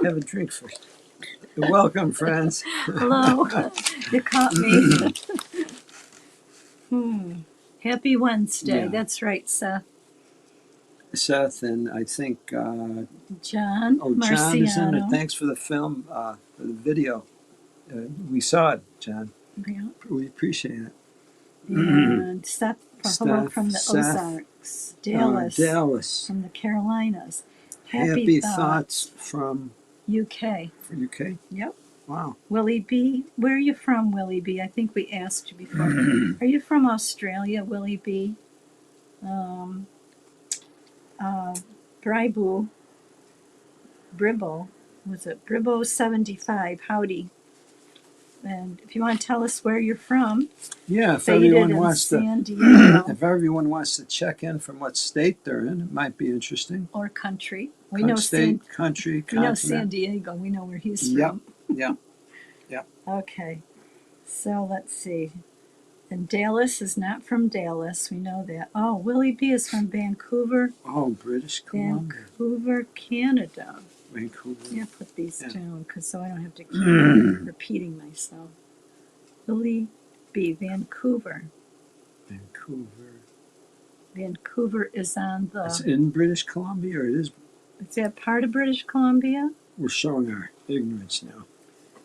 Have a drink first. Welcome, friends. Hello. You caught me. Happy Wednesday. Yeah. That's right, Seth. Seth and I think John John is in Marciano. it. Thanks for the film, for the video. We saw it, John. Yeah. We appreciate it. And Seth, hello Steph, from the Seth, Ozarks. Dallas, Dallas. from the Carolinas. Happy thoughts from UK. UK. Yep. Wow. Willie B. Where are you from, Willie B? I think we asked you before. Are you from Australia, Willie B? Bribbo, was it Bribbo 75? Howdy. And if you want to tell us where you're from, Yeah, if faded everyone in wants San to, Diego if everyone wants to check in from what state they're in, it might be interesting. or country. We know State, country, we know continent. San Diego. We know where he's Yep. from. Yep. Okay, so let's see. And Dallas is not from Dallas. We know that. Oh, Willie B is from Vancouver, Oh, British Columbia. Vancouver, Canada. Vancouver. Yeah, put these Yeah. down so I don't have to keep repeating myself. Willie B, Vancouver. Vancouver is on It's the. in British Columbia, or it is? Is that part of British Columbia? We're showing our ignorance now.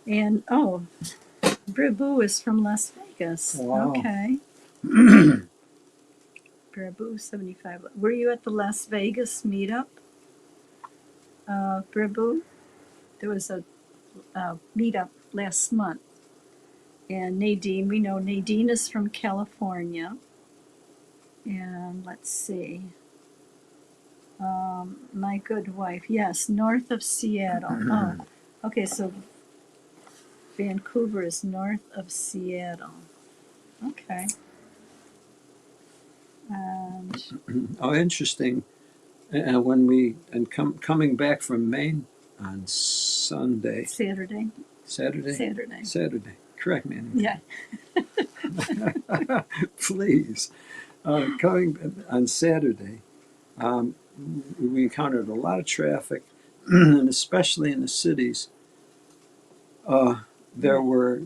And Briboo is from Las Vegas. Wow. Okay. Briboo 75. Were you at the Las Vegas meetup? Briboo? There was a meetup last month. And Nadine, we know Nadine is from California. And let's see. My good wife, yes, north of Seattle. Oh, okay, so Vancouver is north of Seattle. Okay. And Oh, interesting. Coming back from Maine on Sunday. Saturday. Correct me. Yeah. Please. Coming on Saturday, we encountered a lot of traffic, and especially in the cities, there were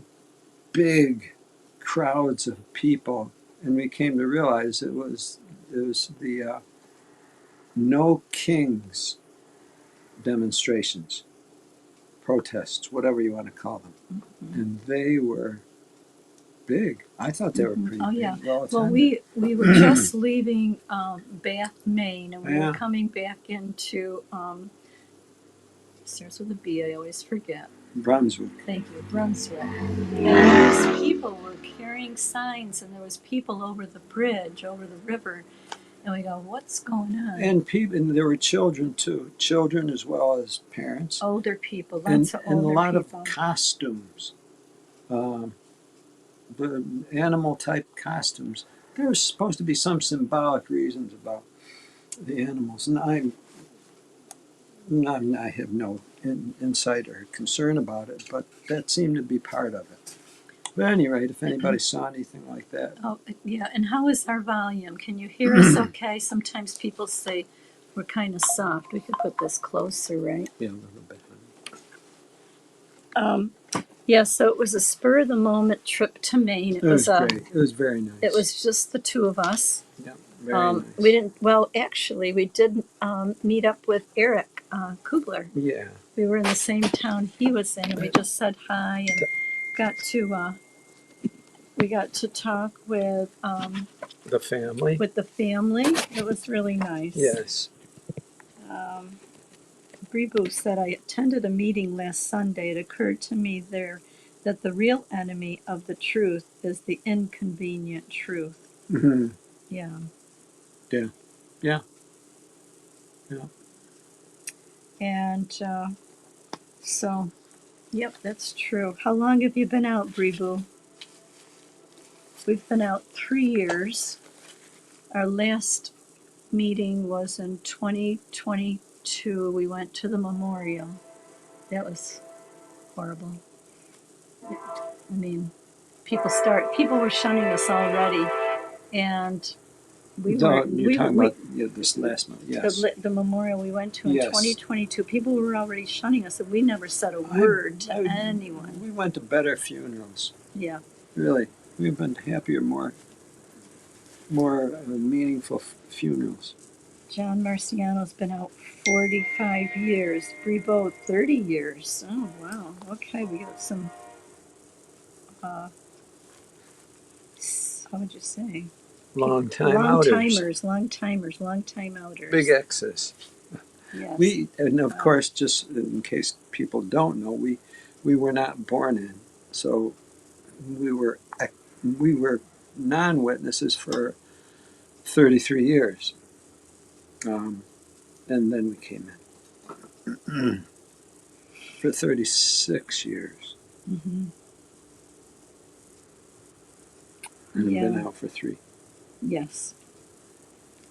big crowds of people, and we came to realize it was the No Kings demonstrations, protests, whatever you want to call them, and they were big. I thought they were pretty Oh, big. yeah. Well, we were just leaving Bath, Maine, and we Yeah. were coming back into starts with a B. I always forget. Brunswick. Thank you, Brunswick. And these people were carrying signs, and there was people over the bridge, over the river, and we go, "What's going on?" And there were children too, children as well as parents, Older people, and lots of older a lot people. of costumes, the animal type costumes. There was supposed to be some symbolic reasons about the animals, and I have no insight or concern about it, but that seemed to be part of it. But at any rate, if anybody saw anything like that. Oh, yeah. And how is our volume? Can you hear us okay? Sometimes people say we're kind of soft. We could put this closer, right? Yeah, a little bit. Yeah, so it was a spur of the moment trip to Maine. It was great. It was very nice. It was just the two of us. Yeah, very nice. We didn't, well, actually, we did meet up with Eric Kugler. Yeah. We were in the same town he was in, and we just said hi and we got to talk with the family. It was really nice. Yes. Brebu said, I attended a meeting last Sunday. It occurred to me there that the real enemy of the truth is the inconvenient truth. Mm-hmm. Yeah. Yeah. Yeah. Yeah. And so, yep, that's true. How long have you been out, Brebu? We've been out 3 years. Our last meeting was in 2022. We went to the memorial. That was horrible. I mean, people were shunning us already, and We No, weren't. you're talking We about this last month. Yes. the memorial we went to in Yes. 2022. People were already shunning us, and we never said a word to anyone. We went to better funerals. Yeah. Really, we've been happier, more meaningful funerals. John Marciano's been out 45 years. Brebo 30 years. Oh wow. Okay, we got some. How would you say? Long time outers. Long time outers. Big X's. Yes. And of course, just in case people don't know, we were not born in, so we were non-witnesses for 33 years, and then we came in for 36 years, Mm-hmm. and Yeah. been out for 3. Yes.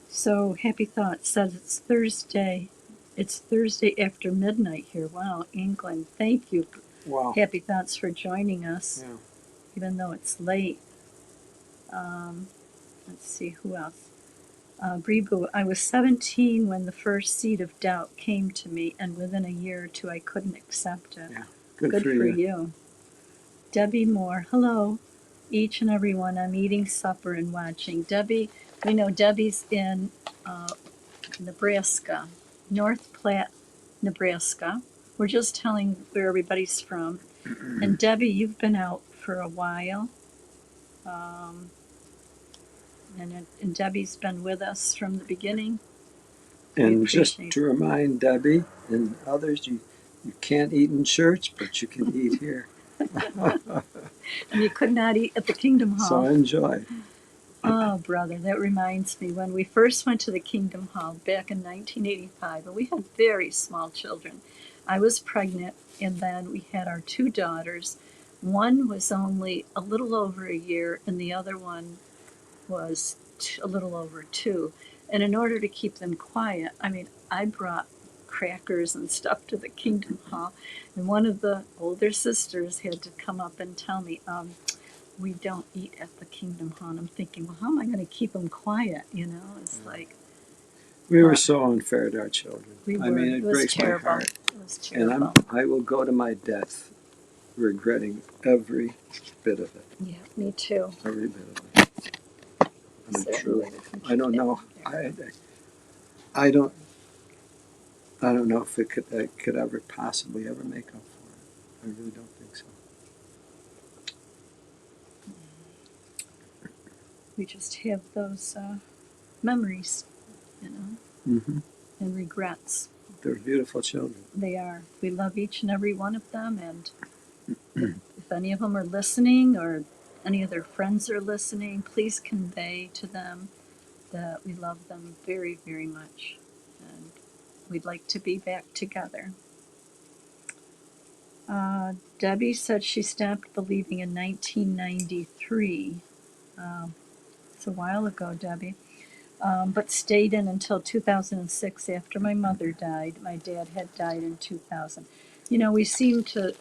So Happy Thoughts says it's Thursday. It's Thursday after midnight here. Wow, England. Thank you, Wow. Happy Thoughts, for joining us, Yeah. even though it's late. Let's see, who else? Brebu, I was 17 when the first seed of doubt came to me, and within a year or two I couldn't accept it. Yeah. Good for you. Debbie Moore, hello, each and every one. I'm eating supper and watching. Debbie, we know Debbie's in Nebraska, North Platte, Nebraska. We're just telling where everybody's from. And Debbie, you've been out for a while. And Debbie's been with us from the beginning. And just to remind Debbie and others, you can't eat in church, but you can eat here. And you could not eat at the Kingdom Hall. So enjoy. Oh, brother, that reminds me. When we first went to the Kingdom Hall back in 1985, and we had very small children. I was pregnant, and then we had our 2 daughters. One was only a little over a year, and the other one was a little over 2. And in order to keep them quiet, I brought crackers and stuff to the Kingdom Hall, and one of the older sisters had to come up and tell me, we don't eat at the Kingdom Hall. And I'm thinking, well, how am I going to keep them quiet? It's like. We were so unfair to our children. We were. It breaks terrible. my heart. It was terrible. And I will go to my death regretting every bit of it. Yeah, me too. Every bit of it. Certainly. I don't know. I don't know if it could ever possibly ever make up for it. I really don't think so. We just have those memories, Mm-hmm. and regrets. They're beautiful children. They are. We love each and every one of them, and if any of them are listening or any of their friends are listening, please convey to them that we love them very, very much, and we'd like to be back together. Debbie said she stopped believing in 1993. It's a while ago, Debbie. But stayed in until 2006 after my mother died. My dad had died in 2000. We seem to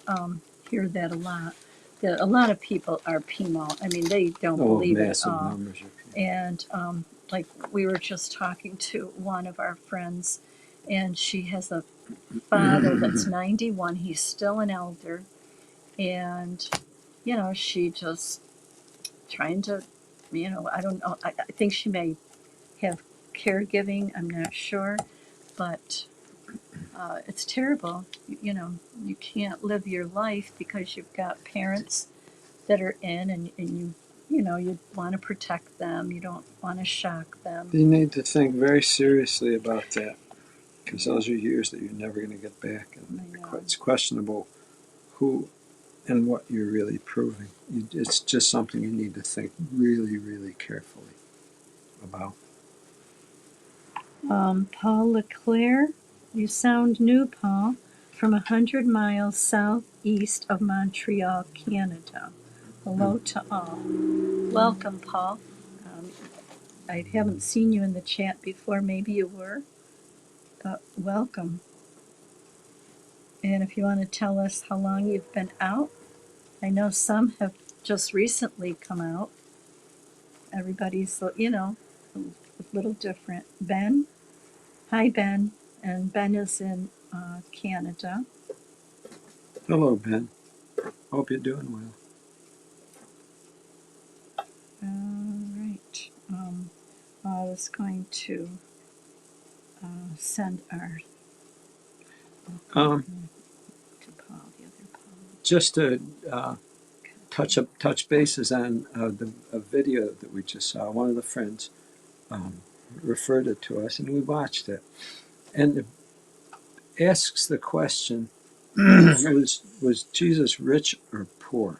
hear that a lot, that a lot of people are PMO. They don't believe it at all. Numbers are And like we were just talking to one of our friends, and she has a father that's 91. He's still an elder. And, she just trying to, I don't know. I think she may have caregiving, I'm not sure, but it's terrible. You can't live your life because you've got parents that are in, and you want to protect them. You don't want to shock them. You need to think very seriously about that, because those are years that you're never going to get back, and it's questionable who and what you're really proving. It's just something you need to think really, really carefully about. Paul Leclerc, you sound new, Paul, from 100 miles southeast of Montreal, Canada. Hello to all. Welcome, Paul. I haven't seen you in the chat before. Maybe you were, but welcome. And if you want to tell us how long you've been out, I know some have just recently come out. Everybody's, a little different. Ben, hi Ben, and Ben is in Canada. Hello, Ben. Hope you're doing well. All right. I was going to send our Um, to Paul, the other Paul. just to touch bases on a video that we just saw. One of the friends referred it to us, and we watched it. And it asks the question: was Jesus rich or poor?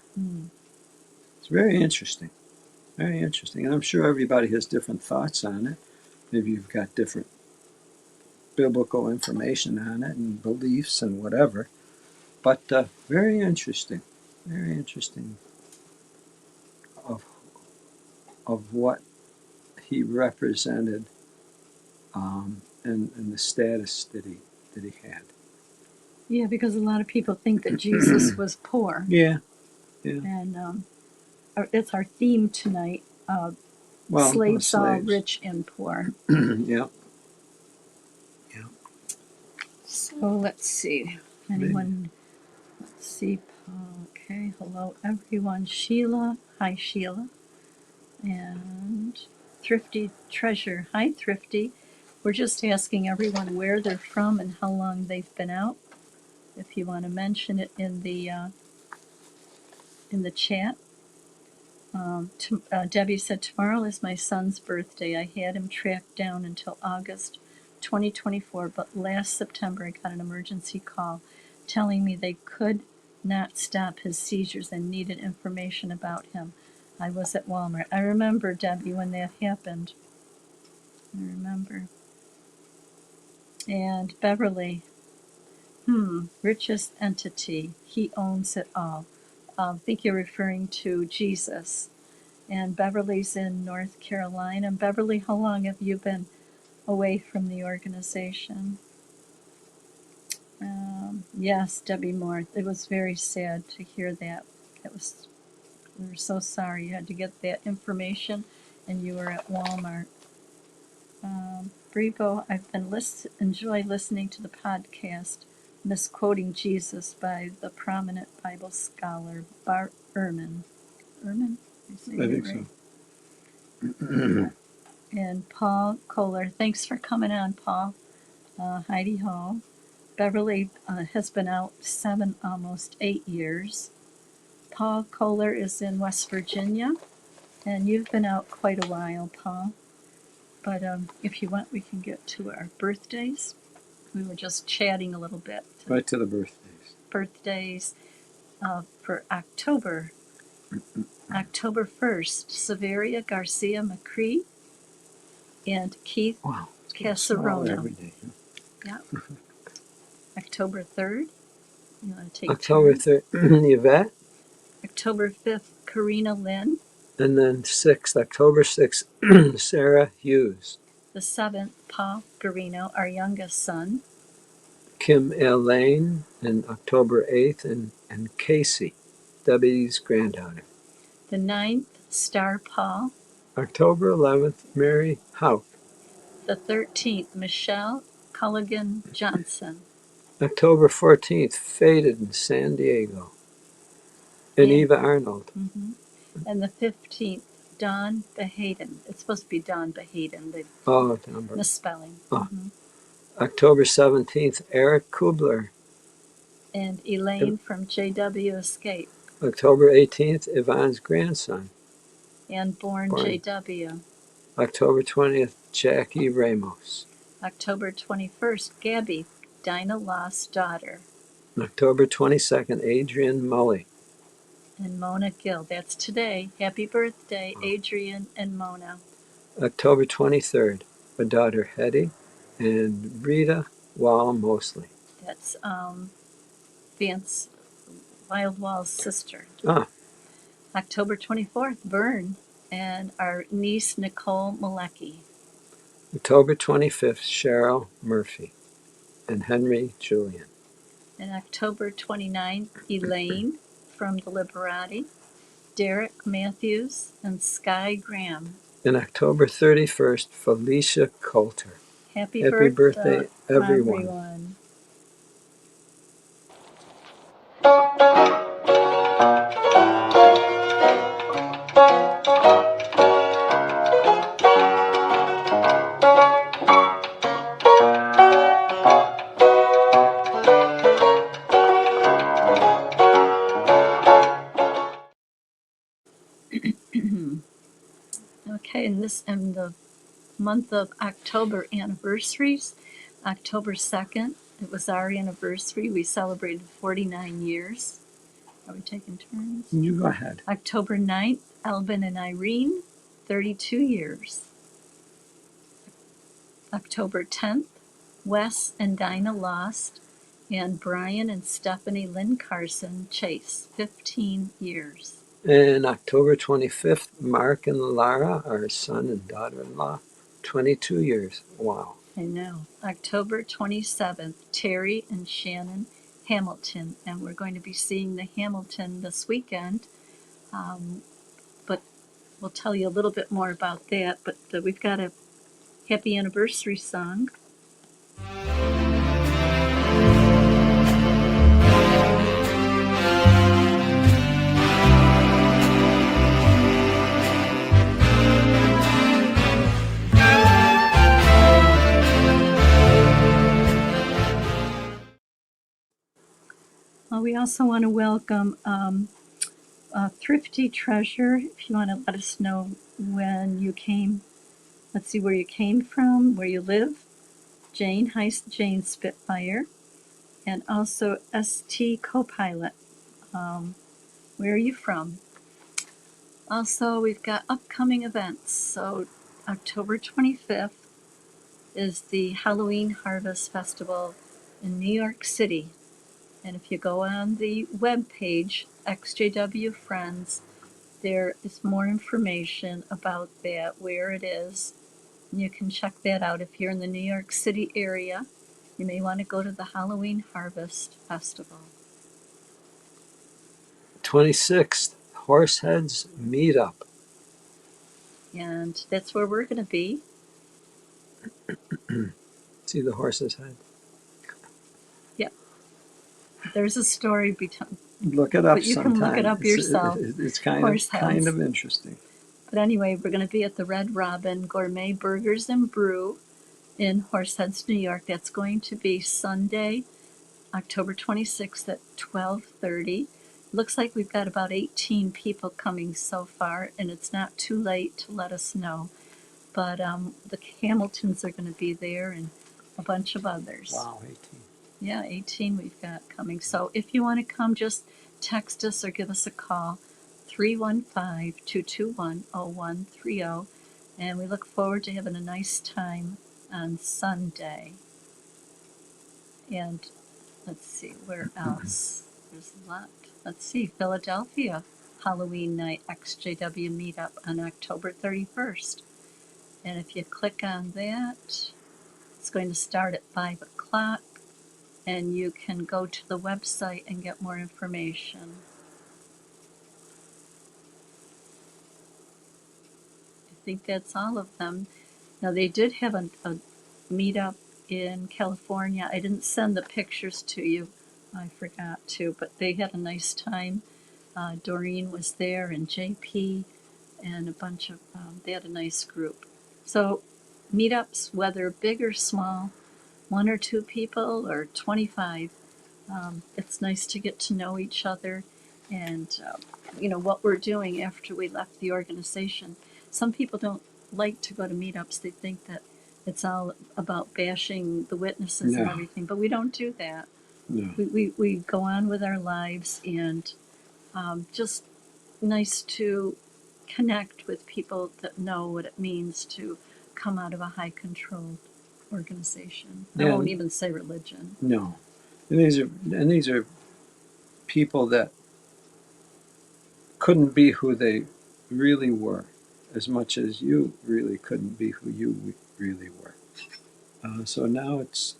It's very interesting. Very interesting. And I'm sure everybody has different thoughts on it. Maybe you've got different biblical information on it and beliefs and whatever. But very interesting. Very interesting of what he represented and the status that he had. Yeah, because a lot of people think that Jesus was poor. Yeah. And it's our theme tonight. Well, slaves all rich and poor. Yeah. So let's see. Anyone? Let's see. Okay. Hello, everyone. Sheila. Hi, Sheila. And Thrifty Treasure. Hi, Thrifty. We're just asking everyone where they're from and how long they've been out. If you want to mention it in the chat. Debbie said, tomorrow is my son's birthday. I had him tracked down until August 2024, but last September I got an emergency call telling me they could not stop his seizures and needed information about him. I was at Walmart. I remember, Debbie, when that happened. I remember. And Beverly, richest entity. He owns it all. I think you're referring to Jesus. And Beverly's in North Carolina. And Beverly, how long have you been away from the organization? Yes, Debbie Moore. It was very sad to hear that. We were so sorry you had to get that information, and you were at Walmart. Brebo, I've been enjoy listening to the podcast, Misquoting Jesus by the prominent Bible scholar Bart Ehrman. Ehrman? I think so. And Paul Kohler. Thanks for coming on, Paul. Heidi Hall. Beverly has been out 7, almost 8 years. Paul Kohler is in West Virginia, and you've been out quite a while, Paul. But if you want, we can get to our birthdays. We were just chatting a little bit. Right to the birthdays. Birthdays for October. October 1st, Severia Garcia McCree and Keith Casarona. Every day. Yeah. October 3rd. You want to take October 3rd, Yvette. October 5th, Karina Lynn. And then October 6th, Sarah Hughes. The 7th, Paul Garino, our youngest son. Kim Elaine, and October 8th, and Casey, Debbie's granddaughter. The 9th, Star Paul. October 11th, Mary Houck. The 13th, Michelle Culligan Johnson. October 14th, Faded in San Diego. And Eva Arnold. Mm-hmm. And the 15th, Don Behaden. It's supposed to be Don Behaden. They misspelling. Oh. Mm-hmm. October 17th, Eric Kubler. And Elaine from JW Escape. October 18th, Yvonne's grandson. And born JW. October 20th, Jackie Ramos. October 21st, Gabby, Dinah Lost daughter. October 22nd, Adrian Mully. And Mona Gill. That's today. Happy birthday, Adrian and Mona. October 23rd, a daughter, Hetty, and Rita Wall Mosley. That's Vance Wild Wall's sister. October 24th, Vern and our niece, Nicole Malecki. October 25th, Cheryl Murphy and Henry Julian. And October 29th, Elaine from the Liberati, Derek Matthews, and Sky Graham. And October 31st, Felicia Coulter. Happy Happy birthday, everyone. everyone. Okay, in the month of October anniversaries, October 2nd, it was our anniversary. We celebrated 49 years. Are we taking turns? You go ahead. October 9th, Elvin and Irene, 32 years. October 10th, Wes and Dinah Lost, and Brian and Stephanie Lynn Carson Chase, 15 years. And October 25th, Mark and Lara, our son and daughter-in-law, 22 years. Wow. I know. October 27th, Terry and Shannon Hamilton, and we're going to be seeing the Hamilton this weekend, but we'll tell you a little bit more about that. But we've got a happy anniversary song. We also want to welcome Thrifty Treasure. If you want to let us know when you came, let's see where you came from, where you live. Jane, hi Jane Spitfire, and also ST Copilot. Where are you from? Also, we've got upcoming events. So October 25th is the Halloween Harvest Festival in New York City. And if you go on the web page, ExJWFriends, there is more information about that, where it is. And you can check that out. If you're in the New York City area, you may want to go to the Halloween Harvest Festival. 26th, Horseheads Meetup. And that's where we're going to be. See the horse's head? Yep. There's a story Look it up but you sometime. can look it up yourself. It's kind of interesting. But anyway, we're going to be at the Red Robin Gourmet Burgers and Brew in Horseheads, New York. That's going to be Sunday, October 26th at 12:30. Looks like we've got about 18 people coming so far, and it's not too late to let us know. But the Hamiltons are going to be there and a bunch of others. Wow, 18. Yeah, 18 we've got coming. So if you want to come, just text us or give us a call, 315-221-0130. And we look forward to having a nice time on Sunday. And let's see, where else? There's a lot. Let's see, Philadelphia, Halloween night, ExJW meetup on October 31st. And if you click on that, it's going to start at 5 o'clock. And you can go to the website and get more information. I think that's all of them. Now, they did have a meetup in California. I didn't send the pictures to you. I forgot to, but they had a nice time. Doreen was there and JP and a bunch of, they had a nice group. So meetups, whether big or small, 1 or 2 people or 25, it's nice to get to know each other and what we're doing after we left the organization. Some people don't like to go to meetups. They think that it's all about bashing the witnesses and everything, but we don't do that. No. We go on with our lives, and just nice to connect with people that know what it means to come out of a high controlled organization. I won't even say religion. No. And these are people that couldn't be who they really were, as much as you really couldn't be who you really were. So now it's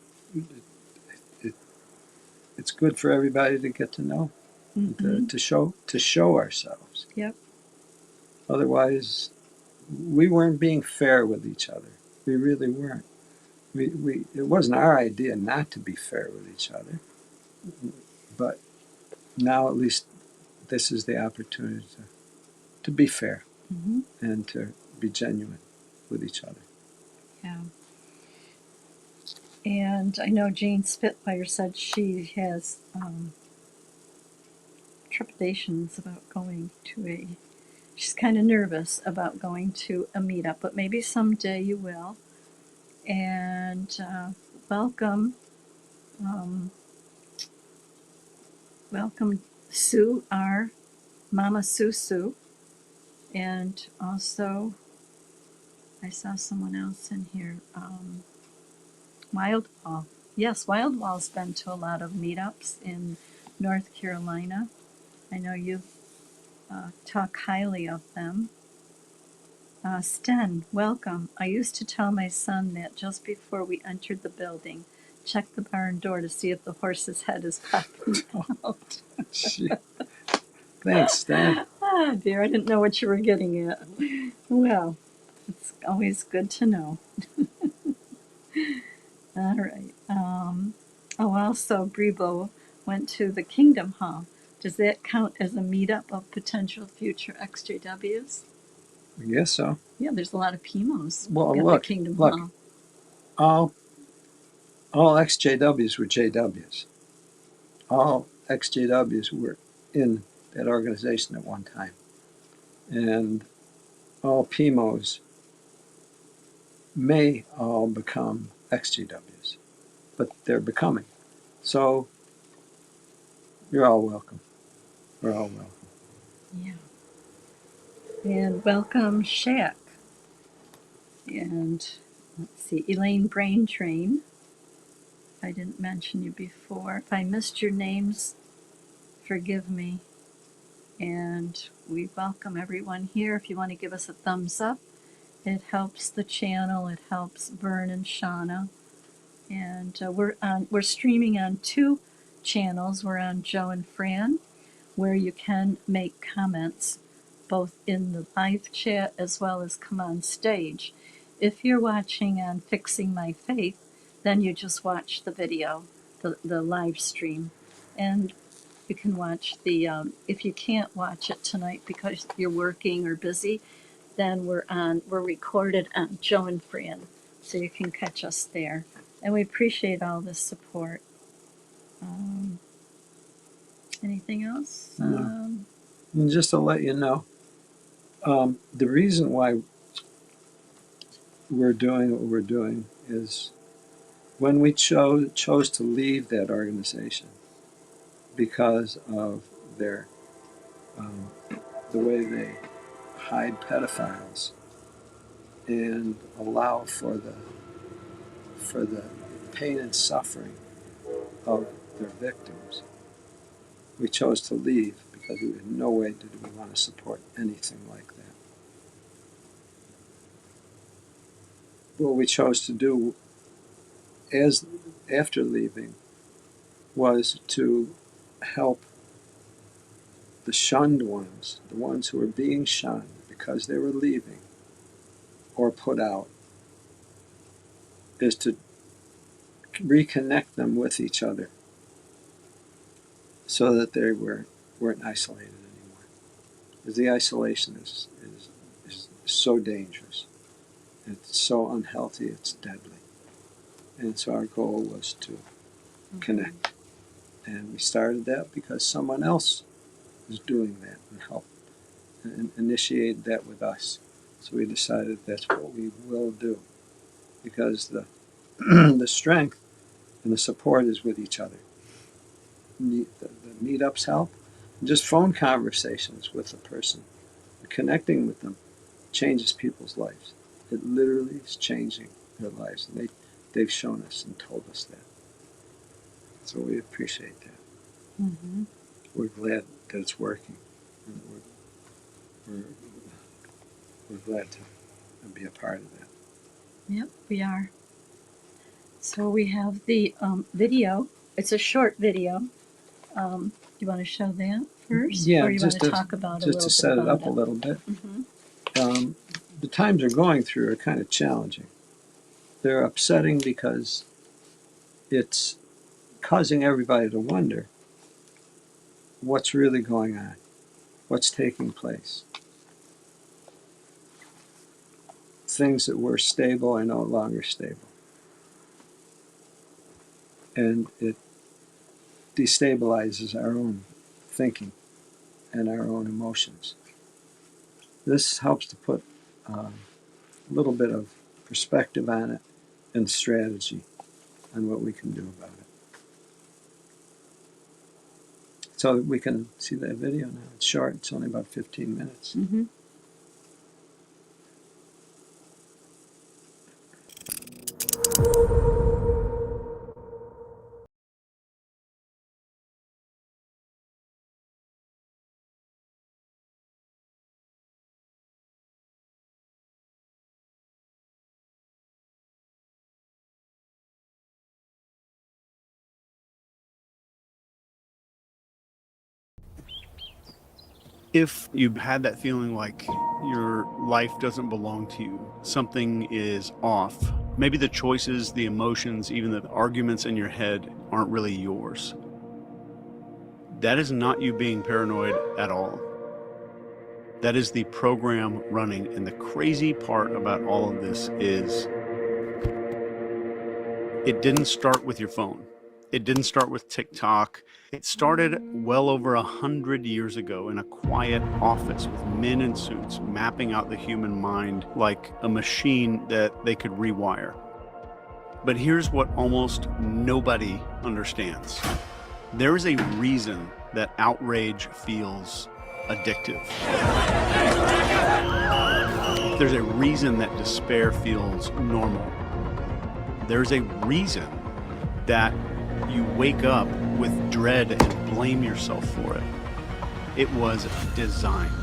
good for everybody to get to know, to show ourselves. Yep. Otherwise, we weren't being fair with each other. We really weren't. It wasn't our idea not to be fair with each other, but now at least this is the opportunity to be fair Mm-hmm. and to be genuine with each other. Yeah. And I know Jane Spitfire said she has trepidations about going to a. She's kind of nervous about going to a meetup, but maybe someday you will. And welcome, welcome, Sue, our Mama Susu, and also I saw someone else in here. Wildwall. Yes, Wildwall's been to a lot of meetups in North Carolina. I know you talk highly of them. Sten, welcome. I used to tell my son that just before we entered the building, check the barn door to see if the horse's head is popping out. Thanks, Stan. Ah, dear, I didn't know what you were getting at. Well, it's always good to know. All right. Also, Brebo went to the Kingdom Hall. Does that count as a meetup of potential future XJWs? I guess so. Yeah, there's a lot of PMOs Well, at look, the Kingdom Hall. all XJWs were JWs. All XJWs were in that organization at one time. And all PMOs may all become XJWs, but they're becoming. So you're all welcome. We're all welcome. Yeah. And welcome, Shaq. And let's see, Elaine Braintrain. I didn't mention you before. If I missed your names, forgive me. And we welcome everyone here. If you want to give us a thumbs up, it helps the channel. It helps Vern and Shauna. And we're streaming on 2 channels. We're on Joe and Fran, where you can make comments both in the live chat as well as come on stage. If you're watching on Fixing My Faith, then you just watch the video, the live stream, and you can watch the. If you can't watch it tonight because you're working or busy, then we're recorded on Joe and Fran, so you can catch us there. And we appreciate all the support. Anything else? No. And just to let you know, the reason why we're doing what we're doing is when we chose to leave that organization because of their the way they hide pedophiles and allow for the pain and suffering of their victims. We chose to leave because in no way did we want to support anything like that. What we chose to do after leaving was to help the shunned ones, the ones who were being shunned because they were leaving or put out, is to reconnect them with each other so that they weren't isolated anymore. Because the isolation is so dangerous. It's so unhealthy, it's deadly. And so our goal was to connect. And we started that because someone else was doing that and helped and initiated that with us. So we decided that's what we will do because the the strength and the support is with each other. The meetups help. And just phone conversations with a person, connecting with them, changes people's lives. It literally is changing their lives, and they've shown us and told us that. So we appreciate that. Mm-hmm. We're glad that it's working, and we're glad to be a part of that. Yep, we are. So we have the video. It's a short video. You want to show that first? Yeah, or you just want to talk about just to set it up a little bit. Mm-hmm. the times we're going through are kind of challenging. They're upsetting because it's causing everybody to wonder what's really going on, what's taking place. Things that were stable are no longer stable. And it destabilizes our own thinking and our own emotions. This helps to put a little bit of perspective on it and strategy on what we can do about it. So we can see that video now. It's short. It's only about 15 minutes. Mm-hmm. If you've had that feeling like your life doesn't belong to you, something is off, maybe the choices, the emotions, even the arguments in your head aren't really yours, that is not you being paranoid at all. That is the program running. And the crazy part about all of this is it didn't start with your phone. It didn't start with TikTok. It started well over 100 years ago in a quiet office with men in suits mapping out the human mind like a machine that they could rewire. But here's what almost nobody understands. There is a reason that outrage feels addictive. There's a reason that despair feels normal. There's a reason that you wake up with dread and blame yourself for it. It was designed.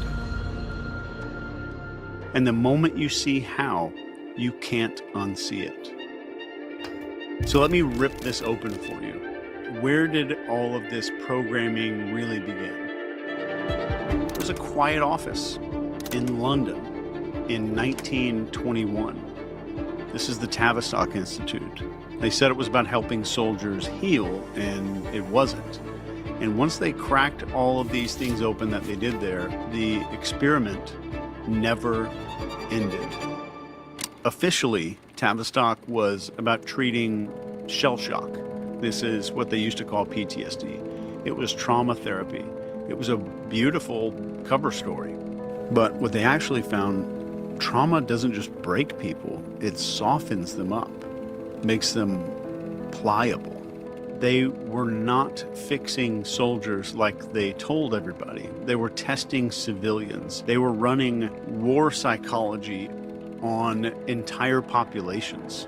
And the moment you see how, you can't unsee it. So let me rip this open for you. Where did all of this programming really begin? It was a quiet office in London in 1921. This is the Tavistock Institute. They said it was about helping soldiers heal, and it wasn't. And once they cracked all of these things open that they did there, the experiment never ended. Officially, Tavistock was about treating shell shock. This is what they used to call PTSD. It was trauma therapy. It was a beautiful cover story. But what they actually found, trauma doesn't just break people, it softens them up, makes them pliable. They were not fixing soldiers like they told everybody. They were testing civilians. They were running war psychology on entire populations.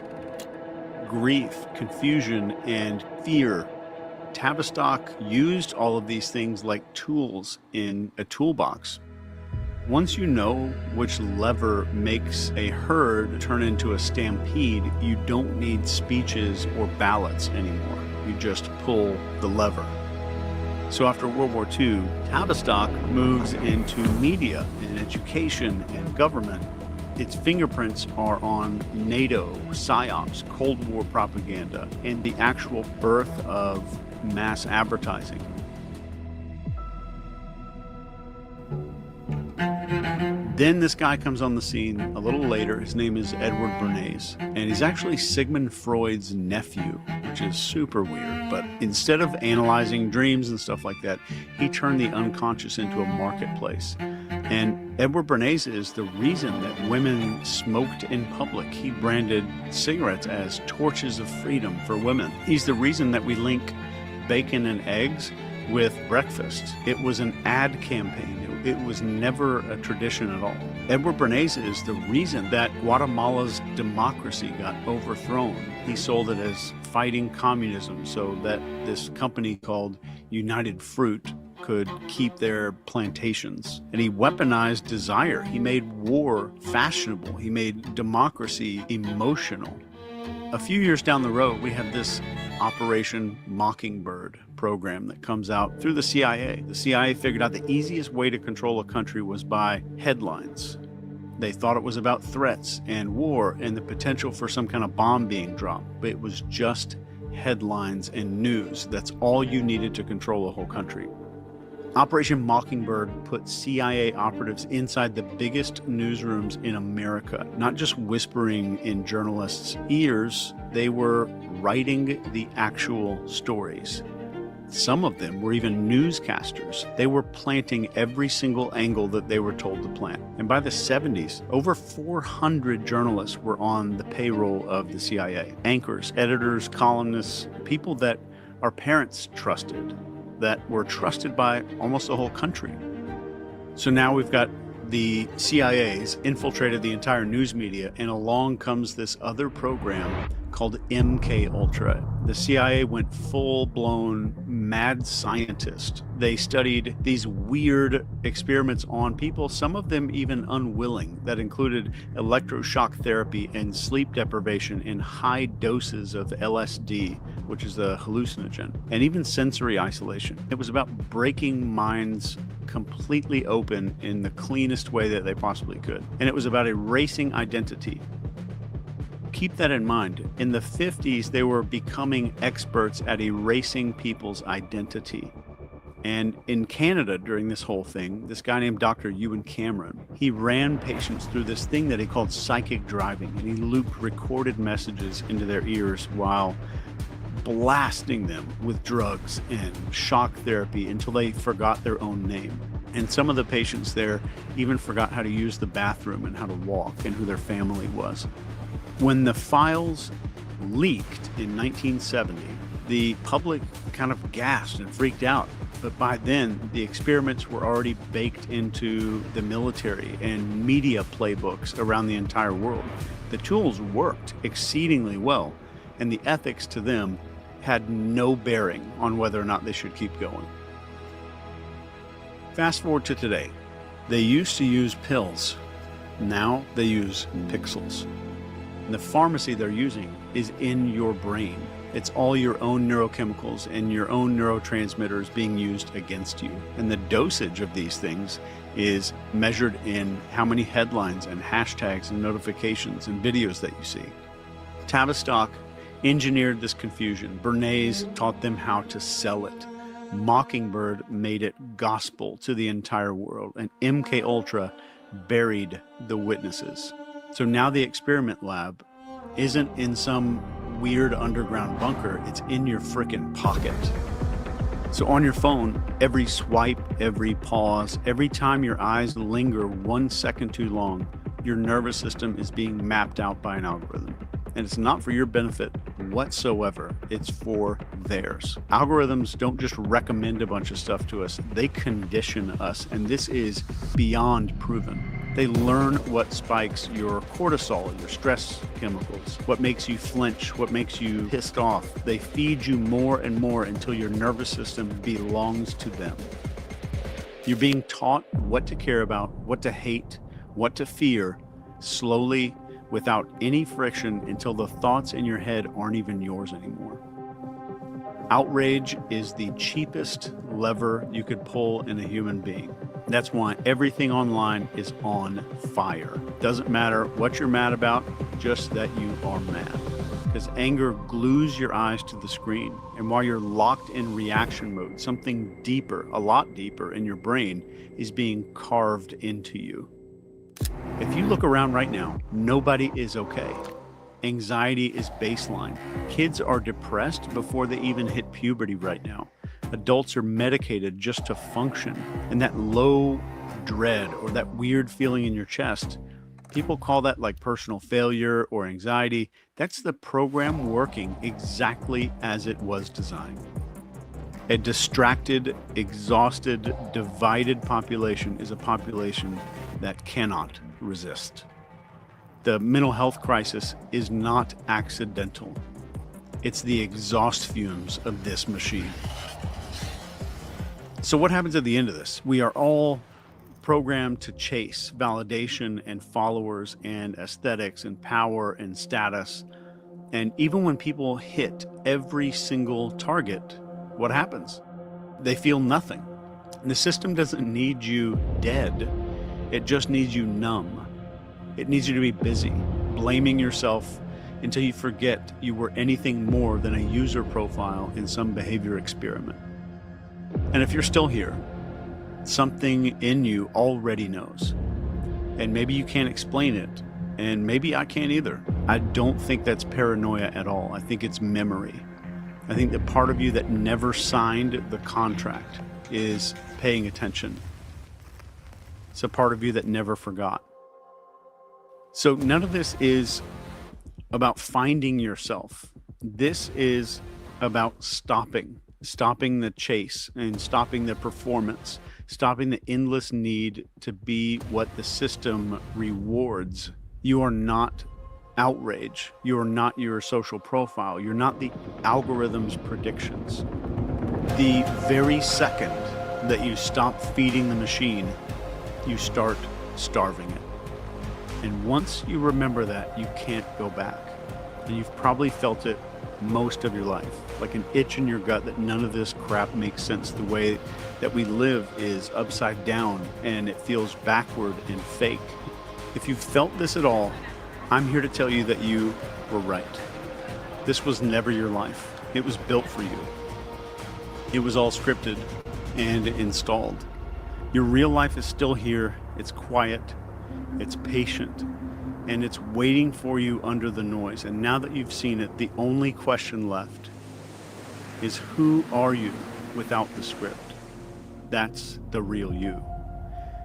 Grief, confusion, and fear. Tavistock used all of these things like tools in a toolbox. Once you know which lever makes a herd turn into a stampede, you don't need speeches or ballots anymore. You just pull the lever. So after World War II, Tavistock moves into media and education and government. Its fingerprints are on NATO, PSYOPs, Cold War propaganda, and the actual birth of mass advertising. Then this guy comes on the scene a little later. His name is Edward Bernays, and he's actually Sigmund Freud's nephew, which is super weird. But instead of analyzing dreams and stuff like that, he turned the unconscious into a marketplace. And Edward Bernays is the reason that women smoked in public. He branded cigarettes as torches of freedom for women. He's the reason that we link bacon and eggs with breakfast. It was an ad campaign. It was never a tradition at all. Edward Bernays is the reason that Guatemala's democracy got overthrown. He sold it as fighting communism so that this company called United Fruit could keep their plantations. And he weaponized desire. He made war fashionable. He made democracy emotional. A few years down the road, we have this Operation Mockingbird program that comes out through the CIA. The CIA figured out the easiest way to control a country was by headlines. They thought it was about threats and war and the potential for some kind of bomb being dropped, but it was just headlines and news. That's all you needed to control a whole country. Operation Mockingbird put CIA operatives inside the biggest newsrooms in America, not just whispering in journalists' ears, they were writing the actual stories. Some of them were even newscasters. They were planting every single angle that they were told to plant. And by the 70s, over 400 journalists were on the payroll of the CIA. Anchors, editors, columnists, people that our parents trusted, that were trusted by almost the whole country. So now we've got the CIA's infiltrated the entire news media, and along comes this other program called MK Ultra. The CIA went full-blown mad scientist. They studied these weird experiments on people, some of them even unwilling, that included electroshock therapy and sleep deprivation in high doses of LSD, which is a hallucinogen, and even sensory isolation. It was about breaking minds completely open in the cleanest way that they possibly could. And it was about erasing identity. Keep that in mind. In the 50s, they were becoming experts at erasing people's identity. And in Canada, during this whole thing, this guy named Dr. Ewan Cameron, he ran patients through this thing that he called psychic driving, and he looped recorded messages into their ears while blasting them with drugs and shock therapy until they forgot their own name. And some of the patients there even forgot how to use the bathroom and how to walk and who their family was. When the files leaked in 1970, the public kind of gasped and freaked out. But by then, the experiments were already baked into the military and media playbooks around the entire world. The tools worked exceedingly well, and the ethics to them had no bearing on whether or not they should keep going. Fast forward to today. They used to use pills. Now they use pixels. And the pharmacy they're using is in your brain. It's all your own neurochemicals and your own neurotransmitters being used against you. And the dosage of these things is measured in how many headlines and hashtags and notifications and videos that you see. Tavistock engineered this confusion. Bernays taught them how to sell it. Mockingbird made it gospel to the entire world. And MK Ultra buried the witnesses. So now the experiment lab isn't in some weird underground bunker, it's in your frickin' pocket. So on your phone, every swipe, every pause, every time your eyes linger 1 second too long, your nervous system is being mapped out by an algorithm. And it's not for your benefit whatsoever, it's for theirs. Algorithms don't just recommend a bunch of stuff to us, they condition us, and this is beyond proven. They learn what spikes your cortisol, your stress chemicals, what makes you flinch, what makes you pissed off. They feed you more and more until your nervous system belongs to them. You're being taught what to care about, what to hate, what to fear, slowly, without any friction, until the thoughts in your head aren't even yours anymore. Outrage is the cheapest lever you could pull in a human being. That's why everything online is on fire. Doesn't matter what you're mad about, just that you are mad. Because anger glues your eyes to the screen. And while you're locked in reaction mode, something deeper, a lot deeper in your brain is being carved into you. If you look around right now, nobody is okay. Anxiety is baseline. Kids are depressed before they even hit puberty right now. Adults are medicated just to function. And that low dread or that weird feeling in your chest, people call that like personal failure or anxiety. That's the program working exactly as it was designed. A distracted, exhausted, divided population is a population that cannot resist. The mental health crisis is not accidental. It's the exhaust fumes of this machine. So what happens at the end of this? We are all programmed to chase validation and followers and aesthetics and power and status. And even when people hit every single target, what happens? They feel nothing. And the system doesn't need you dead. It just needs you numb. It needs you to be busy, blaming yourself until you forget you were anything more than a user profile in some behavior experiment. And if you're still here, something in you already knows. And maybe you can't explain it, and maybe I can't either. I don't think that's paranoia at all. I think it's memory. I think the part of you that never signed the contract is paying attention. It's a part of you that never forgot. So none of this is about finding yourself. This is about stopping the chase and stopping the performance, stopping the endless need to be what the system rewards. You are not outrage. You are not your social profile. You're not the algorithm's predictions. The very second that you stop feeding the machine, you start starving it. And once you remember that, you can't go back. And you've probably felt it most of your life, like an itch in your gut that none of this crap makes sense. The way that we live is upside down and it feels backward and fake. If you've felt this at all, I'm here to tell you that you were right. This was never your life. It was built for you. It was all scripted and installed. Your real life is still here. It's quiet, it's patient, and it's waiting for you under the noise. And now that you've seen it, the only question left is, who are you without the script? That's the real you.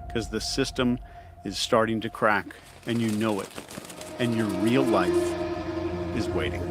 Because the system is starting to crack, and you know it. And your real life is waiting.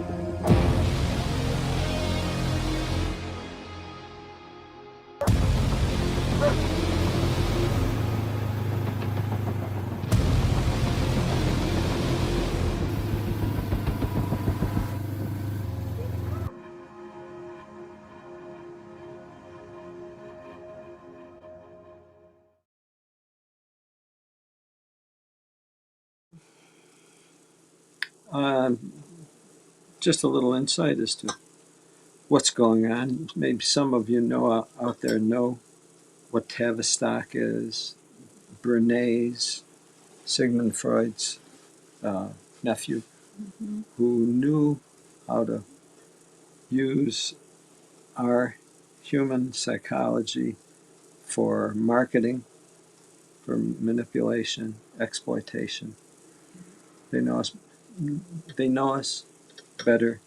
Just a little insight as to what's going on. Maybe some of you know out there know what Tavistock is, Bernays, Sigmund Freud's nephew, who knew how to use our human psychology for marketing, for manipulation, exploitation. They know us better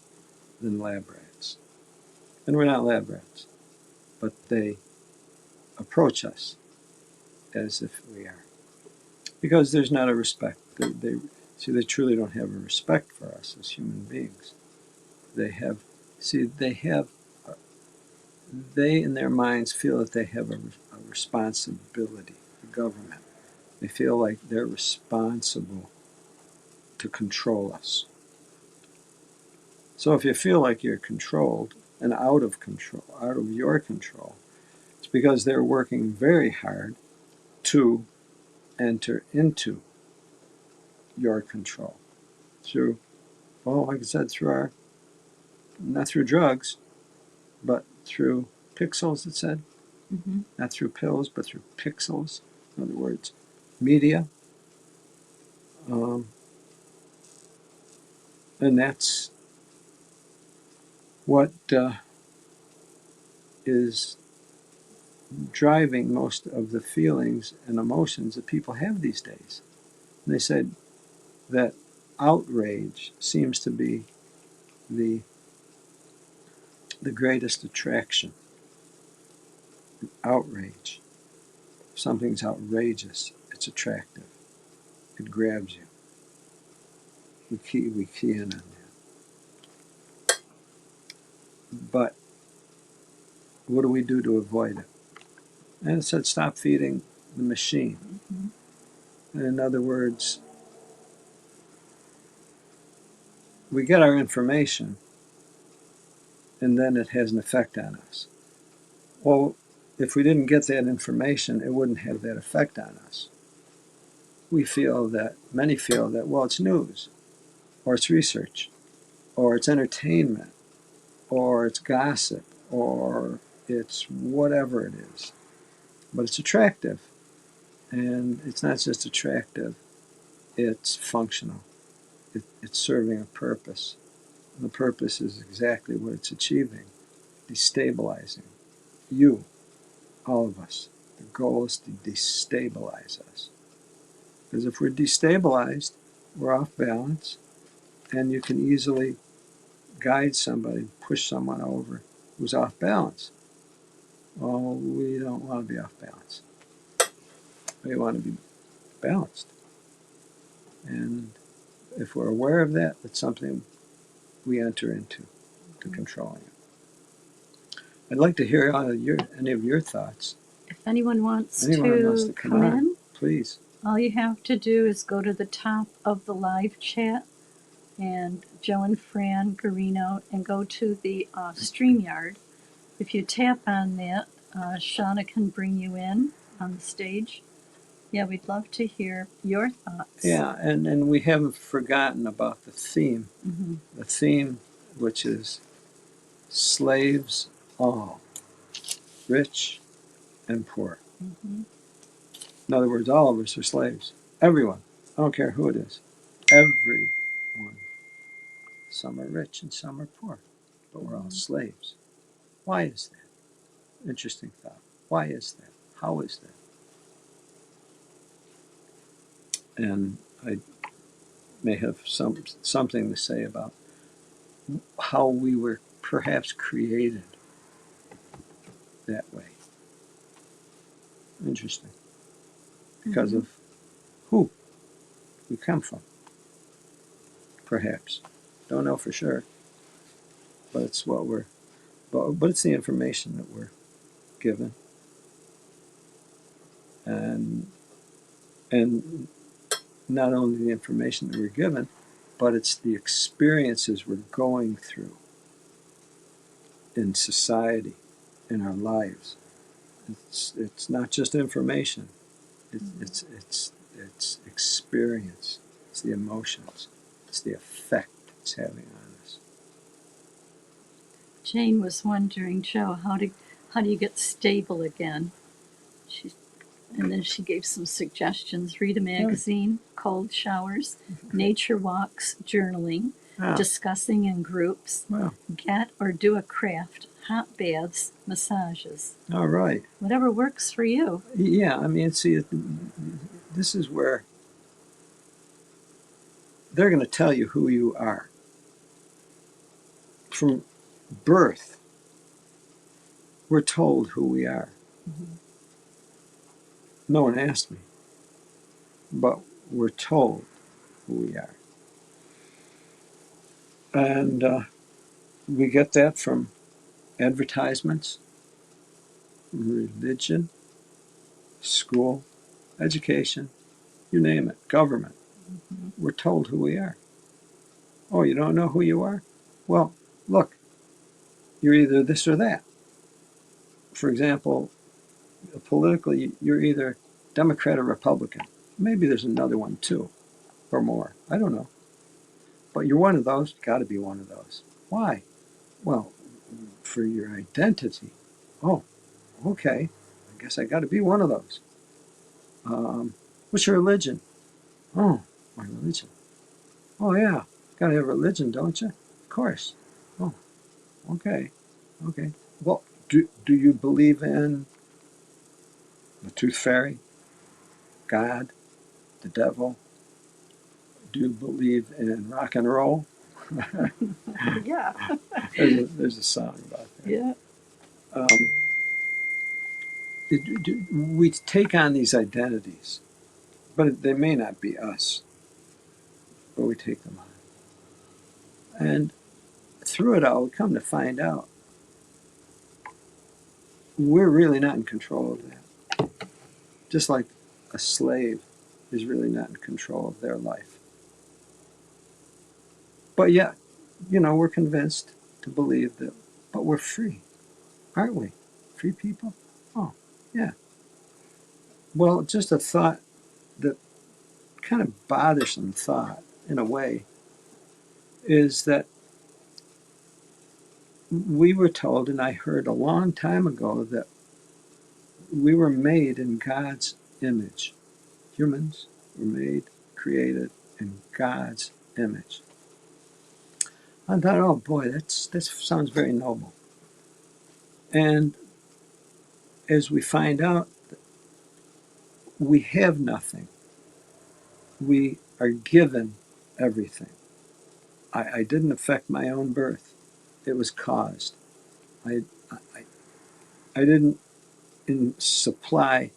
than lab rats. And we're not lab rats, but they approach us as if we are. Because there's not a respect. They truly don't have a respect for us as human beings. They in their minds feel that they have a responsibility, the government. They feel like they're responsible to control us. So if you feel like you're controlled and out of your control, it's because they're working very hard to enter into your control through, well, like I said, not through drugs, but through pixels, it said. Not through pills, but through pixels. In other words, media. And that's what is driving most of the feelings and emotions that people have these days. And they said that outrage seems to be the greatest attraction. Outrage. If something's outrageous, it's attractive. It grabs you. We key in on that. But what do we do to avoid it? And it said stop feeding the machine. In other words, we get our information and then it has an effect on us. Well, if we didn't get that information, it wouldn't have that effect on us. Many feel that, well, it's news, or it's research, or it's entertainment, or it's gossip, or it's whatever it is. But it's attractive. And it's not just attractive it's functional. It's serving a purpose. And the purpose is exactly what it's achieving, destabilizing you, all of us. The goal is to destabilize us. Because if we're destabilized, we're off balance, and you can easily guide somebody, push someone over who's off balance. Well, we don't want to be off balance. We want to be balanced. And if we're aware of that, it's something we enter into, to controlling it. I'd like to hear any of your thoughts. If anyone wants to come in, please. all you have to do is go to the top of the live chat and Joe and Fran Garino and go to the StreamYard. If you tap on that, Shauna can bring you in on the stage. Yeah, we'd love to hear your thoughts. Yeah, and we haven't forgotten about the theme. Mm-hmm. The theme, which is slaves all, rich and poor. Mm-hmm. In other words, all of us are slaves. Everyone. I don't care who it is. Everyone. Some are rich and some are poor, but we're all slaves. Why is that? Interesting thought. Why is that? How is that? And I may have something to say about how we were perhaps created that way. Interesting. Because of who we come from. Perhaps. Don't know for sure. But it's what we're, but it's the information that we're given. And not only the information that we're given, but it's the experiences we're going through in society, in our lives. It's not just information. It's experience. It's the emotions. It's the effect it's having on us. Jane was wondering, Joe, how do you get stable again? And then she gave some suggestions: read a magazine, cold showers, nature walks, journaling, discussing in groups, get or do a craft, hot baths, massages. All right. Whatever works for you. Yeah, I mean, see, this is where they're going to tell you who you are. From birth, we're told who we are. Mm-hmm. No one asked me, but we're told who we are. And we get that from advertisements, religion, school, education, you name it, government. Mm-hmm. We're told who we are. Oh, you don't know who you are? Well, look, you're either this or that. For example, politically, you're either Democrat or Republican. Maybe there's another one too, or more. I don't know. But you're one of those. Got to be one of those. Why? Well, for your identity. Oh, okay. I guess I got to be one of those. What's your religion? Oh, my religion. Oh, yeah. Got to have religion, don't you? Of course. Oh, okay. Okay. Well, do you believe in the tooth fairy, God, the devil? Do you believe in rock and roll? Yeah. there's a song about that. Yeah. We take on these identities, but they may not be us, but we take them on. And through it all, we come to find out we're really not in control of that. Just like a slave is really not in control of their life. But yet, we're convinced to believe that, but we're free, aren't we? Free people? Oh, yeah. Well, just a thought that kind of bothersome thought, in a way, is that we were told, and I heard a long time ago, that we were made in God's image. Humans were made, created in God's image. I thought, oh boy, that sounds very noble. And as we find out, we have nothing. We are given everything. I didn't affect my own birth. It was caused. I didn't supply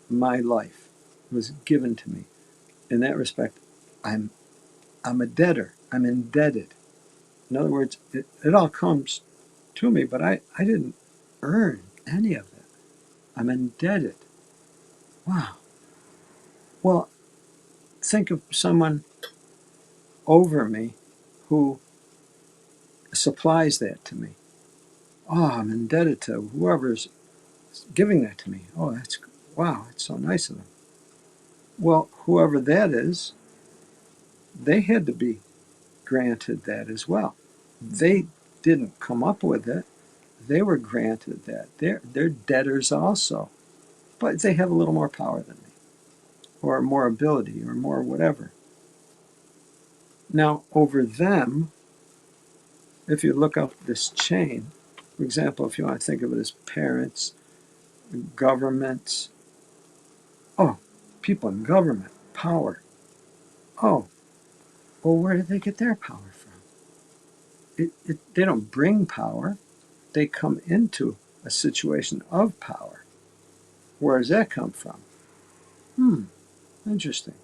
my life. It was given to me. In that respect, I'm a debtor. I'm indebted. In other words, it all comes to me, but I didn't earn any of it. I'm indebted. Wow. Well, think of someone over me who supplies that to me. Oh, I'm indebted to whoever's giving that to me. Oh, wow, it's so nice of them. Well, whoever that is, they had to be granted that as well. They didn't come up with it. They were granted that. They're debtors also, but they have a little more power than me, or more ability, or more whatever. Now, over them, if you look up this chain, for example, if you want to think of it as parents, governments, oh, people in government, power. Oh, well, where did they get their power from? They don't bring power. They come into a situation of power. Where does that come from? Interesting.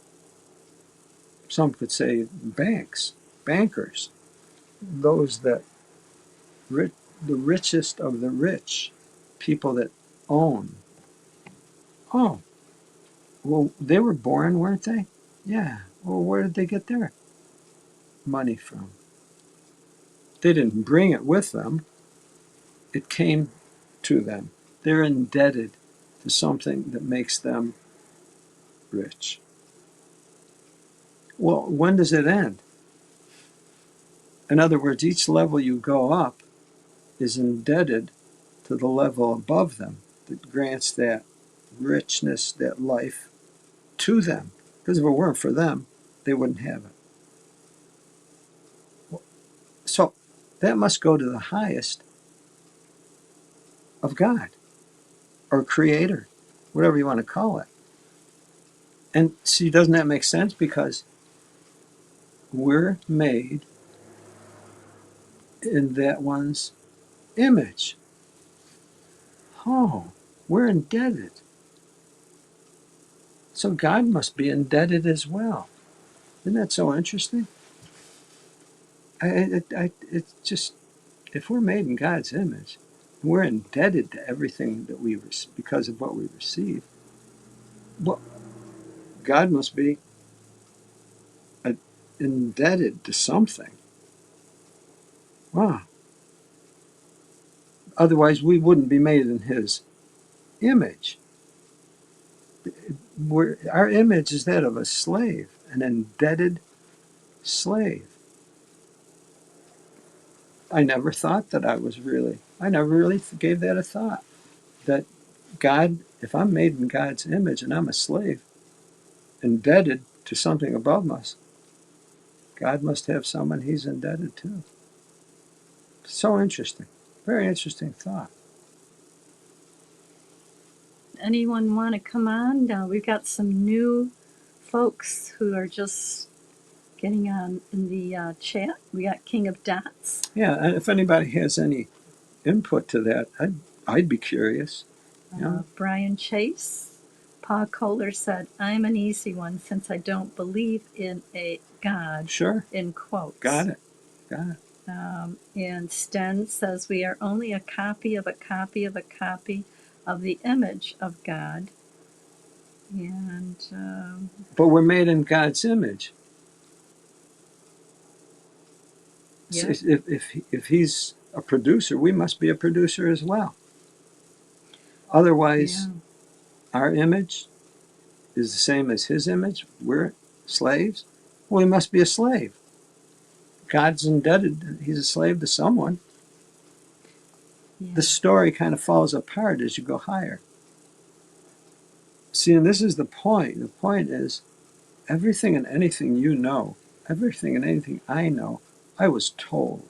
Some could say banks, bankers, those that the richest of the rich, people that own. Oh, well, they were born, weren't they? Yeah. Well, where did they get their money from? They didn't bring it with them. It came to them. They're indebted to something that makes them rich. Well, when does it end? In other words, each level you go up is indebted to the level above them that grants that richness, that life to them. Because if it weren't for them, they wouldn't have it. So that must go to the highest of God or Creator, whatever you want to call it. And see, doesn't that make sense? Because we're made in that one's image. Oh, we're indebted. So God must be indebted as well. Isn't that so interesting? It's just, if we're made in God's image, we're indebted to everything that we because of what we receive. Well, God must be indebted to something. Wow. Otherwise, we wouldn't be made in His image. Our image is that of a slave, an indebted slave. I never really gave that a thought. That God, if I'm made in God's image and I'm a slave, indebted to something above us, God must have someone He's indebted to. So interesting. Very interesting thought. Anyone want to come on? We've got some new folks who are just getting on in the chat. We got King of Dots. Yeah, and if anybody has any input to that, I'd be curious. Yeah. Brian Chase. Paul Kohler said, I'm an easy one since I don't believe in a God. Sure. In quotes. Got it. And Sten says, we are only a copy of a copy of a copy of the image of God. And but we're made in God's image. Yeah. So if He's a producer, we must be a producer as well. Otherwise, our image is the same as His image. We're slaves. Well, He must be a slave. God's indebted. He's a slave to someone. The story kind of falls apart as you go higher. See, and this is the point. The point is, everything and anything you know, everything and anything I know, I was told.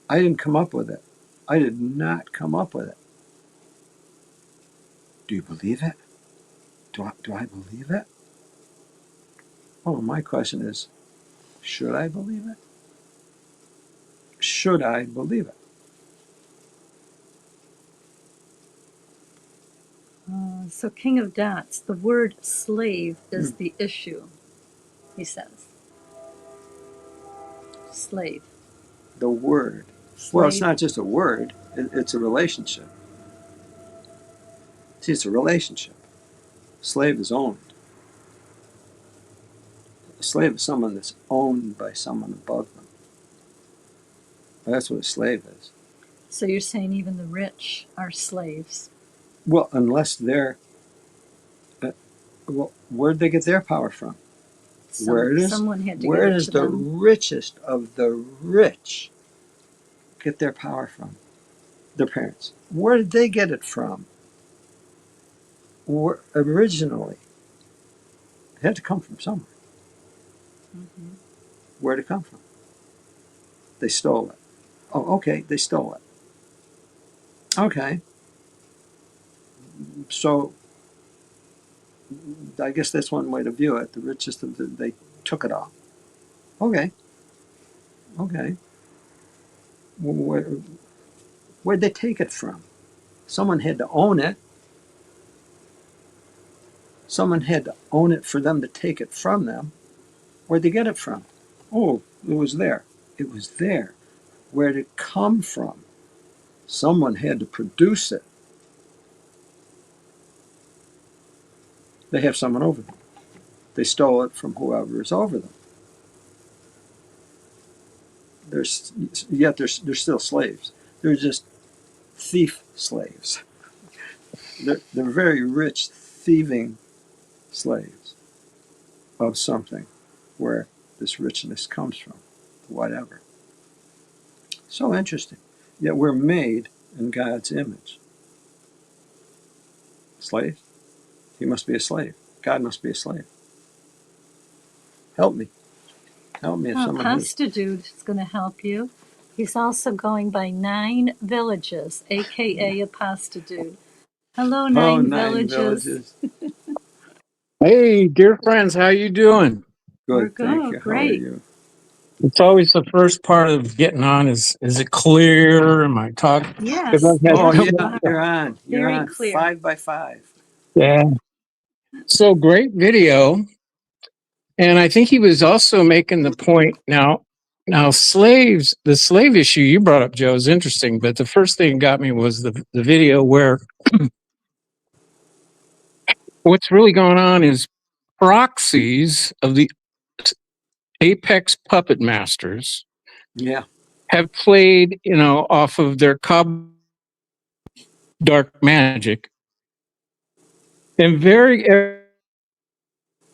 I didn't come up with it. I did not come up with it. Do you believe it? Do I believe it? Well, my question is, should I believe it? Should I believe it? So King of Dots, the word slave is the issue, he says. Slave. The word. Well, it's Slave. not just a word, it's a relationship. See, it's a relationship. Slave is owned. A slave is someone that's owned by someone above them. That's what a slave is. So you're saying even the rich are slaves? Well, unless they're, well, where'd they get their power from? Someone had to give Where it does to the them. richest of the rich get their power from? Their parents. Where did they get it from? Originally, it had to come from somewhere. Mm-hmm. Where did it come from? They stole it. Oh, okay, they stole it. Okay, so I guess that's one way to view it. The richest of they took it all. Okay, okay. Where'd they take it from? Someone had to own it. Someone had to own it for them to take it from them. Where'd they get it from? Oh, it was there. It was there. Where'd it come from? Someone had to produce it. They have someone over them. They stole it from whoever is over them. Yet they're still slaves. They're just thief slaves. They're very rich, thieving slaves of something where this richness comes from, whatever. So interesting. Yet we're made in God's image. Slave? He must be a slave. God must be a slave. Help me. Help me if someone has. Pasta Dude is going to help you. He's also going by 9 Villages, aka a Pasta Dude. Hello, 9 Villages. Hey, dear friends, how you doing? We're Good, thank you. good. How are Great. you? It's always the first part of getting on is it clear? Am I talking? Yes. Oh Yes, yeah, you are. you're on. You're Very on. clear. 5x5. Yeah. So great video. And I think he was also making the point now slaves, the slave issue you brought up, Joe, is interesting. But the first thing that got me was the video where what's really going on is proxies of the apex puppet masters Yeah. have played, off of their dark magic and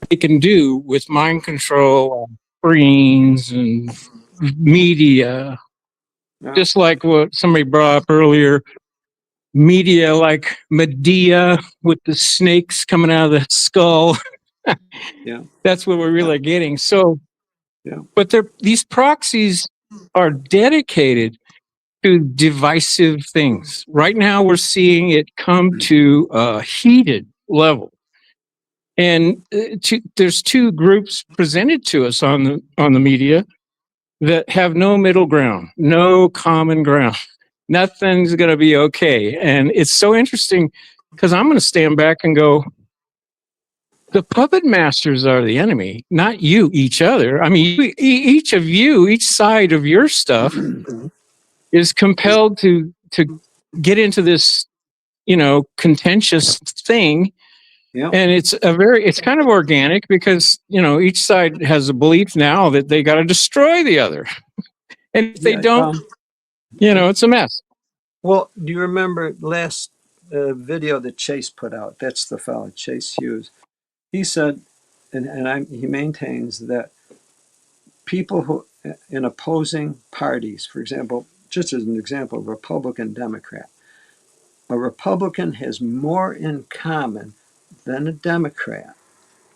they can do with mind control, screens, and media. Yeah. Just like what somebody brought up earlier, media like Medea with the snakes coming out of the skull. Yeah. That's what we're really getting. So, Yeah. but these proxies are dedicated to divisive things. Right now, we're seeing it come to a heated level. And there's two groups presented to us on the media that have no middle ground, no common ground. Nothing's going to be okay. And it's so interesting because I'm going to stand back and go, the puppet masters are the enemy, not you, each other. I mean, each of you, each side of your stuff is compelled to get into this, contentious thing. Yeah. And it's kind of organic because, each side has a belief now that they got to destroy the other. And if they Yeah. don't, it's a mess. Well, do you remember last video that Chase put out? That's the fellow, Chase Hughes. He said, he maintains that people who, in opposing parties, for example, just as an example, Republican, Democrat, a Republican has more in common than a Democrat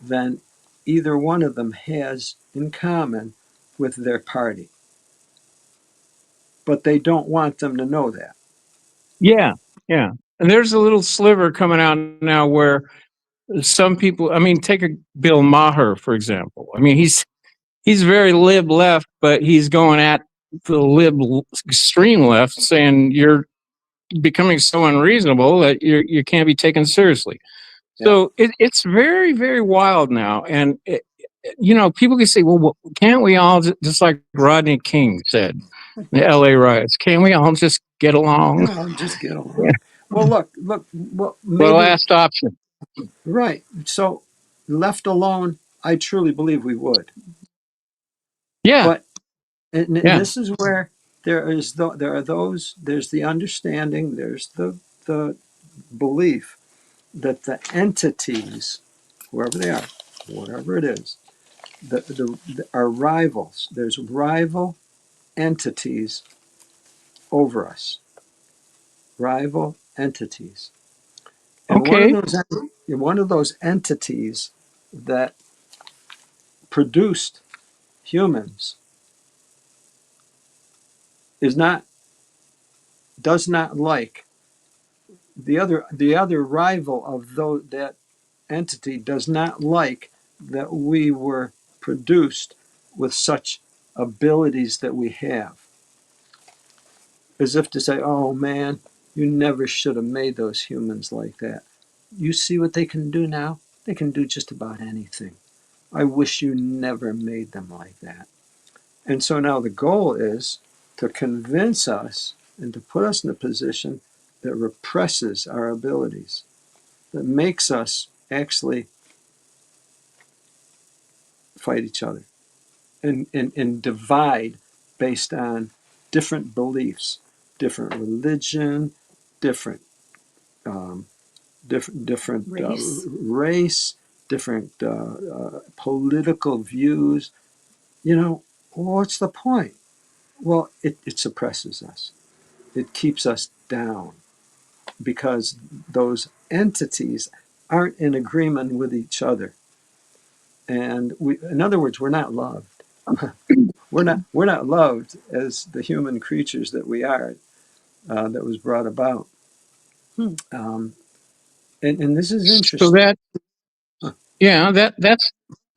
than either one of them has in common with their party. But they don't want them to know that. Yeah, yeah. And there's a little sliver coming out now where some people, I mean, take a Bill Maher, for example. I mean, he's very lib left, but he's going at the lib extreme left, saying you're becoming so unreasonable that you can't be taken seriously. So it's very, very wild now. And, people can say, well, can't we all, just like Rodney King said, the LA riots, can't we all just get along? Just get along. Yeah. Well, look. Well, maybe The last option. Right. So, left alone, I truly believe we would. Yeah. But and this is where there's the understanding, there's the belief that the entities, whoever they are, whatever it is, are rivals. There's rival entities over us. Rival entities. And Okay. one of those entities that produced humans does not like the other rival of that entity does not like that we were produced with such abilities that we have, as if to say, oh man, you never should have made those humans like that. You see what they can do now? They can do just about anything. I wish you never made them like that. And so now the goal is to convince us and to put us in a position that represses our abilities, that makes us actually fight each other and divide based on different beliefs, different religion, different race, different political views. What's the point? Well, it suppresses us. It keeps us down because those entities aren't in agreement with each other. And in other words, we're not loved. We're not loved as the human creatures that we are, that was brought about. And this is interesting.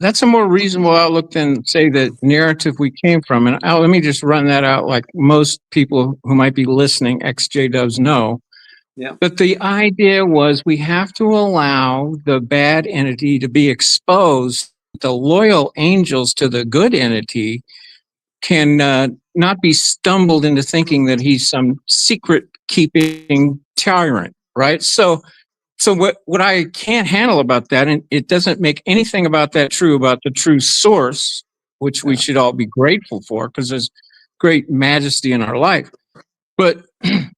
That's a more reasonable outlook than, say, the narrative we came from. And let me just run that out, like most people who might be listening, ex-JWs know. Yeah. But the idea was we have to allow the bad entity to be exposed. The loyal angels to the good entity can not be stumbled into thinking that he's some secret keeping tyrant, right? So what I can't handle about that, and it doesn't make anything about that true about the true source, which we should all be grateful for because there's great majesty in our life. But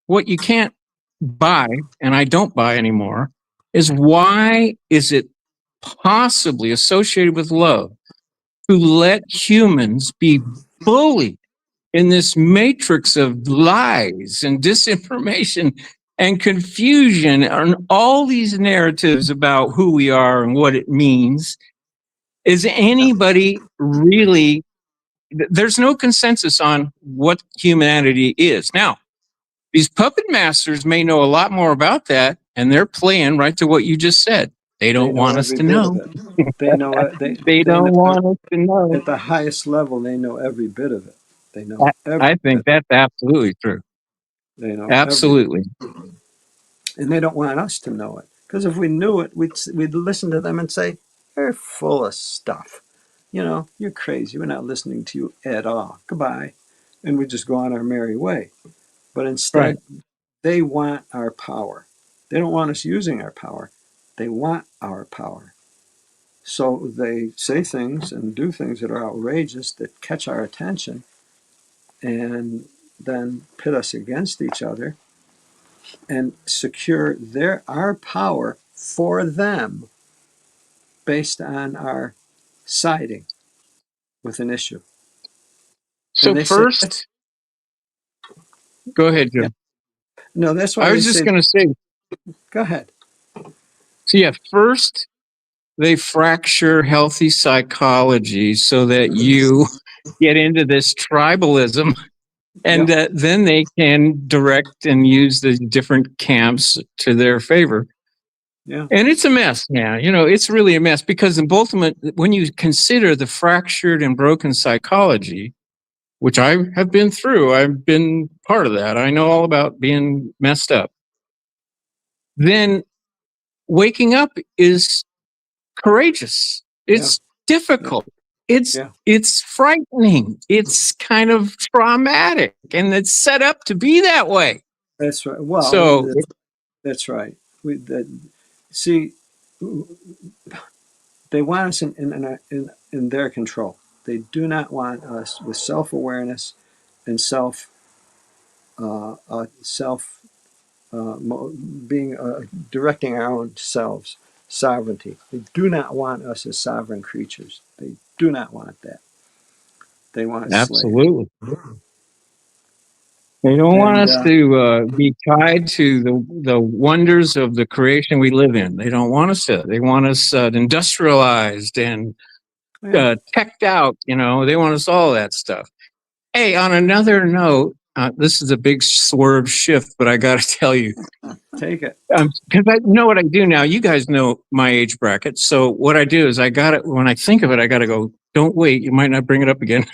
what you can't buy, and I don't buy anymore, is why is it possibly associated with love to let humans be bullied in this matrix of lies and disinformation and confusion and all these narratives about who we are and what it means? Is anybody really, there's no consensus on what humanity is. Now, these puppet masters may know a lot more about that, and they're playing right to what you just said. They don't want us to know. They know it. They don't want us to know. At the highest level, they know every bit of it. They know I think that's absolutely true. They know absolutely. And they don't want us to know it. Because if we knew it, we'd listen to them and say, they're full of stuff. You're crazy. We're not listening to you at all. Goodbye. And we just go on our merry way. But instead, they want our power. They don't want us using our power. They want our power. So they say things and do things that are outrageous that catch our attention and then pit us against each other and secure our power for them based on our siding with an issue. So first, go ahead, Joe. Yeah. No, that's why I was just going to say. Go ahead. So yeah, first, they fracture healthy psychology so that you get into this tribalism, and then they can direct and use the different camps to their favor. Yeah. And it's a mess, man. It's really a mess, because in ultimate, when you consider the fractured and broken psychology, which I have been through, I've been part of that. I know all about being messed up. Then waking up is courageous. It's difficult. It's frightening. It's kind of traumatic, and it's set up to be that way. That's right. Well, So that's right. See, they want us in their control. They do not want us with self-awareness and being directing our own selves, sovereignty. They do not want us as sovereign creatures. They do not want that. They want us slaves. absolutely. They don't want And us to be tied to the wonders of the creation we live in. They don't want us to. They want us industrialized and teched out. They want us all that stuff. Hey, on another note, this is a big swerve shift, but I got to tell you. Take it. Because I know what I do now. You guys know my age bracket. So what I do is I got it. When I think of it, I got to go, don't wait. You might not bring it up again.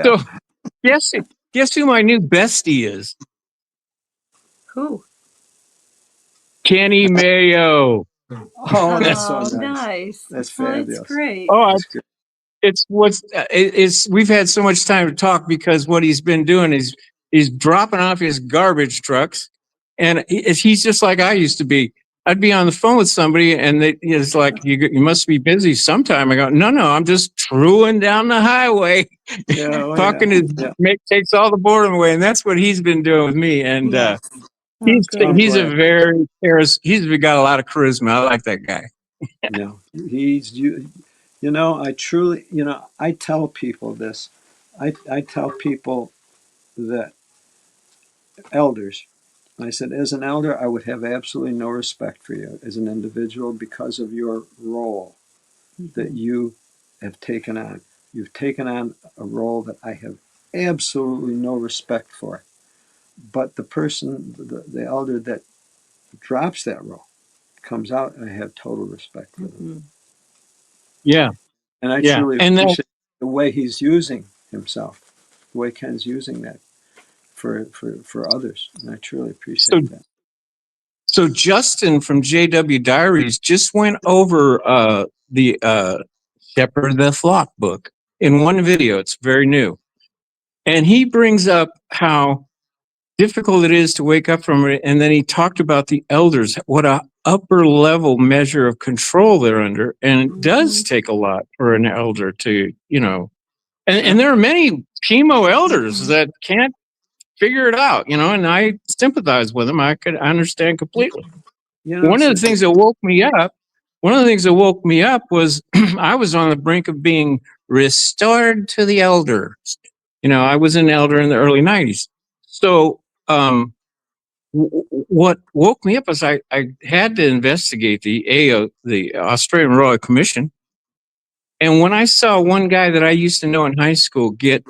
So guess who my new bestie is? Who? Kenny Mayo. Oh, that's so nice. Nice. That's fabulous. That's great. Oh, we've had so much time to talk, because what he's been doing is he's dropping off his garbage trucks, and he's just like I used to be. I'd be on the phone with somebody, and it's like, you must be busy sometime. I go, no, I'm just truing down the highway, talking to takes all the boredom away, and that's what he's been doing with me. And he's got a lot of charisma. I like that guy. I truly, I tell people this. I tell people that elders, I said, as an elder, I would have absolutely no respect for you as an individual because of your role that you have taken on. You've taken on a role that I have absolutely no respect for. But the person, the elder that drops that role, comes out, I have total respect for them. Yeah. And I truly appreciate the way he's using himself, the way Ken's using that for others. And I truly appreciate that. So Justin from JW Diaries just went over the Shepherd of the Flock book in one video. It's very new. And he brings up how difficult it is to wake up from it. And then he talked about the elders, what a upper level measure of control they're under. And it does take a lot for an elder to, and there are many chemo elders that can't figure it out, and I sympathize with them. I understand completely. One of the things that woke me up was I was on the brink of being restored to the elders. I was an elder in the early 90s. So what woke me up was I had to investigate the AO, the Australian Royal Commission. And when I saw one guy that I used to know in high school get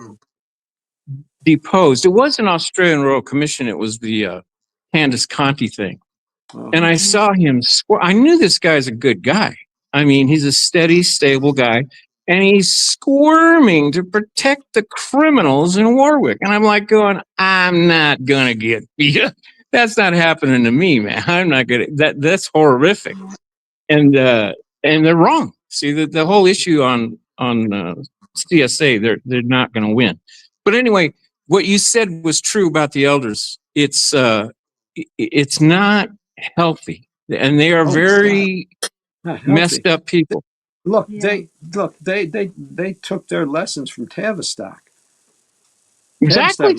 deposed, it was an Australian Royal Commission. It was the Candace Conti thing. And I saw him I knew this guy's a good guy. I mean, he's a steady, stable guy. And he's squirming to protect the criminals in Warwick. And I'm like going, I'm not going to get beat up. That's not happening to me, man. I'm not going to. That's horrific. And they're wrong. See, the whole issue on CSA, they're not going to win. But anyway, what you said was true about the elders. It's not healthy, and they are very messed up people. Look, they took their lessons from Tavistock. Exactly.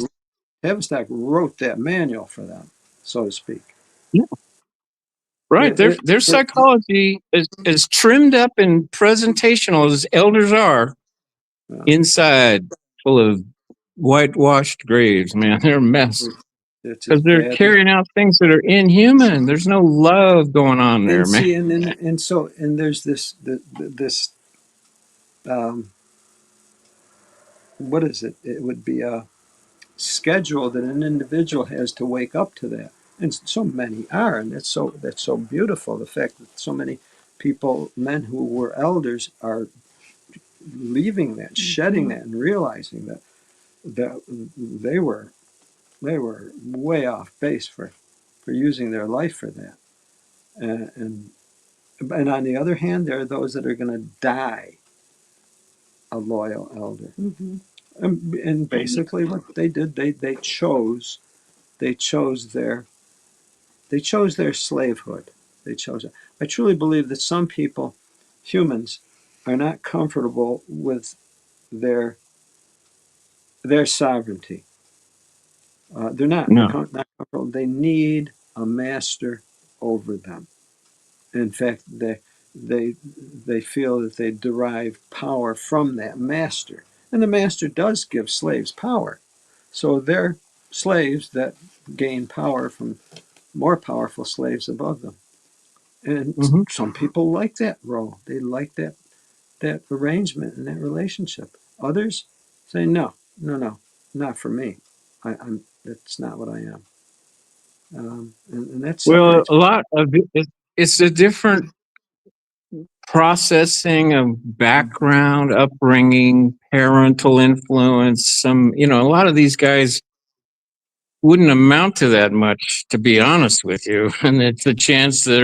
Tavistock wrote that manual for them, so to speak. Yeah. Right. Their psychology is as trimmed up and presentational as elders are. Inside, full of whitewashed graves, man. They're a mess. It's as because they're bad as. carrying out things that are inhuman. There's no love going on there, And man. see, and there's this what is it? It would be a schedule that an individual has to wake up to that, and so many are, and that's so beautiful. The fact that so many people, men who were elders, are leaving that, shedding that, and realizing that they were way off base for using their life for that, and on the other hand, there are those that are going to die a loyal elder. Mm-hmm. And basically, what they did, they chose their slavehood. They chose it. I truly believe that some people, humans, are not comfortable with their sovereignty. They're not. They're No. not comfortable. They need a master over them. In fact, they feel that they derive power from that master, and the master does give slaves power. So they're slaves that gain power from more powerful slaves above them. And Hmm. some people like that role. They like that arrangement and that relationship. Others say, no, no, no, not for me. That's not what I am. And that Well, separates. a lot of it's a different processing of background, upbringing, parental influence. A lot of these guys wouldn't amount to that much, to be honest with you. And it's a chance that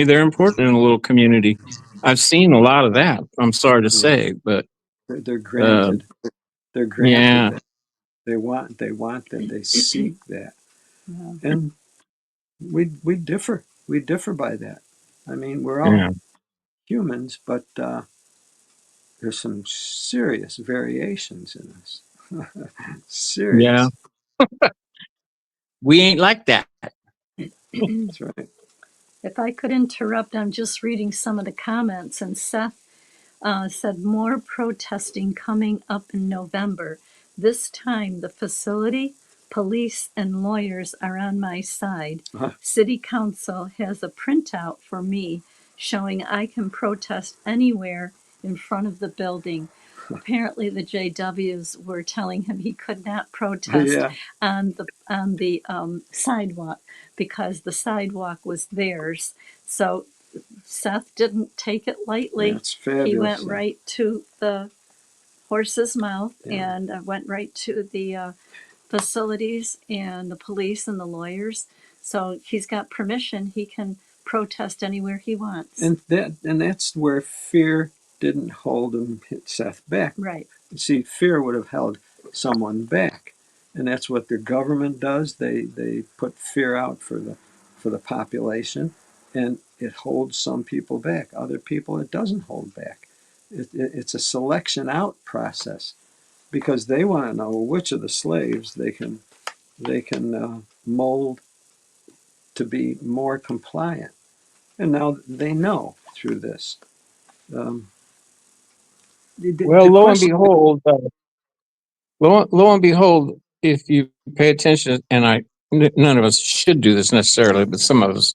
they're important in a little community. I've seen a lot of that. I'm sorry to Yeah, say, but they're uh, granted. They're granted yeah, that. They want that. They seek that. Yeah. And we differ. We differ by that. I mean, we're all yeah, humans, but there's some serious variations in us. yeah. Serious. We ain't like that. That's right. If I could interrupt, I'm just reading some of the comments, and Seth said more protesting coming up in November. This time, the facility, police, and lawyers are on my side. Uh-huh. City Council has a printout for me showing I can protest anywhere in front of the building. Apparently, the JWs were telling him he could not protest Yeah, on the sidewalk because the sidewalk was theirs. So Seth didn't take it lightly. that's He went fabulous. right to the horse's mouth Yeah. and went right to the facilities and the police and the lawyers. So he's got permission. He can protest anywhere he wants. And that's where fear didn't hold him, Seth, back. Right. See, fear would have held someone back, and that's what the government does. They put fear out for the population, and it holds some people back. Other people, it doesn't hold back. It's a selection out process because they want to know which of the slaves they can mold to be more compliant, and now they know through this. Um, Well, the question. lo and behold, if you pay attention, and none of us should do this necessarily, but some of us,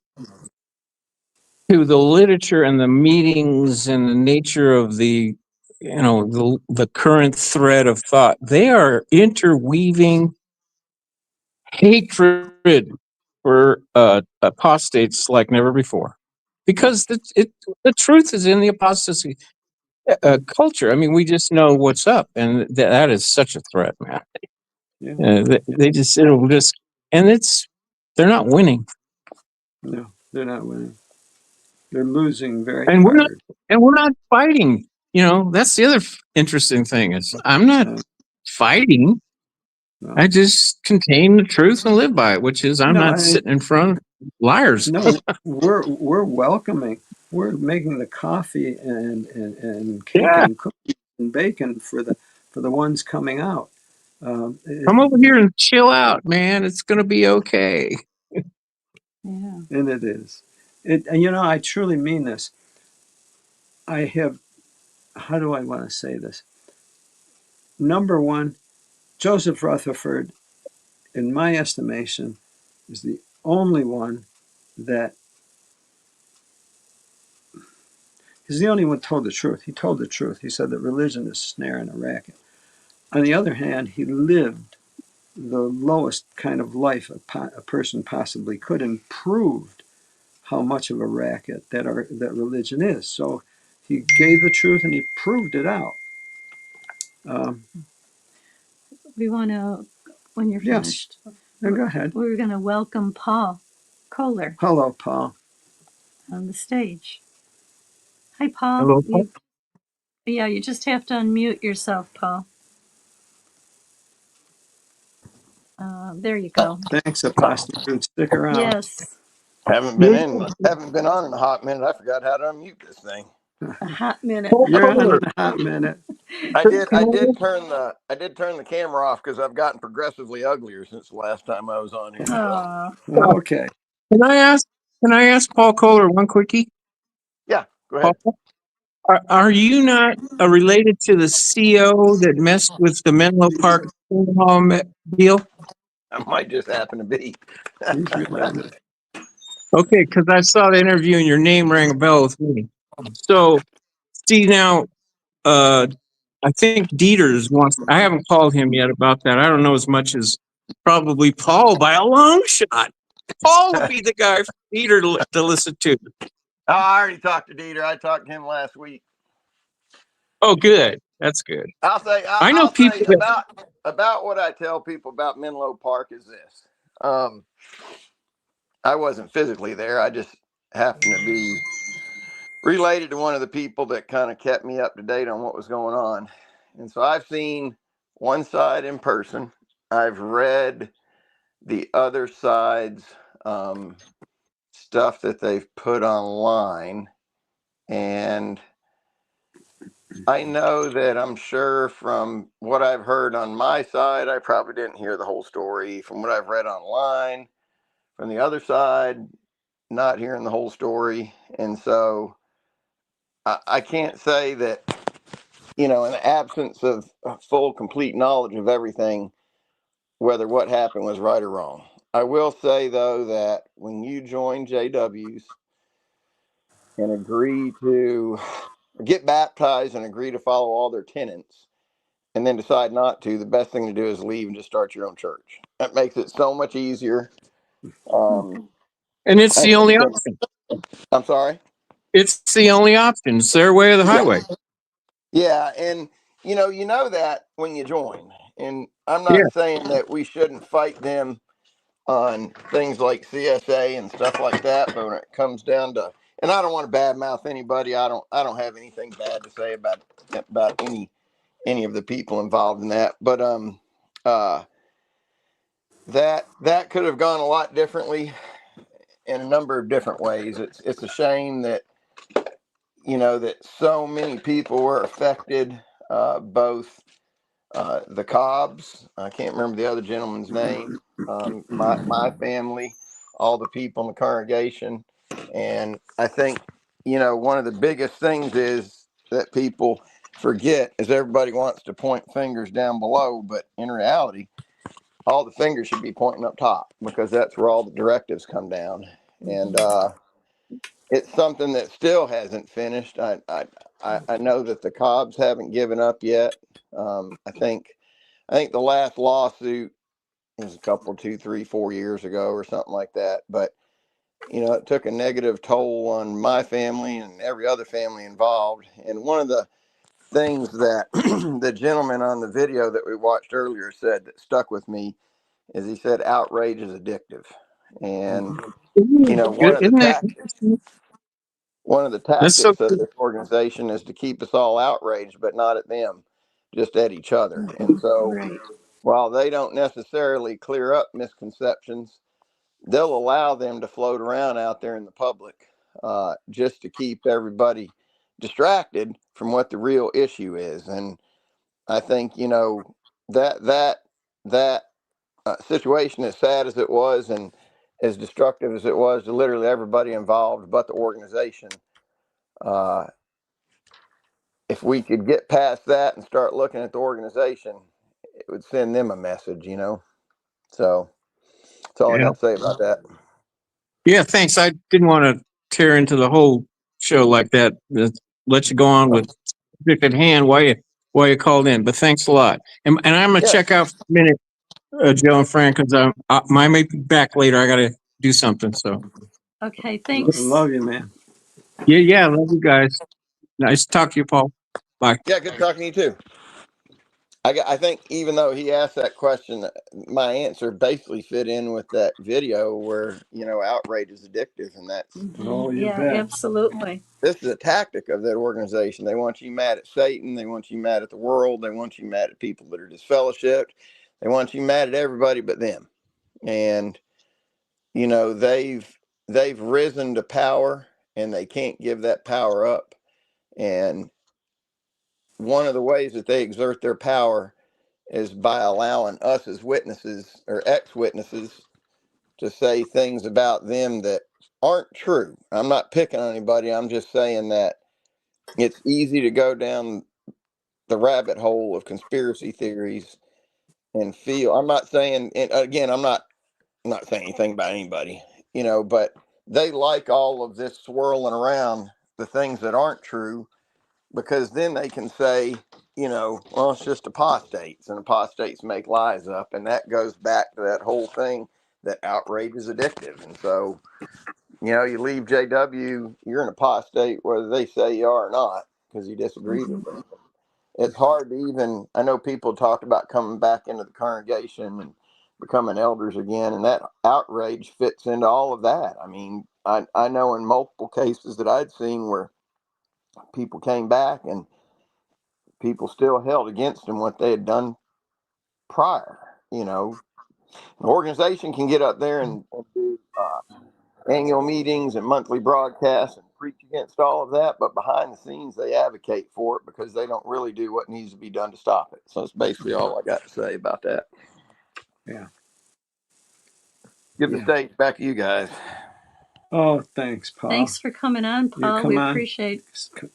to the literature and the meetings and the nature of the current thread of thought, they are interweaving hatred for apostates like never before, because the truth is in the apostasy culture. I mean, we just know what's up, and that is such a threat, man. Yeah, They just it'll just and they're not winning, no, they're not winning. They're losing very and hard. we're not fighting. That's the other interesting thing is I'm not Uh, fighting. I no, just contain the truth and live by it, which is I'm no, not sitting in front of liars. no. We're welcoming. We're making the coffee and cake Yeah, and cookies and bacon for the ones coming out. come over here and chill out, man. It's gonna be okay. Yeah. And it is. And I truly mean this. I have. How do I want to say this? Number one, Joseph Rutherford. in my estimation, is the only one that he's the only one who told the truth. He told the truth. He said that religion is a snare and a racket. On the other hand, he lived the lowest kind of life a person possibly could and proved how much of a racket that religion is. So he gave the truth and he proved it out. We want to, when you're Yes. finished, No, go ahead. we're going to welcome Paul Kohler Hello, Paul. on the stage. Hi, Paul. Hello, Paul. Yeah, you just have to unmute yourself, Paul. There you go. Thanks, Apostle. Dude, stick around. Yes, Haven't been on in a hot minute. I forgot how to unmute this thing. a hot minute. Paul You're on Kohler. in a hot minute. I Can did I turn the camera off because I've gotten progressively uglier since the last time I was on here. So. Oh, Okay. Can I ask? Can I ask Paul Kohler one quickie? Yeah, go ahead. Paul, are you not related to the CO that messed with the Menlo Park deal? I might just happen to be. He's related. Okay, because I saw the interview and your name rang a bell with me. So, see now, I think Dieters wants. I haven't called him yet about that. I don't know as much as probably Paul by a long shot. Paul would be the guy for Dieter to listen to. Oh, I already talked to Dieter. I talked to him last week. Oh, good. That's good. I'll say people that. about what I tell people about Menlo Park is this. I wasn't physically there. I just happened to be related to one of the people that kind of kept me up to date on what was going on. And so I've seen one side in person. I've read the other side's stuff that they've put online. And I know that I'm sure from what I've heard on my side, I probably didn't hear the whole story. From what I've read online, from the other side, not hearing the whole story. And so I can't say that, in the absence of full, complete knowledge of everything, whether what happened was right or wrong. I will say, though, that when you join JWs and agree to get baptized and agree to follow all their tenets and then decide not to, the best thing to do is leave and just start your own church. That makes it so much easier. And it's I the think only that, option. I'm sorry? It's the only option. It's their way or the highway. Yeah, and you know that when you join. And I'm Yeah. not saying that we shouldn't fight them on things like CSA and stuff like that, but when it comes down to, and I don't want to badmouth anybody. I don't have anything bad to say about any of the people involved in that. But that could have gone a lot differently in a number of different ways. It's a shame that that so many people were affected, both the Cobbs. I can't remember the other gentleman's name. My family, all the people in the congregation, and I think one of the biggest things is that people forget is everybody wants to point fingers down below, but in reality, all the fingers should be pointing up top because that's where all the directives come down, and it's something that still hasn't finished. I know that the Cobbs haven't given up yet. I think the last lawsuit was a couple, 2, 3, 4 years ago or something like that. But it took a negative toll on my family and every other family involved. And one of the things that the gentleman on the video that we watched earlier said that stuck with me is he said outrage is addictive. And one of the Isn't that tactics that's so of good? this organization is to keep us all outraged, but not at them, just at each other. And so right. while they don't necessarily clear up misconceptions, they'll allow them to float around out there in the public, just to keep everybody distracted from what the real issue is. And I think that situation, as sad as it was and as destructive as it was to literally everybody involved but the organization, uh, if we could get past that and start looking at the organization, it would send them a message. So that's all I Yeah. got to say about that. Yeah, thanks. I didn't want to tear into the whole show like that. Let you go on with stick at hand while you called in. But thanks a lot. And I'm gonna Yeah. check out for a minute, Joe and Fran, because I might be back later. I got to do something. So Okay, thanks. Love you, man. yeah, love you guys. Nice to talk to you, Paul. Bye. Yeah, good talking to you too. I think even though he asked that question, my answer basically fit in with that video where, outrage is addictive. And Oh, you Yeah, bet. absolutely. this is a tactic of that organization. They want you mad at Satan. They want you mad at the world. They want you mad at people that are disfellowshipped. They want you mad at everybody but them. And, they've risen to power and they can't give that power up. And one of the ways that they exert their power is by allowing us as witnesses or ex-witnesses to say things about them that aren't true. I'm not picking on anybody. I'm just saying that it's easy to go down the rabbit hole of conspiracy theories and feel. I'm not saying, and again, I'm not saying anything about anybody, but they like all of this swirling around the things that aren't true, because then they can say, well, it's just apostates, and apostates make lies up. And that goes back to that whole thing that outrage is addictive. And so, you leave JW, you're an apostate, whether they say you are or not, because you disagree with them. It's hard to even, I know people talked about coming back into the congregation and becoming elders again, and that outrage fits into all of that. I mean, I know in multiple cases that I'd seen where people came back and people still held against them what they had done prior. An organization can get up there and do annual meetings and monthly broadcasts and preach against all of that, but behind the scenes they advocate for it because they don't really do what needs to be done to stop it. So that's basically all I got to say about that. Yeah. Give the Yeah. stage back to you guys. Oh, thanks, Paul. Thanks for coming on, Paul. We appreciate.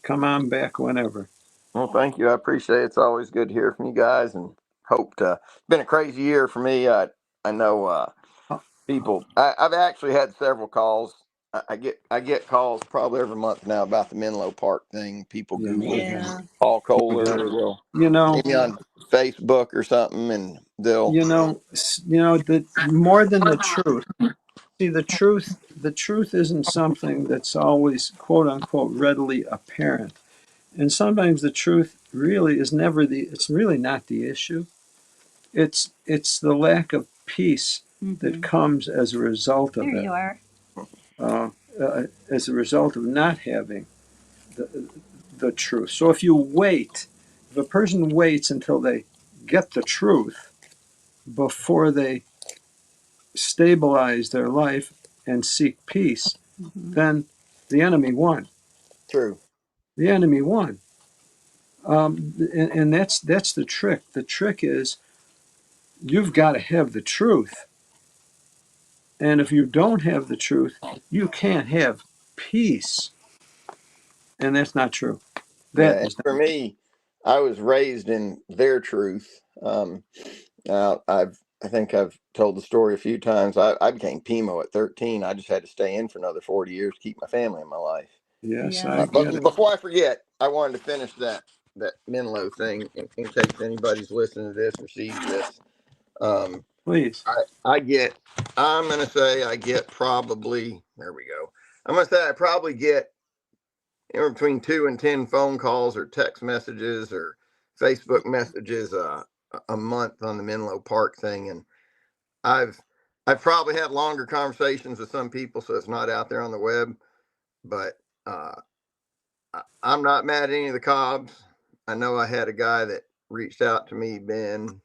Come on back whenever. Well, thank you. I appreciate it. It's always good to hear from you guys, and hope to. It's been a crazy year for me. I know people. I've actually had several calls. I get calls probably every month now about the Menlo Park thing. People Yeah, Google Yeah. Paul Kohler, or they'll see me on Facebook or something, and they'll. that more than the truth. See, the truth isn't something that's always quote unquote readily apparent. And sometimes the truth really is it's really not the issue. It's the lack of peace that comes as a result of There it. you are. As a result of not having the truth. So if a person waits until they get the truth before they stabilize their life and seek peace, then the enemy won. True. The enemy won. And that's the trick. The trick is you've got to have the truth. And if you don't have the truth, you can't have peace. And that's not true. That Yeah, and is not. for me, I was raised in their truth. I think I've told the story a few times. I became PMO at 13. I just had to stay in for another 40 years to keep my family in my life. Yes, Yeah. I But get it. before I forget, I wanted to finish that Menlo thing in case anybody's listening to this or sees this. Please. I'm going to say I get probably, there we go. I'm going to say I probably get between 2 and 10 phone calls or text messages or Facebook messages a month on the Menlo Park thing. And I've probably had longer conversations with some people, so it's not out there on the web. But I'm not mad at any of the Cobbs. I know I had a guy that reached out to me, Ben,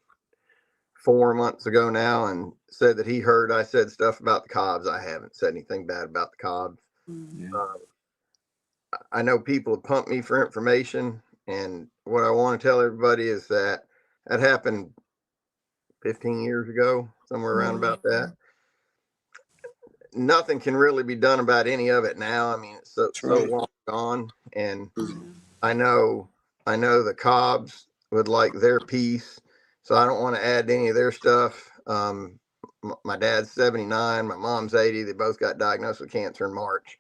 4 months ago now, and said that he heard I said stuff about the Cobbs. I haven't said anything bad about the Cobbs. Yeah. I know people have pumped me for information, and what I want to tell everybody is that happened 15 years ago, somewhere around about that. Nothing can really be done about any of it now. I mean, it's so long gone, and I know the Cobbs would like their piece, so I don't want to add any of their stuff. My dad's 79, my mom's 80. They both got diagnosed with cancer in March.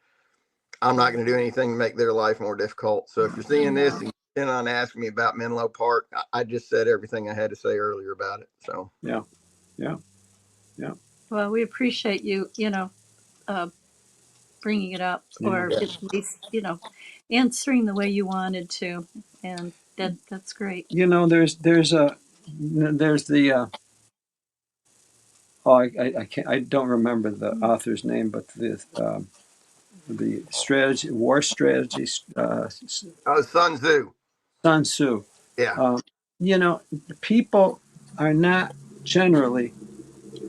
I'm not going to do anything to make their life more difficult. So if you're seeing this and you're on asking me about Menlo Park, I just said everything I had to say earlier about it. So yeah. Well, we appreciate you, bringing it up, or Yeah. at least, answering the way you wanted to, and that's great. There's the I can't, I don't remember the author's name, but the strategy, war strategy, Sun Tzu. Sun Tzu. Yeah. Um, people are not generally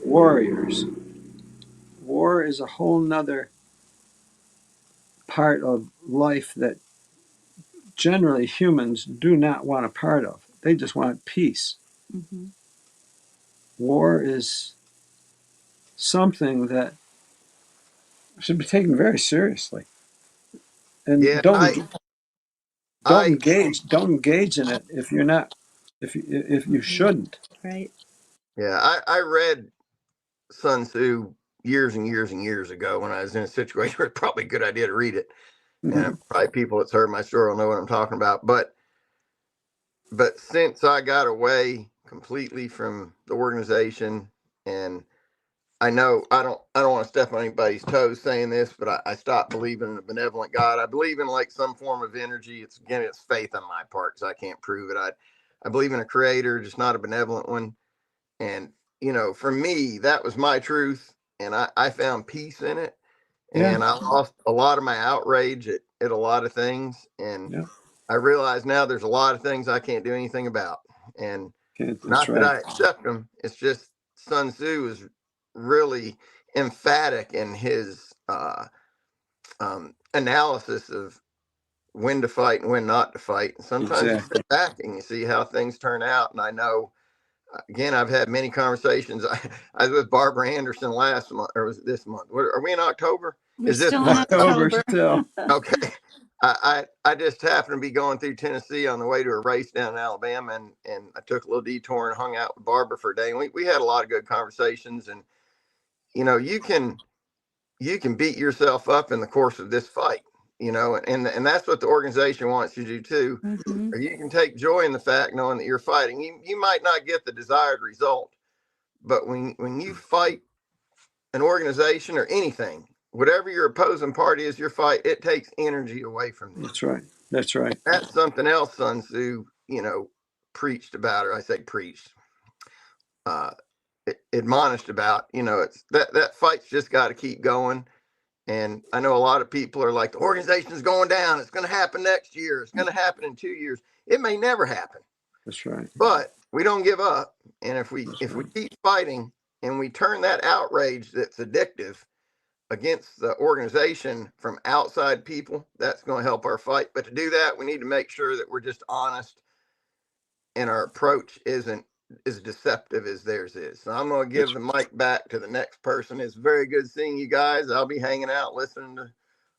warriors. War is a whole nother part of life that generally humans do not want a part of. They just want peace. Mm-hmm. War is something that should be taken very seriously, and Yeah. I, don't engage in it if you're not if you shouldn't. Right. yeah, I read Sun Tzu years and years and years ago when I was in a situation where it's probably a good idea to read it. And probably people that's heard my story will know what I'm talking about. But since I got away completely from the organization, and I know I don't want to step on anybody's toes saying this, but I stopped believing in a benevolent God. I believe in like some form of energy. It's faith on my part because I can't prove it. I believe in a creator, just not a benevolent one. And for me, that was my truth, and I found peace in it. Yeah, And I lost a lot of my outrage at a lot of things, and yeah, I realize now there's a lot of things I can't do anything about. And that's not that right. I accept them, it's just Sun Tzu is really emphatic in his analysis of when to fight and when not to fight. And sometimes you Exactly. sit back and you see how things turn out. And I know, again, I've had many conversations. I was with Barbara Anderson last month, or was it this month? Are we in October? We're Is this still in month? October October. still. Okay. I just happened to be going through Tennessee on the way to a race down in Alabama, and I took a little detour and hung out with Barbara for a day. And we had a lot of good conversations. And you can beat yourself up in the course of this fight, and that's what the organization wants you to do too. Mm-hmm. Or you can take joy in the fact knowing that you're fighting. You might not get the desired result, but when you fight an organization or anything, whatever your opposing party is, your fight, it takes energy away from them. That's right. That's right. That's something else Sun Tzu, preached about, or I say preached, uh, admonished about. It's that fight's just got to keep going. And I know a lot of people are like, the organization's going down. It's going to happen next year. It's going to happen in 2 years. It may never happen, That's right. but we don't give up. And if we Right. keep fighting and we turn that outrage that's addictive against the organization from outside people, that's going to help our fight. But to do that, we need to make sure that we're just honest and our approach isn't as deceptive as theirs is. So I'm going to give That's the mic back to the next person. It's very good seeing you guys. I'll be hanging out, listening to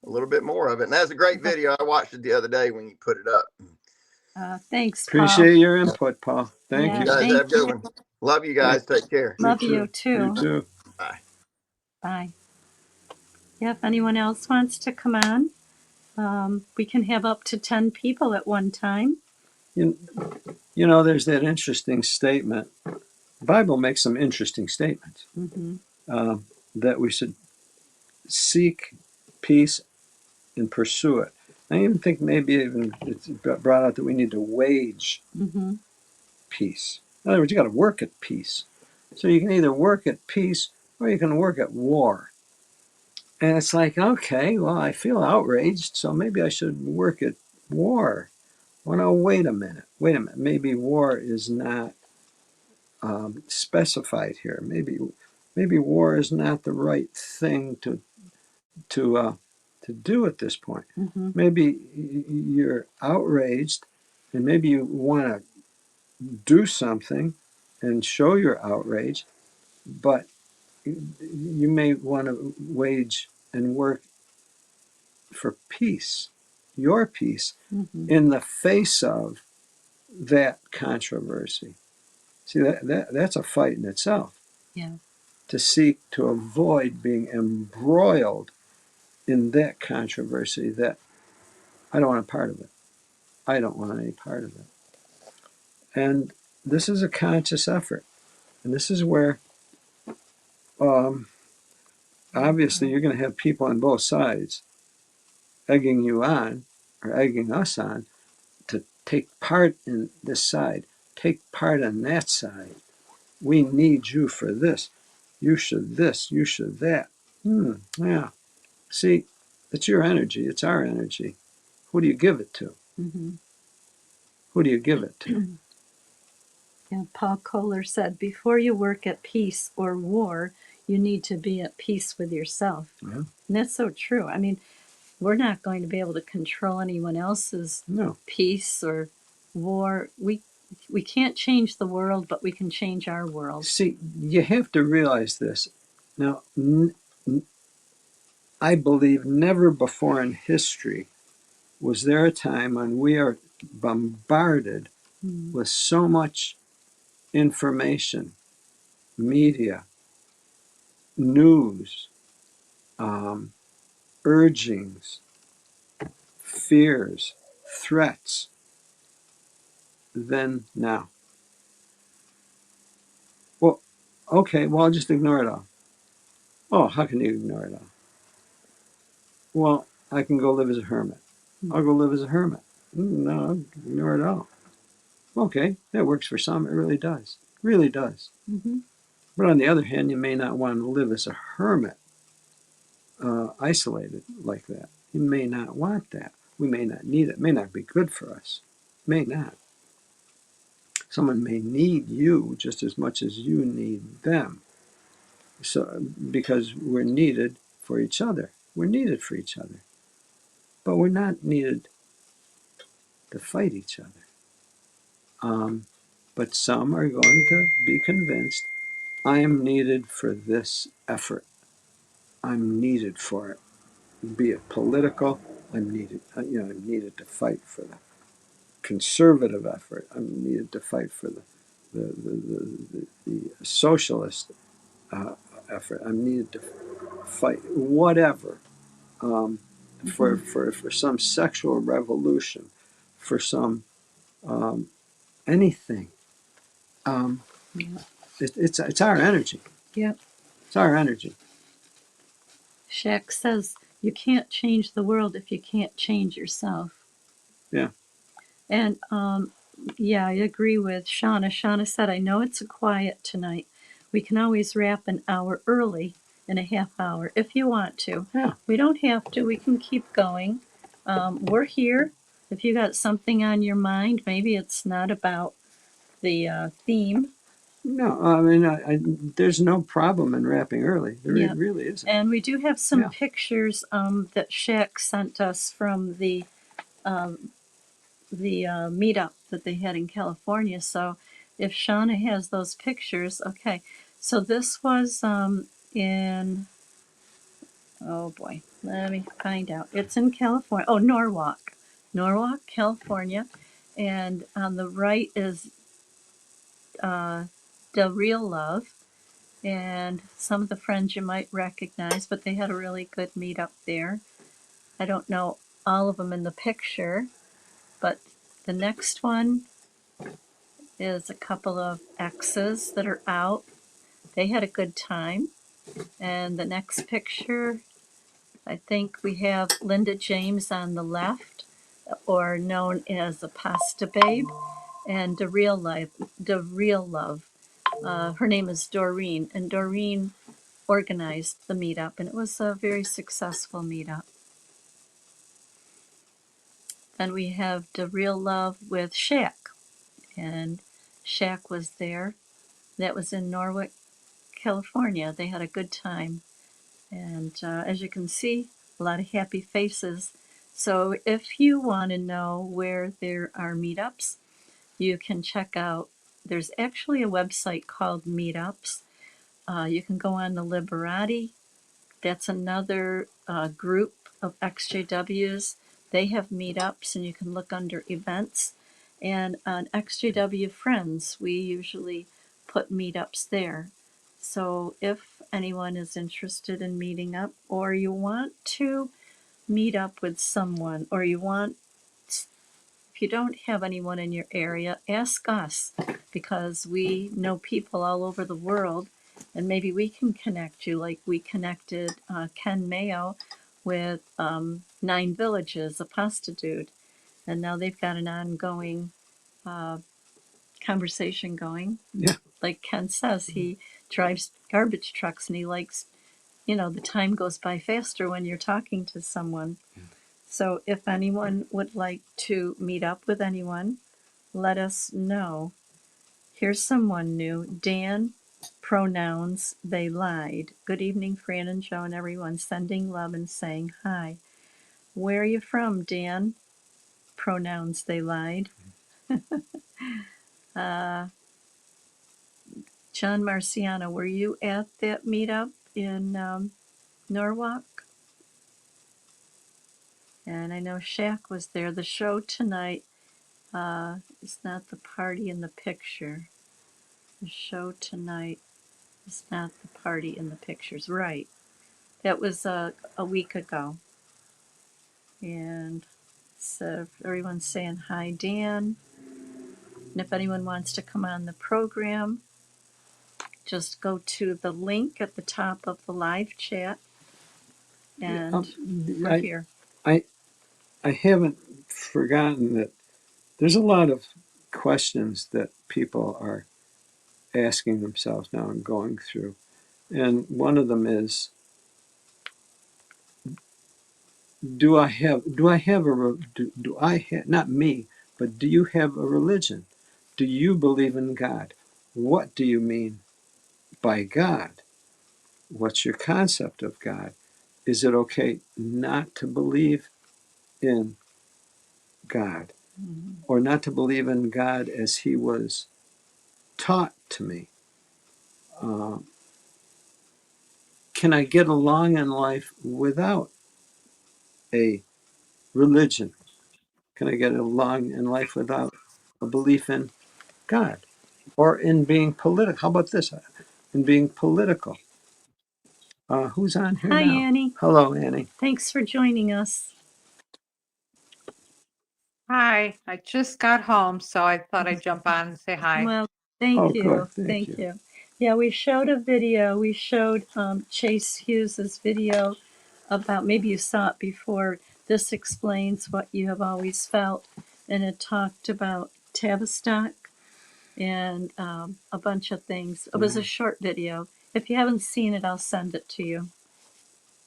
a little bit more of it. And that's a great video. I watched it the other day when you put it up. Thanks, Paul. appreciate your input, Paul. Thank Yeah, You you. guys have a thank good you. one. Love you Thank guys. Take care. you Love you too. You too. too. Bye. Bye. Yeah, if anyone else wants to come on, we can have up to 10 people at one time. You, there's that interesting statement. The Bible makes some interesting statements Mm-hmm. that we should seek peace and pursue it. I even think maybe even it's brought out that we need to wage Mm-hmm. peace. In other words, you got to work at peace. So you can either work at peace or you can work at war. And it's like, okay, well, I feel outraged, so maybe I should work at war. Well, no, wait a minute. Maybe war is not specified here. Maybe war is not the right thing to do at this point. Mm-hmm. Maybe you're outraged, and maybe you want to do something and show your outrage, but you may want to wage and work for peace, your peace, Mm-hmm. in the face of that controversy. See, that's a fight in itself. Yeah. to seek to avoid being embroiled in that controversy that I don't want a part of it. I don't want any part of it. And this is a conscious effort. And this is where, obviously, you're going to have people on both sides egging you on or egging us on to take part in this side, take part in that side. We need you for this. You should this, you should that. Yeah. See, it's your energy, it's our energy. Who do you give it to? Mm-hmm. Who do you give it to? Yeah, Paul Kohler said, before you work at peace or war, you need to be at peace with yourself. Yeah. And that's so true. I mean, we're not going to be able to control anyone else's No. peace or war. We can't change the world, but we can change our world. See, you have to realize this. Now, I believe never before in history was there a time when we are bombarded with so much information, media, news, urgings, fears, threats than now. Well, okay, well, I'll just ignore it all. Oh, how can you ignore it all? Well, I can go live as a hermit. I'll go live as a hermit. No, I'll ignore it all. Okay, that works for some. It really does. Really does. Mm-hmm. But on the other hand, you may not want to live as a hermit, isolated like that. You may not want that. We may not need it. It may not be good for us. May not. Someone may need you just as much as you need them. So, because we're needed for each other. We're needed for each other. But we're not needed to fight each other. But some are going to be convinced I am needed for this effort. I'm needed for it. Be it political, I'm needed. I'm needed to fight for the conservative effort. I'm needed to fight for the socialist effort. I'm needed to fight whatever for some sexual revolution, for some anything. It's our energy. Yep. It's our energy. Shaq says you can't change the world if you can't change yourself. Yeah. And yeah, I agree with Shauna. Shauna said, I know it's quiet tonight. We can always wrap an hour early in a half hour if you want to. Yeah. We don't have to. We can keep going. We're here. If you got something on your mind, maybe it's not about the theme. No, I mean, there's no problem in wrapping early. There really isn't. And we do have some pictures that Shaq sent us from the meetup that they had in California. So if Shauna has those pictures, okay. So this was in, oh boy, let me find out. It's in California. Oh, Norwalk, California. And on the right is The Real Love. And some of the friends you might recognize, but they had a really good meetup there. I don't know all of them in the picture, but the next one is a couple of exes that are out. They had a good time. And the next picture, I think we have Linda James on the left, or known as the Pasta Babe, and The Real Love. Her name is Doreen, and Doreen organized the meetup, and it was a very successful meetup. Then we have The Real Love with Shaq, and Shaq was there. That was in Norwalk, California. They had a good time. And as you can see, a lot of happy faces. So if you want to know where there are meetups, you can check out, there's actually a website called Meetups. You can go on the Liberati. That's another group of ExJWs. They have meetups, and you can look under events. And on ExJWFriends, we usually put meetups there. So if anyone is interested in meeting up, or you want to meet up with someone, or if you don't have anyone in your area, ask us, because we know people all over the world, and maybe we can connect you, like we connected Ken Mayo with 9 Villages, a pasta dude, and now they've got an ongoing conversation going. Yeah. Like Ken says, he drives garbage trucks, and he likes, the time goes by faster when you're talking to someone. So if anyone would like to meet up with anyone, let us know. Here's someone new. Dan, pronouns, they lied. Good evening, Fran and Joe and everyone. Sending love and saying hi. Where are you from, Dan? Pronouns, they lied. John Marciano, were you at that meetup in Norwalk? And I know Shaq was there. The show tonight is not the party in the picture. The show tonight is not the party in the pictures. Right. That was a week ago. And so everyone's saying hi, Dan. And if anyone wants to come on the program, just go to the link at the top of the live chat, and we're I, here. I haven't forgotten that there's a lot of questions that people are asking themselves now and going through. And one of them is, do I have not me, but do you have a religion? Do you believe in God? What do you mean by God? What's your concept of God? Is it okay not to believe in God, or not to believe in God as he was taught to me? Can I get along in life without a religion? Can I get along in life without a belief in God? Or in being political? How about this? In being political. Who's on here Hi, now? Annie. Hello, Annie. Thanks for joining us. Hi, I just got home, so I thought I'd jump on and say hi. Well, thank Oh, you. good. Thank you. you. Yeah, we showed a video. We showed Chase Hughes's video about, maybe you saw it before. This explains what you have always felt, and it talked about Tavistock and a bunch of things. It was a short video. If you haven't seen it, I'll send it to you.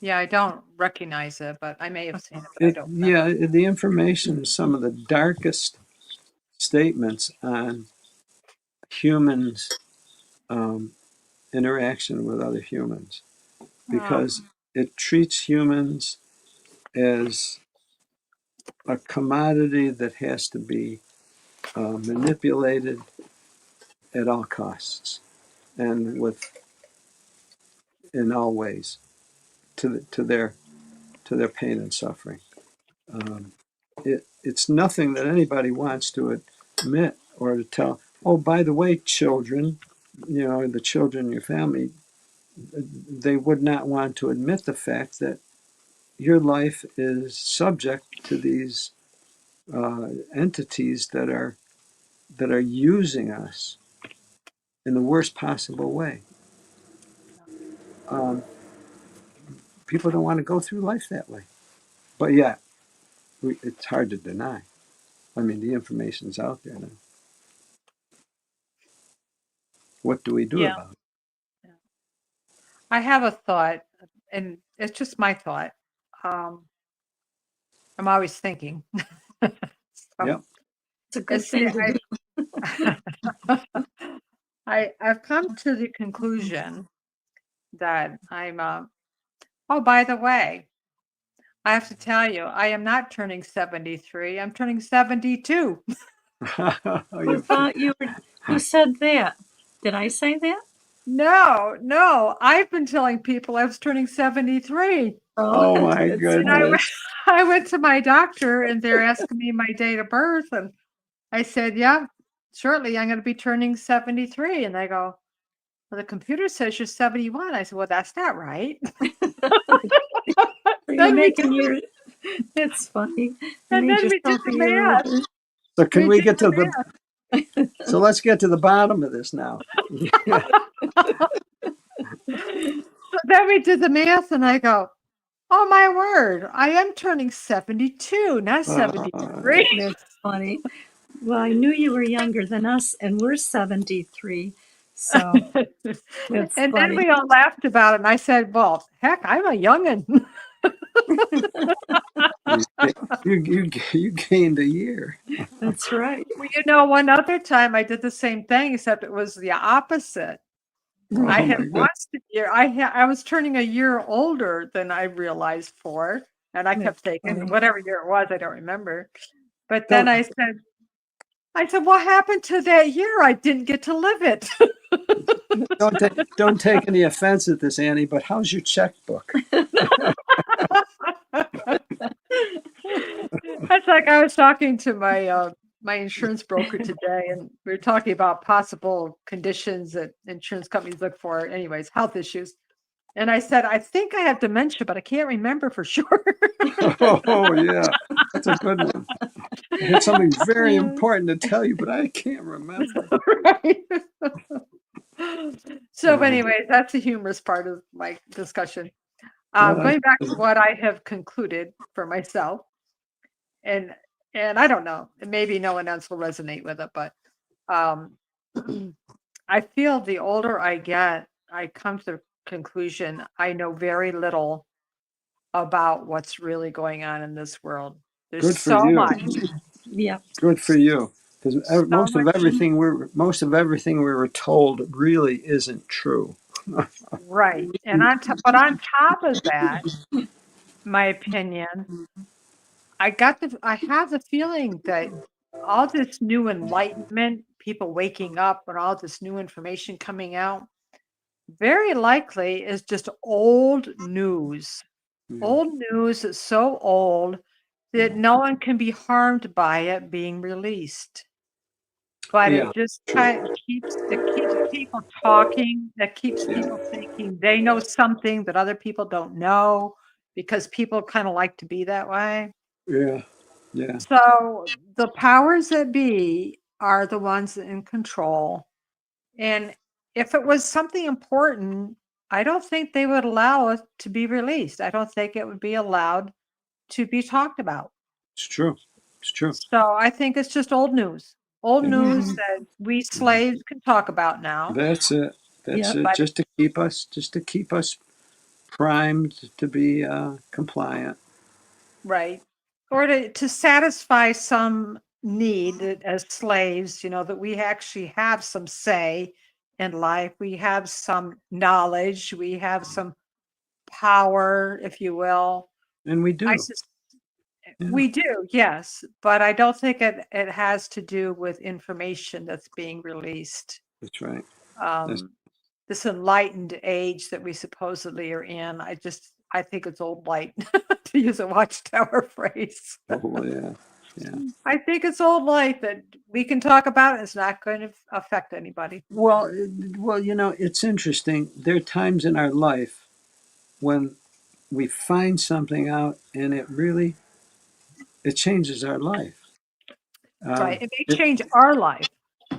Yeah, I don't recognize it, but I may have seen it, but I don't remember. Yeah, the information, some of the darkest statements on humans' interaction with other humans, Oh, because it treats humans as a commodity that has to be manipulated at all costs and in all ways to their pain and suffering. It's nothing that anybody wants to admit or to tell. Oh, by the way, children, the children in your family, they would not want to admit the fact that your life is subject to these entities that are using us in the worst possible way. Um, People don't want to go through life that way, but yet it's hard to deny. I mean, the information's out there now. What do we do Yeah. about it? I have a thought, and it's just my thought. Um, I'm always thinking. So, Yep. It's a good see, thing to do. I've come to the conclusion that I'm. Oh, by the way, I have to tell you, I am not turning 73. I'm turning 72. Who thought you were? Who said that? Did I say that? No, I've been telling people I was turning 73. Oh my That's And I, goodness. I went to my doctor and they're asking me my date of birth. And I said, yeah, shortly I'm going to be turning 73. And they go, well, the computer says you're 71. I said, well, that's not right. You're making your. It's funny. You And made then we did yourself a the year math. older. So can We we did get to the the? So let's get to the bottom of this now. So then we did the math, and I go, oh my word, I am turning 72, not 73. That's funny. Well, I knew you were younger than us, and we're 73. So it's And then funny. we all laughed about it, and I said, well, heck, I'm a youngin'. You gained a year. That's right. Well, you know, one other time I did the same thing, except it was the opposite. I Oh had my God. lost a year. I was turning a year older than I realized for, and I kept That's thinking funny. whatever year it was, I don't remember. But then Don't I said, what happened to that year? I didn't get to live it. don't take any offense at this, Annie. But how's your checkbook? That's like I was talking to my insurance broker today, and we were talking about possible conditions that insurance companies look for, anyways, health issues. And I said, I think I have dementia, but I can't remember for sure. Oh yeah, that's a good one. I had something very important to tell you, but I can't remember. Right. So, Oh, anyways, that's the humorous part of my discussion. well, Going back to what I have concluded for myself, and I don't know, maybe no one else will resonate with it, but um, I feel the older I get, I come to the conclusion I know very little about what's really going on in this world. There's good for so you. much, Yeah. Good for you. Because so much, most of everything we were told really isn't true. right? And but on top of that, my opinion, I have the feeling that all this new enlightenment, people waking up and all this new information coming out, very likely is just old news. Yeah. Old news is so old that no one can be harmed by it being released. But Yeah. it just kind of keeps people talking, that keeps Yeah. people thinking they know something that other people don't know because people kind of like to be that way. Yeah. Yeah. So the powers that be are the ones in control. And if it was something important, I don't think they would allow it to be released. I don't think it would be allowed to be talked about. It's true. It's true. So I think it's just old news. Old Yeah. news that we slaves can talk about now. That's it. That's Yep. it. But Just to keep us primed to be compliant. right. Or to satisfy some need as slaves, that we actually have some say in life. We have some knowledge. We have some power, if you will. And we I do. sus- Yeah. we do, yes, but I don't think it has to do with information that's being released. That's right. That's This enlightened age that we supposedly are in, I think it's old light, to use a Watchtower phrase. oh yeah. Yeah. I think it's old light that we can talk about. And it's not going to affect anybody. Well, it's interesting. There are times in our life when we find something out, and it changes our life. Right. It may It, change our life.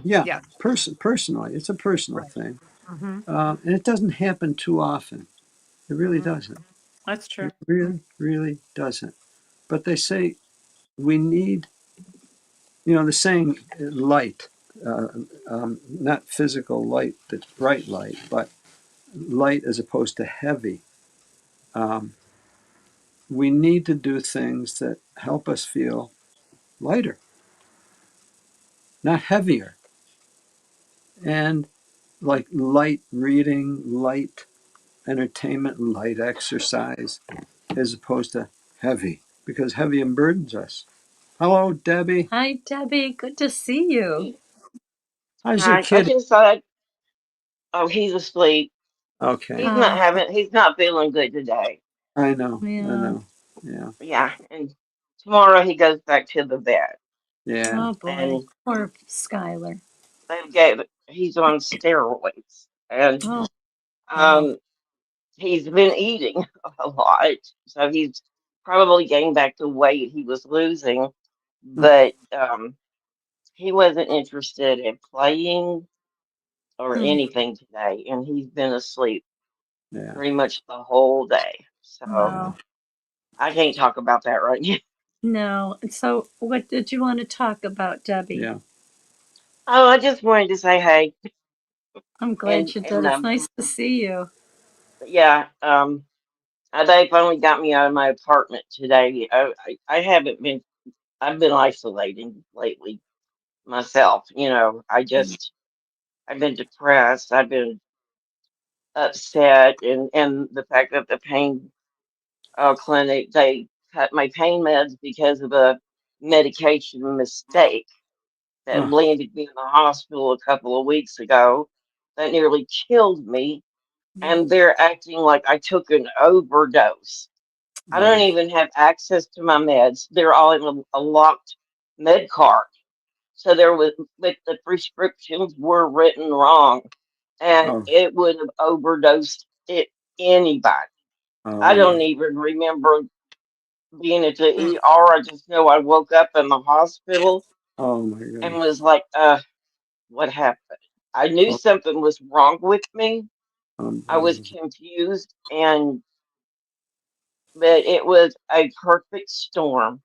yeah, Yes. personally, it's a personal Right. thing, Mm-hmm. and it doesn't happen too often. It really Mm-hmm. doesn't. That's true. It really, really doesn't. But they say we need, the saying, light, not physical light that's bright light, but light as opposed to heavy. Um, we need to do things that help us feel lighter, not heavier. And like light reading, light entertainment, light exercise, as opposed to heavy, because heavy burdens us. Hello, Debbie. Hi, Debbie. Good to see you. How's your I kid? just thought, oh, he's asleep. Okay. He's not feeling good today. I know. I Yeah. know. Yeah. Yeah. And tomorrow he goes back to the vet. Yeah. Oh boy. And Poor Skylar. he's on steroids. And Oh, wow. um, he's been eating a lot, so he's probably getting back the weight he was losing. Hmm. But he wasn't interested in playing or Hmm. anything today, and he's been asleep Yeah. pretty much the whole day. So Yeah. Wow. I can't talk about that right now. No. So, what did you want to talk about, Debbie? Yeah. Oh, I just wanted to say hey, I'm glad and you did. and It's nice to see you. yeah, they finally got me out of my apartment today. I haven't been. I've been isolating lately myself. I've been depressed. I've been upset, and the fact that the pain clinic they cut my pain meds because of a medication mistake that Oh. landed me in the hospital a couple of weeks ago that nearly killed me. Yeah. And they're acting like I took an overdose. I don't Oh. even have access to my meds. They're all in a locked med card. So there was, but the prescriptions were written wrong, and Oh. it would have overdosed it anybody. I Oh don't my. even remember being at the ER. I just know I woke up in the hospital Oh my and goodness. was like, what happened? I knew Oh, something was wrong with me. I was unbelievable. confused, and but it was a perfect storm.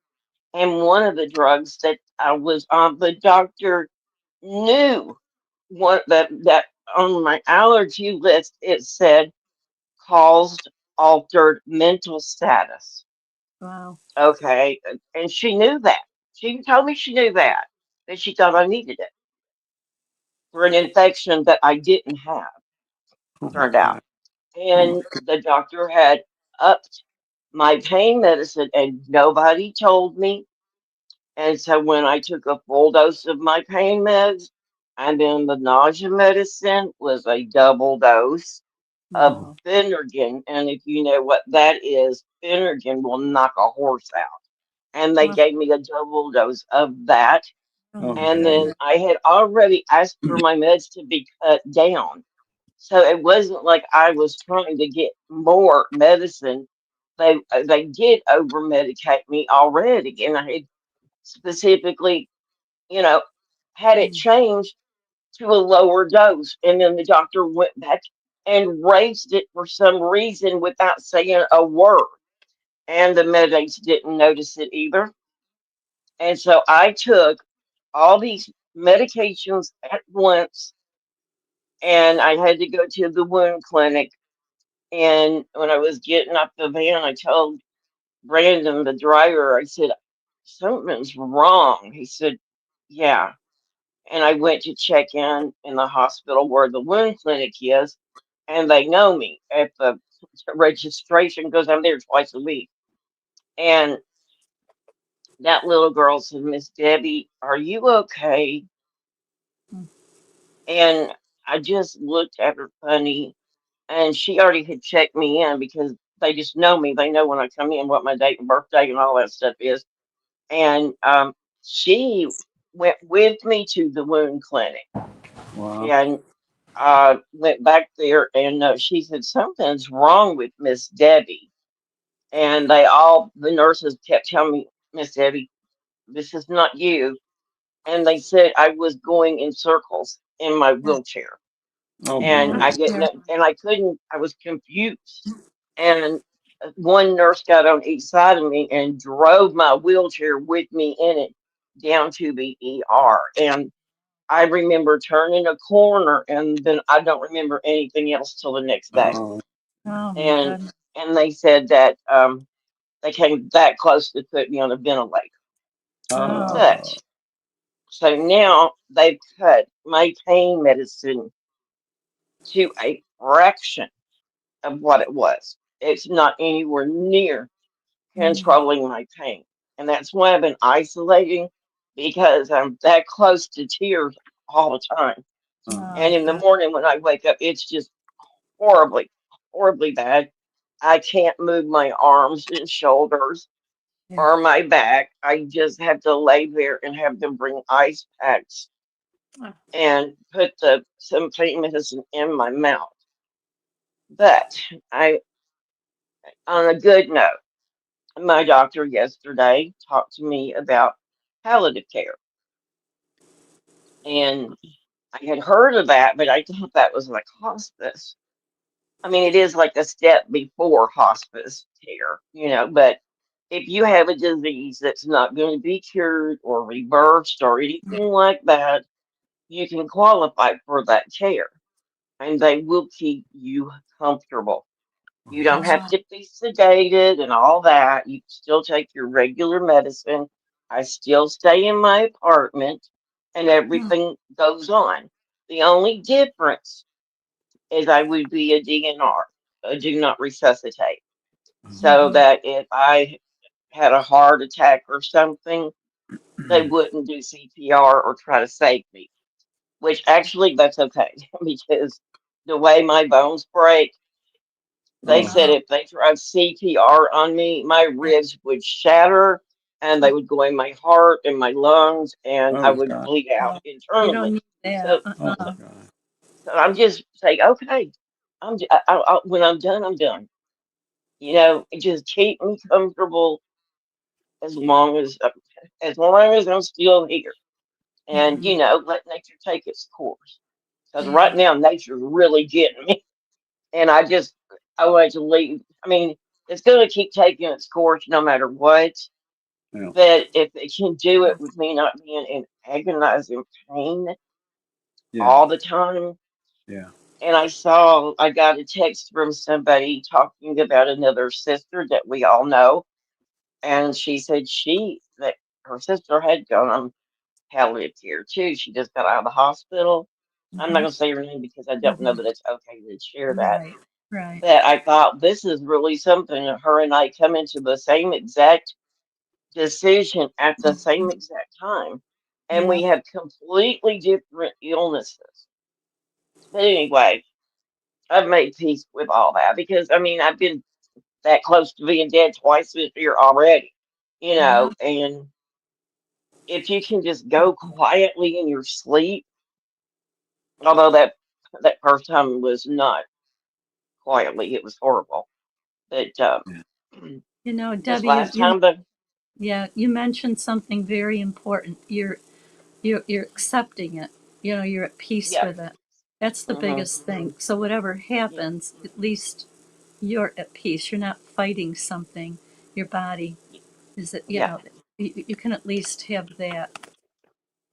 And one of the drugs that I was on, the doctor knew what that on my allergy list it said caused altered mental status. Wow. Okay, and she knew that. She told me she knew that she thought I needed it for an infection that I didn't have. Oh my Turned out, God. Oh my and God. the doctor had upped my pain medicine, and nobody told me. And so when I took a full dose of my pain meds, and then the nausea medicine was a double dose of Wow. Phenergan. And if you know what that is, Phenergan will knock a horse out. And they Wow. gave me a double dose of that. Oh Oh my And my then goodness. I had already asked for my meds to be cut down. So it wasn't like I was trying to get more medicine. They did over medicate me already, and I had specifically, you know, had it Mm. changed to a lower dose. And then the doctor went back and raised it for some reason without saying a word. And the medics didn't notice it either. And so I took all these medications at once, and I had to go to the wound clinic. And when I was getting off the van, I told Brandon, the driver, I said, something's wrong. He said, yeah. And I went to check in the hospital where the wound clinic is, and they know me at the registration because I'm there twice a week. And that little girl said, Miss Debbie, are you okay? Mm. And I just looked at her funny, and she already had checked me in because they just know me. They know when I come in what my date and birthday and all that stuff is. And she went with me to the wound clinic, Wow. and went back there, and she said something's wrong with Miss Debbie. And the nurses kept telling me, Miss Debbie, this is not you. And they said I was going in circles in my Yeah. wheelchair, Oh and my. I'm I didn't here. know, and I couldn't. I was confused, and one nurse got on each side of me and drove my wheelchair with me in it down to the ER. And I remember turning a corner, and then I don't remember anything else till the next day. Oh. Oh my And goodness. they said that they came that close to put me on a ventilator. Oh. But so now they've cut my pain medicine to a fraction of what it was. It's not anywhere near Mm. controlling my pain. And that's why I've been isolating because I'm that close to tears all the time. Oh. And Oh in the God. morning when I wake up, it's just horribly, horribly bad. I can't move my arms and shoulders Yeah. or my back. I just have to lay there and have them bring ice packs Oh, and put some pain medicine in my mouth. But I, on a good note, my doctor yesterday talked to me about palliative care, and I had heard of that, but I thought that was like hospice. I mean, it is like a step before hospice care, but if you have a disease that's not going to be cured or reversed or anything like that, you can qualify for that care and they will keep you comfortable. You don't have Wow. to be sedated and all that. You can still take your regular medicine. I still stay in my apartment and Hmm. everything goes on. The only difference is I would be a DNR, a do not resuscitate, so Mm-hmm. that if I had a heart attack or something, they wouldn't do CPR or try to save me, which actually that's okay because the way my bones break, they Oh, said Wow. if they tried CPR on me, my Yeah. ribs would shatter and they would go in my heart and my lungs and I oh would God. bleed out Oh, you don't internally. need that. So, Oh Uh-uh. God. so I'm just saying, okay, when I'm done, I'm done. Just keep me comfortable as long as I'm still here, and Mm-hmm. let nature take its course. Because right Yeah. now, nature's really getting me, and I want to leave. I mean, it's going to keep taking its course no matter what. Yeah. But if it can do it with me not being in agonizing pain Yeah. all the time, Yeah. and I got a text from somebody talking about another sister that we all know, and she said that her sister had gone on palliative care too. She just got out of the hospital. I'm not Mm-hmm. gonna say her name because I don't know Mm-hmm. that it's okay to share that. Right. Right. But I thought this is really something. Her and I come into the same exact decision at the same exact time, and Yeah. we have completely different illnesses. But anyway, I've made peace with all that because I mean I've been that close to being dead twice this year already, Yeah. and if you can just go quietly in your sleep, although that first time was not quietly, it was horrible. But Yeah. You know, this Debbie, last time, the yeah, you mentioned something very important. You're accepting it. You know, you're at peace yeah, with it. That's the hmm biggest thing. So whatever yeah, happens, at least you're at peace. You're not fighting something. Your body is it. You yeah. know, you can at least have that.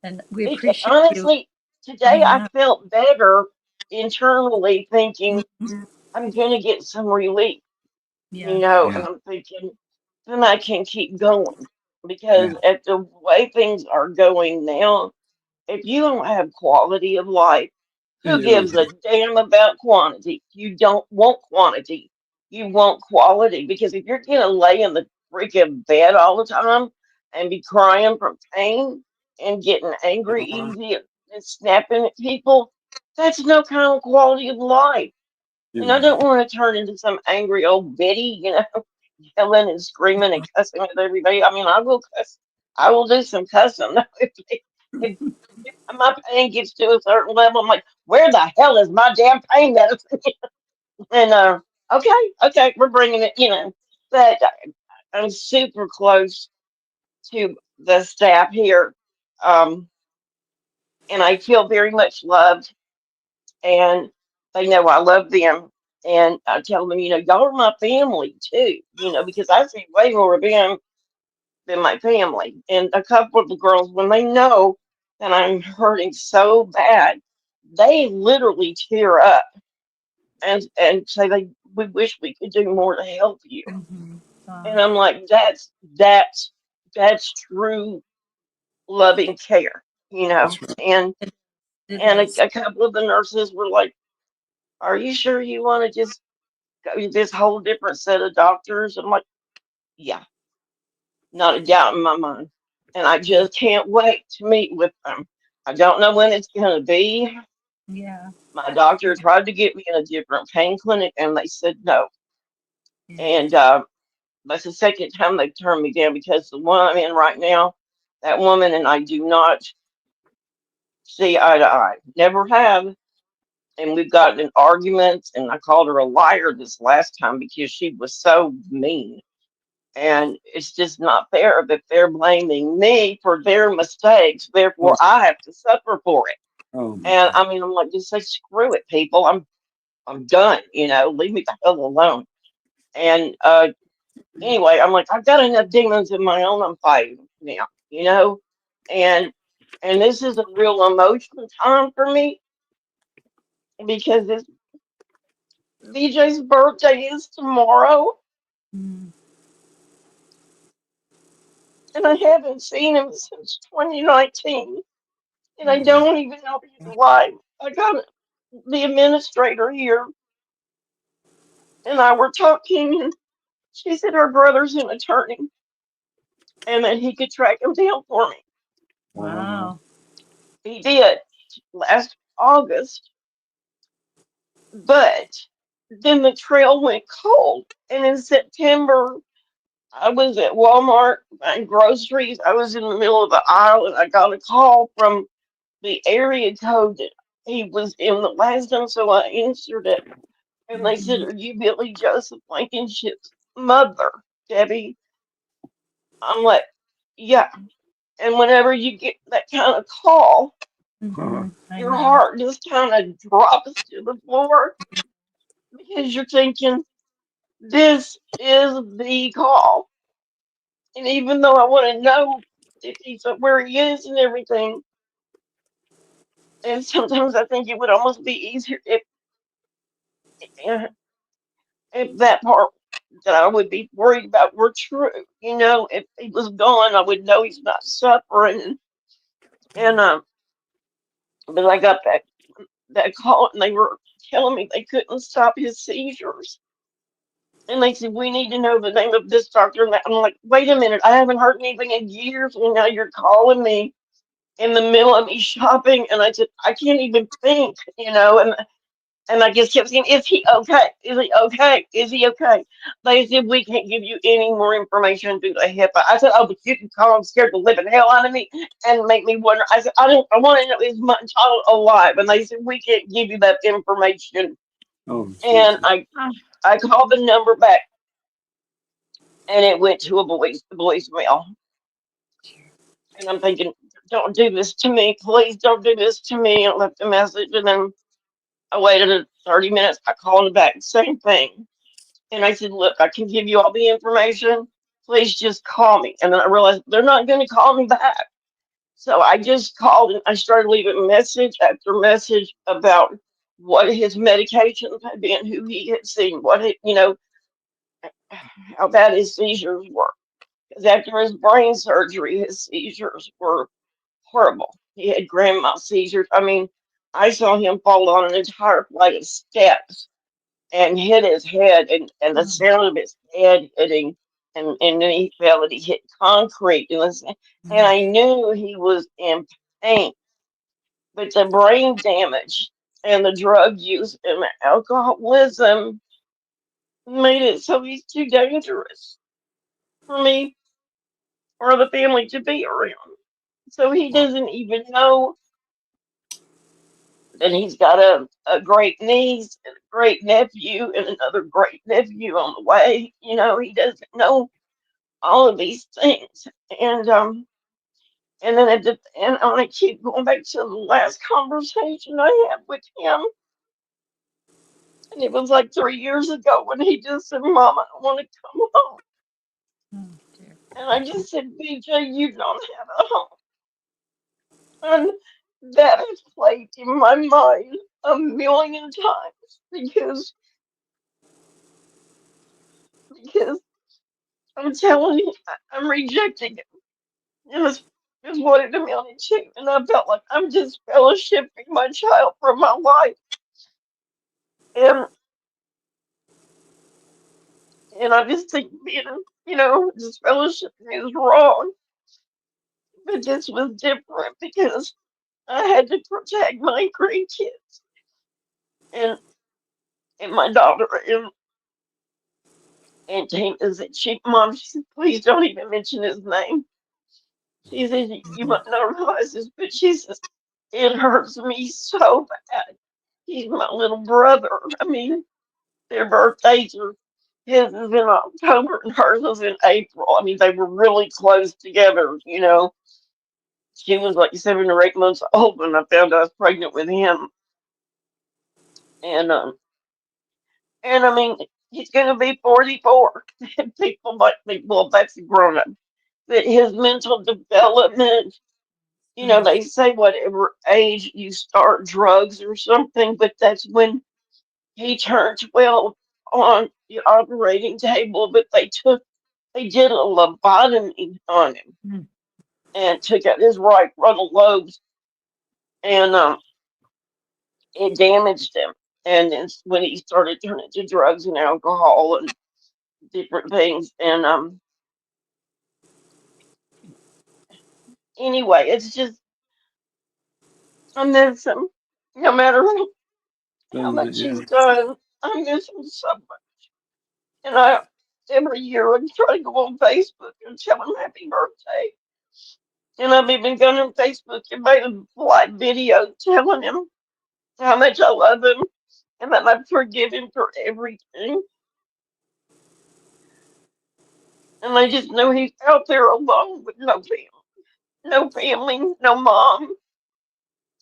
And we It appreciate you honestly today coming I on. felt better internally, thinking Mhm. I'm gonna get some relief, Yeah. and Yeah. I'm thinking then I can keep going Yeah. because at the way things are going now, if you don't have quality of life, who You gives don't a have. damn about quantity? You don't want quantity. You want quality because if you're going to lay in the freaking bed all the time and be crying from pain and getting angry Uh, easy and snapping at people, that's no kind of quality of life. you're And I right. don't want to turn into some angry old biddy, yelling and screaming and cussing at everybody. I mean, I will cuss. I will do some cussing. If, if my pain gets to a certain level, I'm like, where the hell is my damn pain medicine? And okay, we're bringing it. But I'm super close to the staff here, um, and I feel very much loved, and they know I love them. And I tell them, y'all are my family too, because I see way more of them than my family. And a couple of the girls, when they know that I'm hurting so bad, they literally tear up and say we wish we could do more to help you. Mm-hmm. And I'm like, that's true loving care, That's right. And it, it and is. a couple of the nurses were like, "Are you sure you want to just go to this whole different set of doctors?" I'm like, "Yeah, not a doubt in my mind." And I Yeah. just can't wait to meet with them. I don't know when it's going to be. Yeah. My doctor tried to get me in a different pain clinic, and they said no. Yeah. And that's the second time they've turned me down because the one I'm in right now, that woman and I do not see eye to eye. Never have. And we've gotten in arguments, and I called her a liar this last time because she was so mean. And it's just not fair that they're blaming me for their mistakes. Therefore, Oh, I have to suffer for it. oh my And God. I mean, I'm like, just say screw it, people. I'm done. Leave me the hell alone. And anyway, I'm like, I've got enough demons of my own. I'm fighting now. And and this is a real emotional time for me because it's VJ's birthday is tomorrow, Mm. and I haven't seen him since 2019, and I Mm. don't even know if he's alive. I got the administrator here, and I were talking, and she said her brother's an attorney, and that he could track him down for me. Wow. Wow. He did last August, but then the trail went cold, and in September I was at Walmart buying groceries. I was in the middle of the aisle, and I got a call from the area code that he was in the last time, so I answered it. And they said, Mhm. "Are you Billy Joseph Blankenship's mother, Debbie?" I'm like, "Yeah." And whenever you get that kind of call, Huh. I your know. heart just kind of drops to the floor because you're thinking, this is the call. And even though I want to know if he's where he is and everything, and sometimes I think it would almost be easier if that part that I would be worried about were true. If he was gone, I would know he's not suffering. And but I got that call, and they were telling me they couldn't stop his seizures. And they said, we need to know the name of this doctor. And I'm like, wait a minute, I haven't heard anything in years, and now you're calling me in the middle of me shopping. And I said, I can't even think. And I just kept saying, is he okay? Is he okay? Is he okay? They said, we can't give you any more information due to HIPAA. I said, oh, but you can call him scared the living hell out of me and make me wonder. I said, I want to know, is my child alive? And they said, we can't give you that information. Oh And Jesus. I called the number back, and it went to a voicemail. And I'm thinking, don't do this to me. Please don't do this to me. I left a message, and then I waited 30 minutes. I called him back, same thing. And I said, look, I can give you all the information. Please just call me. And then I realized they're not going to call me back. So I just called, and I started leaving message after message about what his medications had been, who he had seen, how bad his seizures were. Because after his brain surgery, his seizures were horrible. He had grandma seizures. I mean, I saw him fall on an entire flight of steps and hit his head, and the sound of his head hitting, and then he fell and he hit concrete. And I knew he was in pain, but the brain damage and the drug use and the alcoholism made it so he's too dangerous for me or the family to be around. So he doesn't even know that he's got a great niece and a great nephew and another great nephew on the way. He doesn't know all of these things. And then and I want to keep going back to the last conversation I had with him. And it was like 3 years ago when he just said, Mama, I want to come home. Oh, dear. And I just said, BJ, you don't have a home. And that has played in my mind a million times because I'm telling you, I'm rejecting it. Is what it amounted to. And I felt like I'm just fellowshipping my child from my life. And I just think being, just fellowshipping is wrong. But this was different because I had to protect my grandkids and my daughter and Tina said, Mom, she said, please don't even mention his name. She said, you might not realize this, but she says, It hurts me so bad. He's my little brother. I mean, their birthdays are, his is in October and hers is in April. I mean, they were really close together, you know. She was like 7 or 8 months old when I found I was pregnant with him. And I mean, he's gonna be 44. And people might think, well, that's a grown up. But his mental development, you know, they say whatever age you start drugs or something, but that's when he turned 12 on the operating table, but they did a lobotomy on him Mm. and took out his right frontal lobes, and it damaged him. And then when he started turning to drugs and alcohol and different things, and anyway, it's just I miss him. No matter how Same to much he's you. done, I miss him so much. And I every year I try to go on Facebook and tell him happy birthday. And I've even gone on Facebook and made a live video telling him how much I love him and that I forgive him for everything. And I just know he's out there alone with no family, no mom.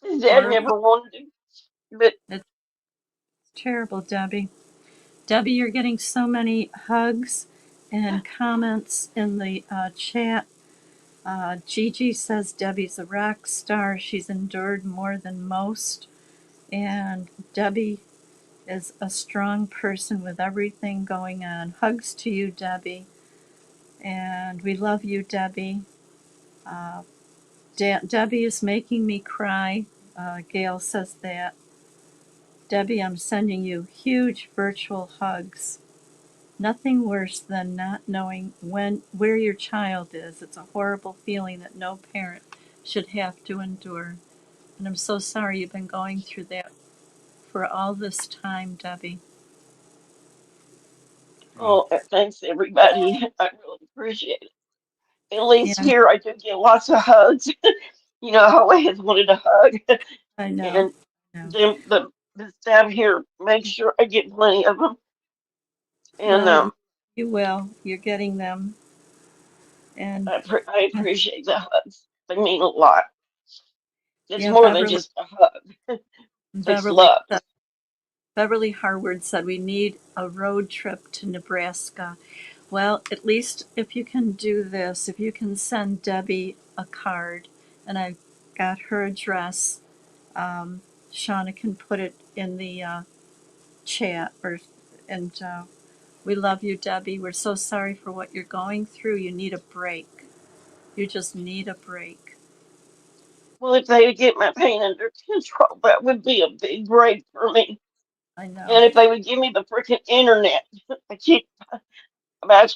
His dad Horrible. never wanted him. But It's terrible, Debbie. Debbie, you're getting so many hugs and comments in the chat. Gigi says Debbie's a rock star. She's endured more than most. And Debbie is a strong person with everything going on. Hugs to you, Debbie. And we love you, Debbie. Uh, Debbie is making me cry. Gail says that. Debbie, I'm sending you huge virtual hugs. Nothing worse than not knowing where your child is. It's a horrible feeling that no parent should have to endure. And I'm so sorry you've been going through that for all this time, Debbie. Wow. oh, thanks everybody. I really appreciate it. At least Yeah, here I do get lots of hugs. You know, I always wanted a hug. I know. And I know. the staff here makes sure I get plenty of them. And Well, you will. You're getting them. And I appreciate the hugs. They mean a lot. It's yeah, more than just a hug. It's Beverly love. said, Beverly Harward said we need a road trip to Nebraska. Well, at least if you can do this, if you can send Debbie a card, and I've got her address, Shauna can put it in the chat, and we love you, Debbie. We're so sorry for what you're going through. You need a break. You just need a break. Well, if they would get my pain under control, that would be a big break for me. I know. And if they would give me the freaking internet, I keep about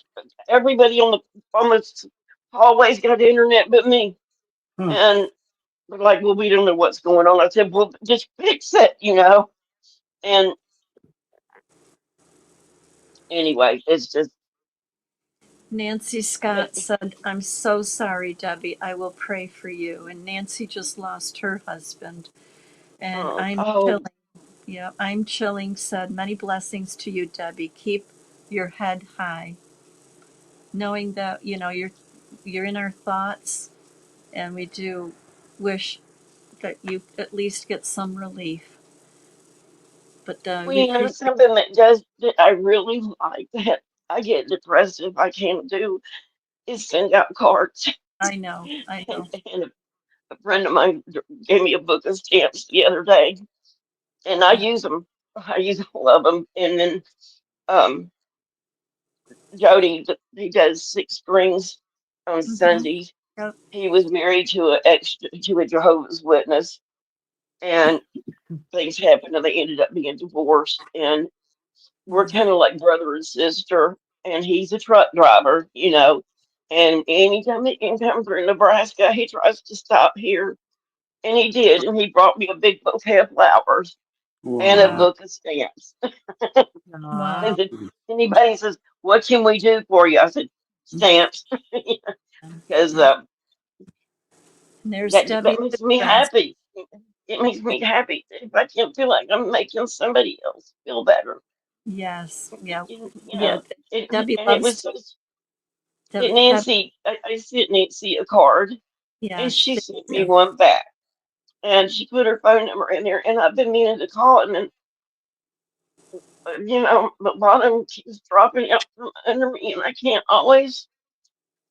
everybody on the hallways got internet but me. Huh. And they're like, well, we don't know what's going on. I said, well, just fix it, you know. And anyway, it's just Nancy Scott said, I'm so sorry, Debbie. I will pray for you. And Nancy just lost her husband. And I'm oh, chilling. Yeah, I'm chilling, said, many blessings to you, Debbie. Keep your head high, knowing that, you're in our thoughts, and we do wish that you at least get some relief. But well, we you know, appreciate. something that I really like that I get depressed if I can't do is send out cards. I know, I And, know. and a friend of mine gave me a book of stamps the other day, and I use them. I use all of them. And then um, Jody, he does six strings on Mm-hmm. Sundays. Yep. He was married to a Jehovah's Witness, and things happened, and they ended up being divorced. And we're kind of like brother and sister. And he's a truck driver, you know. And anytime he can come through Nebraska, he tries to stop here. And he did. And he brought me a big bouquet of flowers and a Wow. Wow. book of stamps. Aw. And Wow. if anybody says, what can we do for you? I said, stamps. Because And there's that Debbie's makes me address. happy. it makes me happy if I can feel like I'm making somebody else feel better. Yes. Yeah. You Yeah. know, it, Debbie and it loves was so. Deb. Nancy, I sent Nancy a card, and Yes. she Thank sent me you. one back, and she put her phone number in there, and I've been meaning to call him, and the bottom keeps dropping out from under me, and I can't always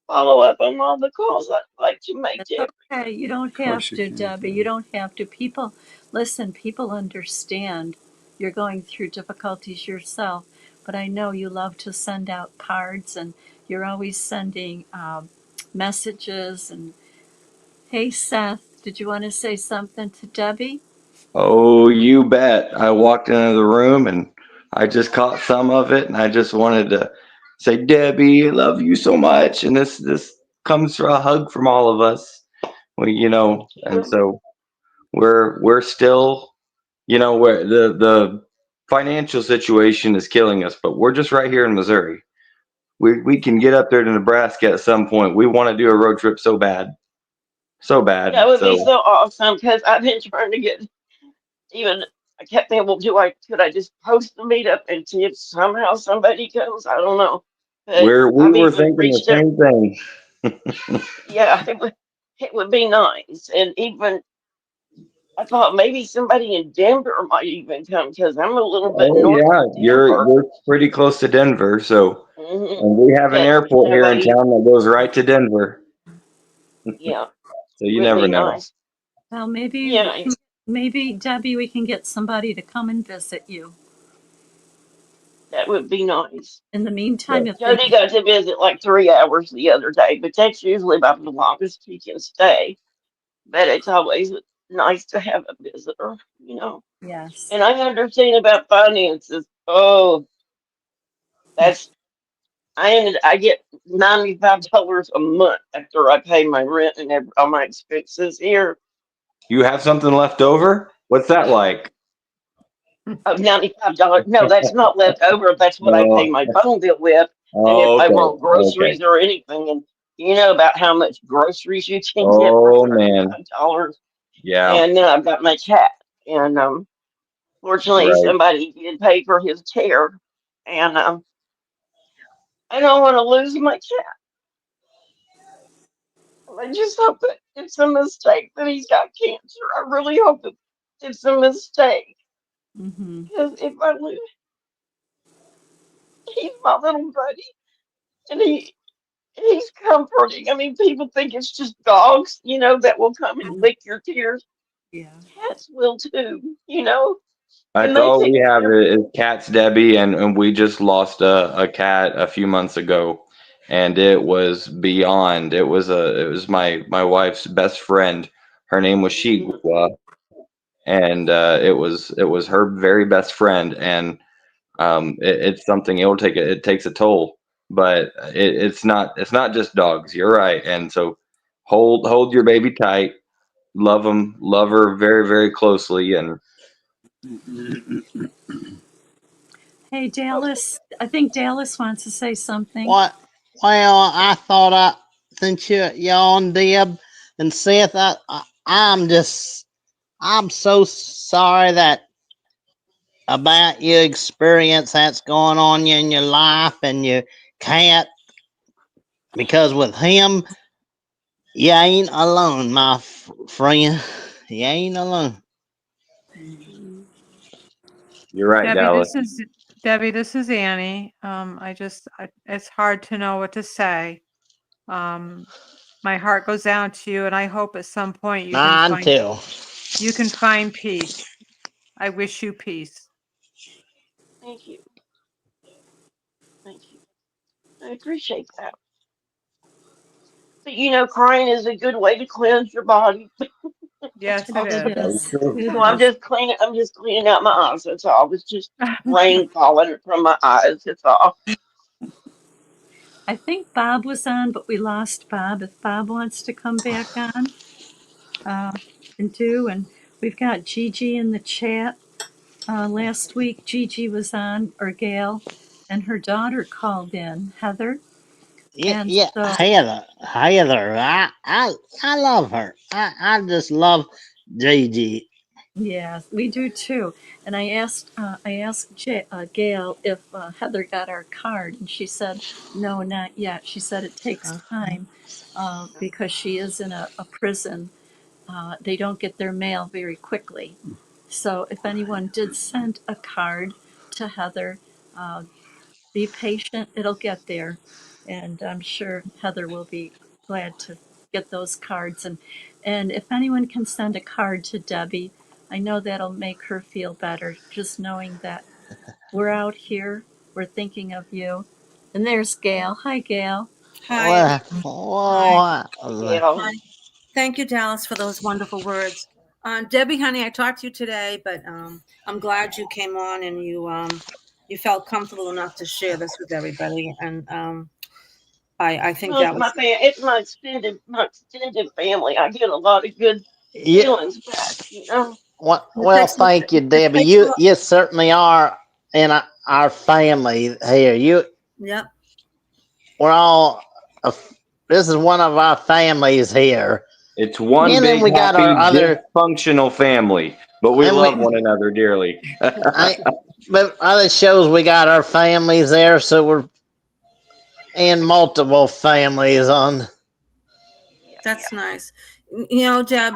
follow up on all the calls I'd like to make That's to okay. You Of don't have course you to, can. Debbie. You don't have to. People, listen, people understand you're going through difficulties yourself, but I know you love to send out cards and you're always sending messages. And hey, Seth, did you want to say something to Debbie? Oh, you bet. I walked into the room and I just caught some of it and I just wanted to say, Debbie, I love you so much. And this comes for a hug from all of us. And you. so we're still, where the financial situation is killing us, but we're just right here in Missouri. We can get up there to Nebraska at some point. We want to do a road trip so bad. So bad. That would be So so awesome because I've been trying to get even. I kept thinking, well, could I just post the meetup and see if somehow somebody comes? I don't know, but we I've were even thinking reached the out. same thing. Yeah, it would be nice, and even I thought maybe somebody in Denver might even come because I'm a little bit Oh north yeah, of Denver. you're pretty close to Denver, so Hmm. and we have an But airport here in nobody. town that goes right to Denver. Yeah, So you would never be know. nice. Well, Yeah, maybe Debbie, we can get somebody to come and visit you. that would be nice. In the Yeah. meantime, if they Jody can, got to visit like 3 hours the other day, but that's usually about the longest he can stay. But it's always nice to have a visitor. yes. And I understand about finances. Oh, that's I get $95 a month after I pay my rent and all my expenses here. You have something left over? What's that like? Of $95. No, that's not left over. That's what I pay No. my phone bill with. And if Oh, I okay. want Okay. groceries or anything, and you know about how much groceries you can get for Oh man. $95. Yeah. And then I've got my cat. And fortunately, Right. somebody did pay for his care. And I don't want to lose my cat. I just hope that it's a mistake that he's got cancer. I really hope that it's a mistake. Mm-hmm. Because if I lose, he's my little buddy. And he's comforting. I mean, people think it's just dogs, that will come and lick your tears. Yeah. Cats will too, and That's they all take we have care. is cats, Debbie, and we just lost a cat a few months ago, and it was beyond. It was my wife's best friend. Her name was Mhm. Shigwa, and it was her very best friend, and it's something it takes a toll, but it's not just dogs. You're right, and so hold your baby tight, love her very very closely, and Hey, Dallas. I think Dallas wants to say something. What? Well, I thought since you're on Deb and Seth, I'm so sorry that about your experience that's going on in your life and your cat, because with him, you ain't alone, my friend. You ain't alone. you're right, Debbie, Dallas. this is Annie. It's hard to know what to say. My heart goes out to you, and I hope at some point Mine too. you can find peace. I wish you peace. Thank you. Thank you. I appreciate that. But crying is a good way to cleanse your body. Yes, it It is. That is is. true. It So I'm is. just cleaning. I'm just cleaning out my eyes. That's all. It's just rain falling from my eyes. That's all. I think Bob was on, but we lost Bob. If Bob wants to come back on uh, and do, and we've got Gigi in the chat. Last week, Gigi was on, or Gail, and her daughter called in, Heather. Yeah, And yeah, so, Heather. I love her. I just love Gigi. Yeah, we do too. And I asked Gail if Heather got our card, and she said no, not yet. She said it takes time because she is in a prison. They don't get their mail very quickly. So if anyone did send a card to Heather, uh, be patient. It'll get there, and I'm sure Heather will be glad to get those cards. And if anyone can send a card to Debbie, I know that'll make her feel better. Just knowing that we're out here, we're thinking of you. And there's Gail. Hi, Gail. Hi, everyone. Hi. Gail. Hi. Thank you, Dallas, for those wonderful words. Debbie, honey, I talked to you today, but I'm glad you came on and you felt comfortable enough to share this with everybody. And I think Well, that was it's my extended family. I get a lot of good Yeah. feelings back, you know. it Well, takes thank you, it Debbie. takes a lot. You certainly are in our family here. Yep. We're all. This is one of our families here, It's one and then big, we got our happy, other. dysfunctional family, but we And love we, one another dearly. but other shows we got our families there, so we're in multiple families on. That's nice. You know, Deb,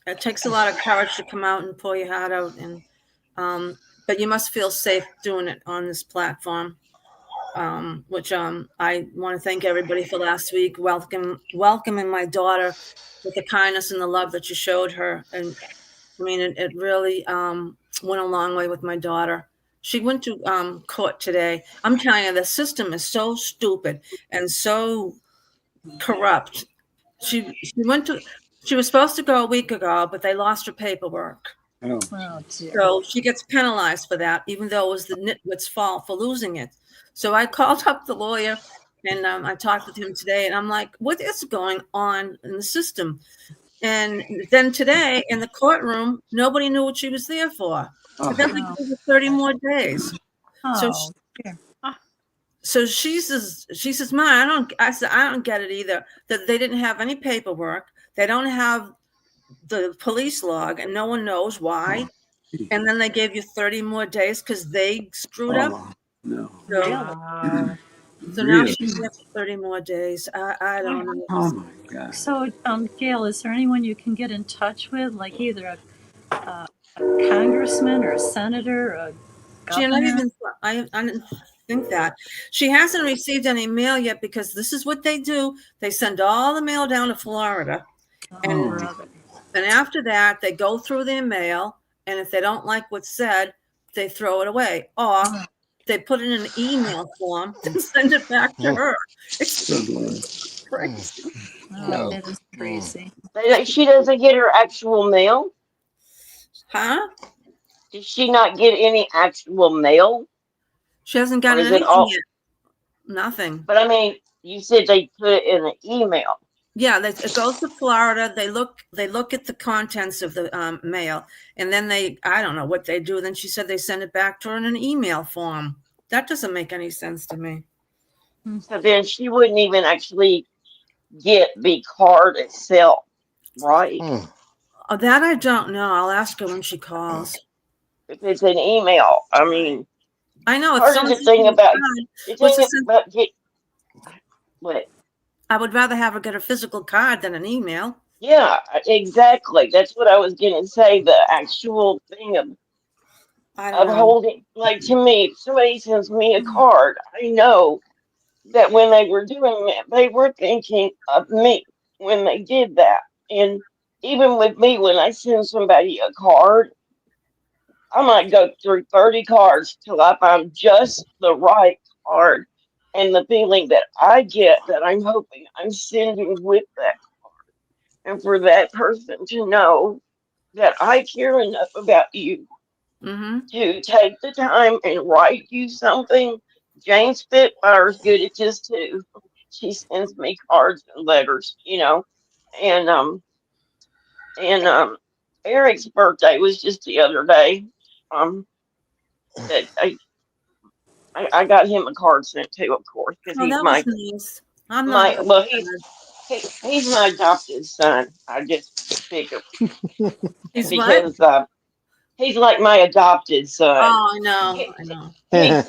it takes a lot of courage to come out and pull your heart out, and but you must feel safe doing it on this platform. Which I want to thank everybody for last week, welcoming my daughter with the kindness and the love that you showed her. And I mean, it really went a long way with my daughter. She went to court today. I'm telling you, the system is so stupid and so corrupt. She was supposed to go a week ago, but they lost her paperwork. Oh, Oh dear. So she gets penalized for that, even though it was the nitwit's fault for losing it. So I called up the lawyer and I talked with him today, and I'm like, what is going on in the system? And then today in the courtroom, nobody knew what she was there for. But then they Oh, gave her 30 more days. So oh dear. so she says, Ma, I said, I don't get it either. That they didn't have any paperwork. They don't have the police log, and no one knows why. And then they gave you 30 more days because they screwed up. oh no. So, Really? so now Really? she's there for 30 more days. I don't know. Oh my God. So, Gail, is there anyone you can get in touch with, like either a congressman or a senator or a She not governor? even. I didn't think that she hasn't received any mail yet because this is what they do. They send all the mail down to Florida, Oh, and brother. after that they go through their mail, and if they don't like what's said, they throw it away, or they put it in an email form and send it back to her. It's Good Lord. crazy. Oh, that is crazy. She doesn't get her actual mail. Huh? Did she not get any actual mail? She hasn't Or gotten is it anything all? yet. Nothing. But I mean, you said they put it in an email. Yeah, it goes to Florida. They look at the contents of the mail, and then I don't know what they do. Then she said they send it back to her in an email form. That doesn't make any sense to me. So then she wouldn't even actually get the card itself, right? Oh, that I don't know. I'll ask her when she calls. If it's an email. I mean, I know if part of someone the thing about what's the sense? What? I would rather have her get a physical card than an email. Yeah, exactly. That's what I was gonna say. The actual thing I don't of know. holding, like to me, if somebody sends me a card, I know that when they were doing that, they were thinking of me when they did that. And even with me, when I send somebody a card, I might go through 30 cards till I find just the right card and the feeling that I get that I'm hoping I'm sending with that. And for that person to know that I care enough about you Mm-hmm. to take the time and write you something. Jane Spitfire's good at this too. She sends me cards and letters, you know. And and Eric's birthday was just the other day. Um that I got him a card sent too, of course, because Oh, he's that was nice. I'm not my good well with cards. he's my adopted son. I just pick him He's what? because he's like my adopted son. Oh, I know. He, I know. he's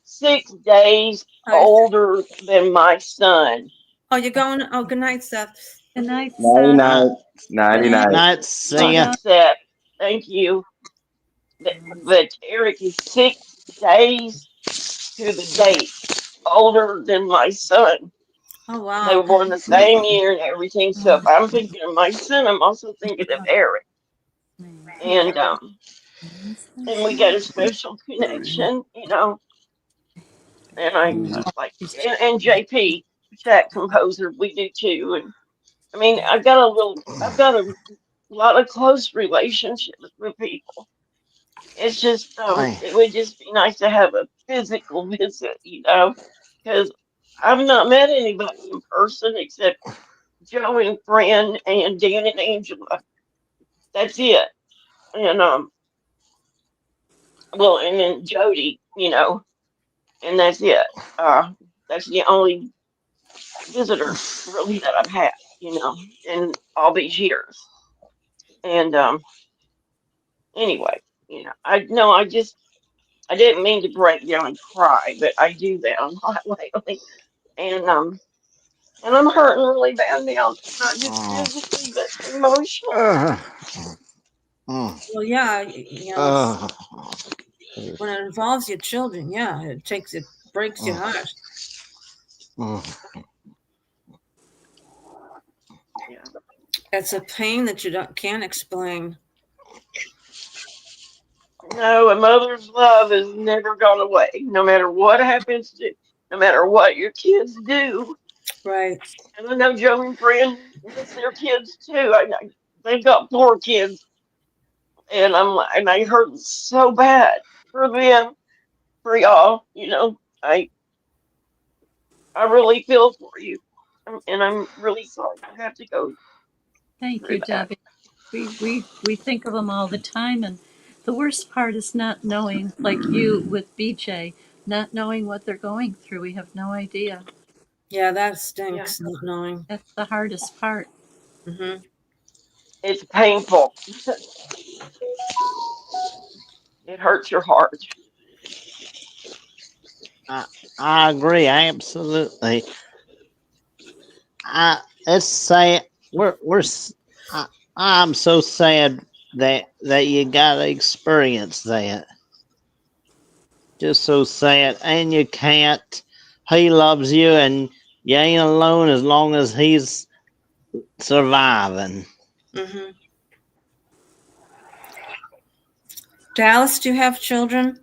6 days Oh, older than my son. you're going. Oh, good night, Seth. Good night, Nighty Seth. Uh, night. Nighty Night. night. night, Good see ya. night, Seth. Thank you. But Eric is 6 days to the date older than my son. Oh, They wow. were born the same year and everything. So if I'm thinking of my son, I'm also thinking of Eric. And we got a special connection, And I like and JP, that composer, we do too. And I mean, I've got a lot of close relationships with people. It's just, Hey, it would just be nice to have a physical visit, because I've not met anybody in person except Joe and Fran and Dan and Angela. That's it. And well, and then Jody, and that's it. That's the only visitors really that I've had, in all these years. And anyway, I didn't mean to break down and cry, but I do that a lot lately. And I'm hurting really bad now, not just oh, physically but emotionally. uh, mm, Well, yeah. uh, When it involves your children, yeah, it breaks your mm, heart. mm. Yeah. It's a pain that you can't explain. No, a mother's love has never gone away, no matter what happens to, no matter what your kids do. Right. And I know Joe and Fran miss their kids too. They've got 4 kids, and and I hurt so bad for them, for y'all. I really feel for you, and I'm really sorry you have to go Thank through you, that. Debbie. We think of them all the time, and the worst part is not knowing, like you with BJ, not knowing what they're going through. We have no idea. Yeah, that Yeah, stinks not knowing. That's the hardest part. Hmm. it's painful. It hurts your heart. I, I agree, absolutely. It's sad. We're. I, I'm so sad that you got to experience that. Just so sad, and you can't. He loves you, and you ain't alone as long as he's surviving. Hmm. Dallas, do you have children?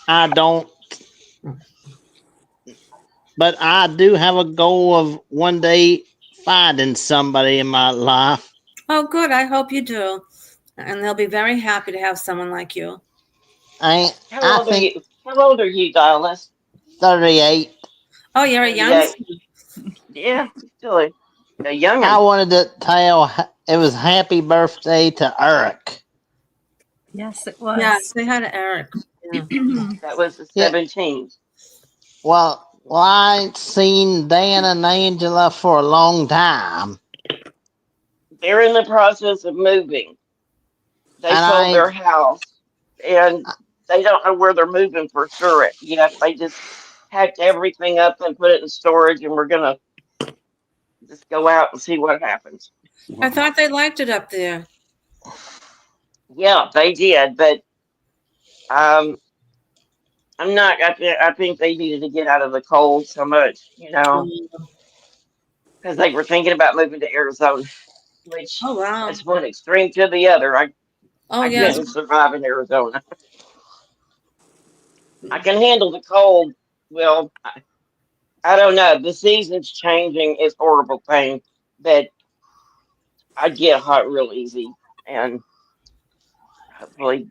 I don't, but I do have a goal of one day finding somebody in my life. Oh, good. I hope you do. And they'll be very happy to have someone like you. I How I old are think you? How old are you, Dallas? 38. Oh, you're a 38. youngster. Yeah, still a I youngin'. wanted to tell it was happy birthday to Eric. Yes, it Yeah, was. say hi to Eric. Yeah. That was the Yeah. 17th. Well, I ain't seen Dan and Angela for a long time, They're in the process of moving. They and I sold ain't. their house, and they don't know where they're moving for sure yet. They just packed everything up and put it in storage, and we're gonna just go out and see what happens. I thought they liked it up there. Yeah, they did, but um, I'm not. I think they needed to get out of the cold so much, Um, because they were thinking about moving to Arizona, which oh, wow. that's one extreme to the other. Oh, I yes. couldn't survive in Arizona. I can handle the cold. Well, I don't know. The season's changing. It's horrible pain, but I get hot real easy, and hopefully,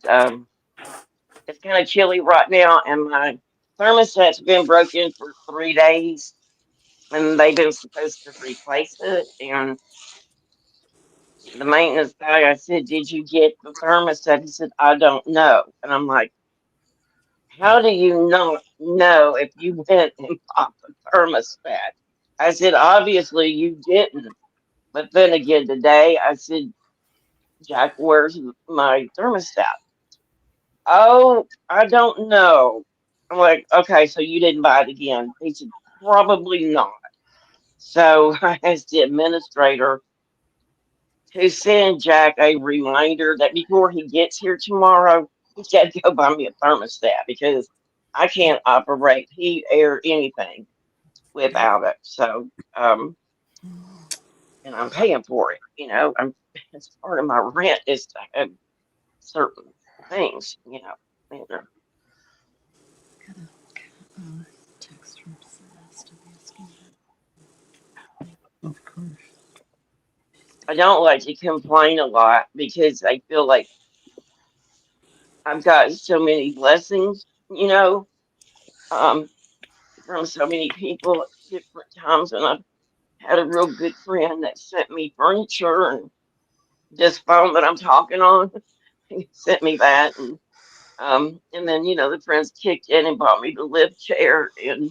it's kind of chilly right now, and my thermostat's been broken for 3 days, and they've been supposed to replace it. And the maintenance guy, I said, "Did you get the thermostat?" He said, "I don't know," and I'm like, "How do you not know if you went and popped the thermostat?" I said, "Obviously you didn't." But then again, today I said, Jack, where's my thermostat? Oh, I don't know. I'm like, okay, so you didn't buy it again. He said, probably not. So I asked the administrator to send Jack a reminder that before he gets here tomorrow, he's got to go buy me a thermostat because I can't operate heat, air, anything without it. So, and I'm paying for it. It's part of my rent is to have certain things. And, Text from Celeste asking. Of course. I don't like to complain a lot because I feel like I've got so many blessings, um, from so many people at different times, and I've had a real good friend that sent me furniture and this phone that I'm talking on. He sent me that, and then the friends kicked in and bought me the lift chair, and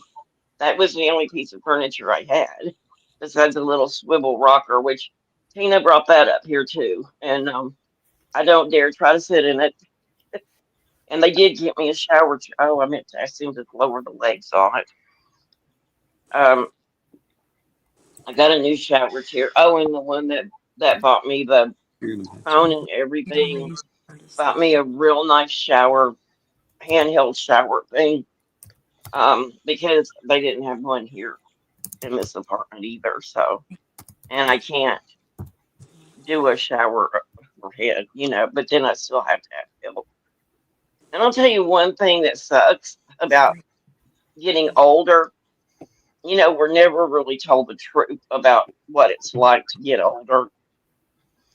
that was the only piece of furniture I had, besides a little swivel rocker, which Tina brought that up here too, and I don't dare try to sit in it. And they did get me a shower. Oh, I meant to ask them to lower the legs on it. Um, I got a new shower chair. Oh, and the one that bought me the You're gonna have phone to. and You don't want to everything use artist. bought me a real nice shower, handheld shower thing. Because they didn't have one here in this apartment either. So, and I can't do a shower overhead, but then I still have to have help. And I'll tell you one thing that sucks about getting older. We're never really told the truth about what it's like to get older.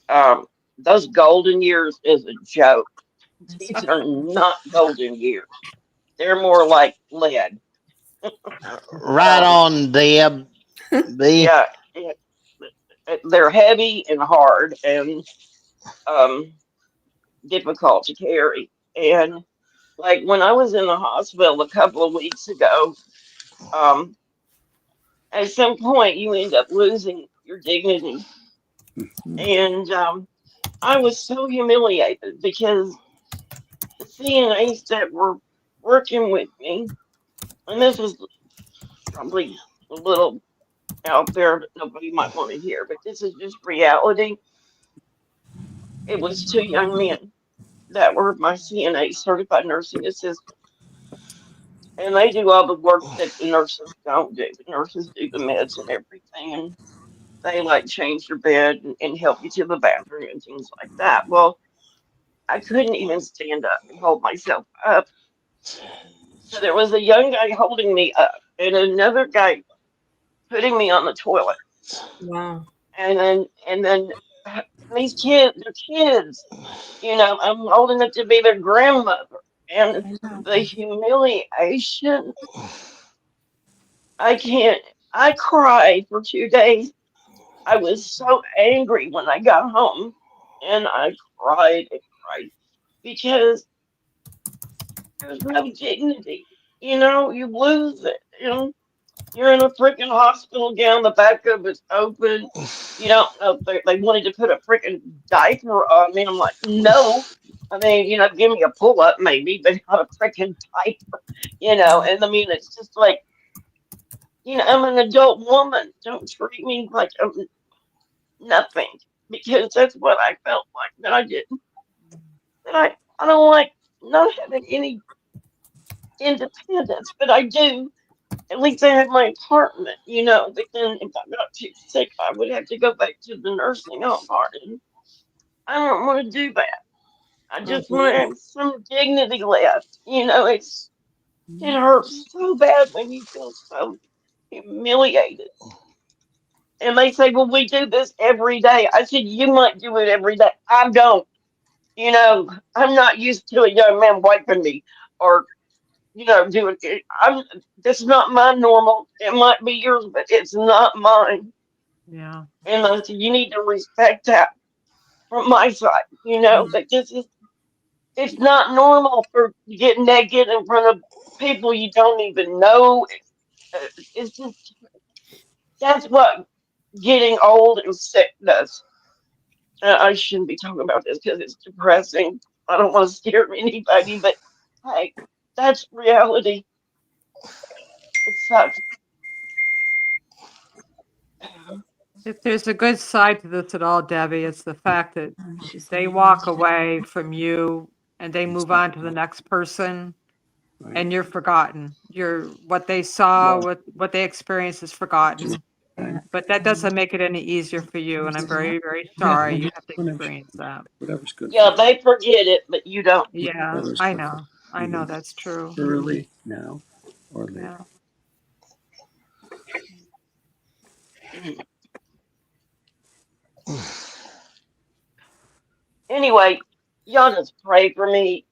Um, those golden years is a joke. That's These are not golden years. They're more like lead. Right Um, on, Deb. B. yeah, they're heavy and hard and um, difficult to carry. And like when I was in the hospital a couple of weeks ago, um, at some point you end up losing your dignity. And I was so humiliated because the CNAs that were working with me, and this was probably a little out there that nobody might want to hear, but this is just reality. It was two young men that were my CNA certified nursing assistant, and they do all the work that the nurses don't do. The nurses do the meds and everything, and they like change your bed and help you to the bathroom and things like that. Well, I couldn't even stand up and hold myself up. So there was a young guy holding me up and another guy putting me on the toilet. Wow. And then these kids, they're kids, I'm old enough to be their grandmother. And I know. the humiliation, I can't, I cried for 2 days. I was so angry when I got home and I cried and cried because there's no dignity. You lose it. You're in a freaking hospital gown. The back of it's open. You don't know if they wanted to put a freaking diaper on me. I'm like, no. I mean, give me a pull up maybe, but not a freaking diaper. And I mean, it's just like, I'm an adult woman. Don't treat me like I'm nothing because that's what I felt like that I didn't. That I don't like not having any independence, but I do. At least I had my apartment, But then if I got too sick, I would have to go back to the nursing home part. And I don't want to do that. I Oh, just want to yeah. have some dignity left. It hurts so bad when you feel so humiliated. And they say, well, we do this every day. I said, you might do it every day. I don't. I'm not used to a young man wiping me or doing it. That's not my normal. It might be yours, but it's not mine. Yeah. And I said, you need to respect that from my side. That this is it's not normal for you get naked in front of people you don't even know. It's just that's what. getting old and sick does. I shouldn't be talking about this because it's depressing. I don't want to scare anybody, but hey, that's reality. It sucks. If there's a good side to this at all, Debbie, it's the fact that they walk away from you and they move on to the next person Right. and you're forgotten. What they saw, what they experienced is forgotten. Right. But that doesn't make it any easier for you, and I'm very, very Yeah, sorry you have to experience that. whatever's good Yeah, for you. they forget it, but you don't. Yeah, Whatever's I good for know. I you. know that's true. Early, now, or Yeah. later. Anyway, y'all just pray for me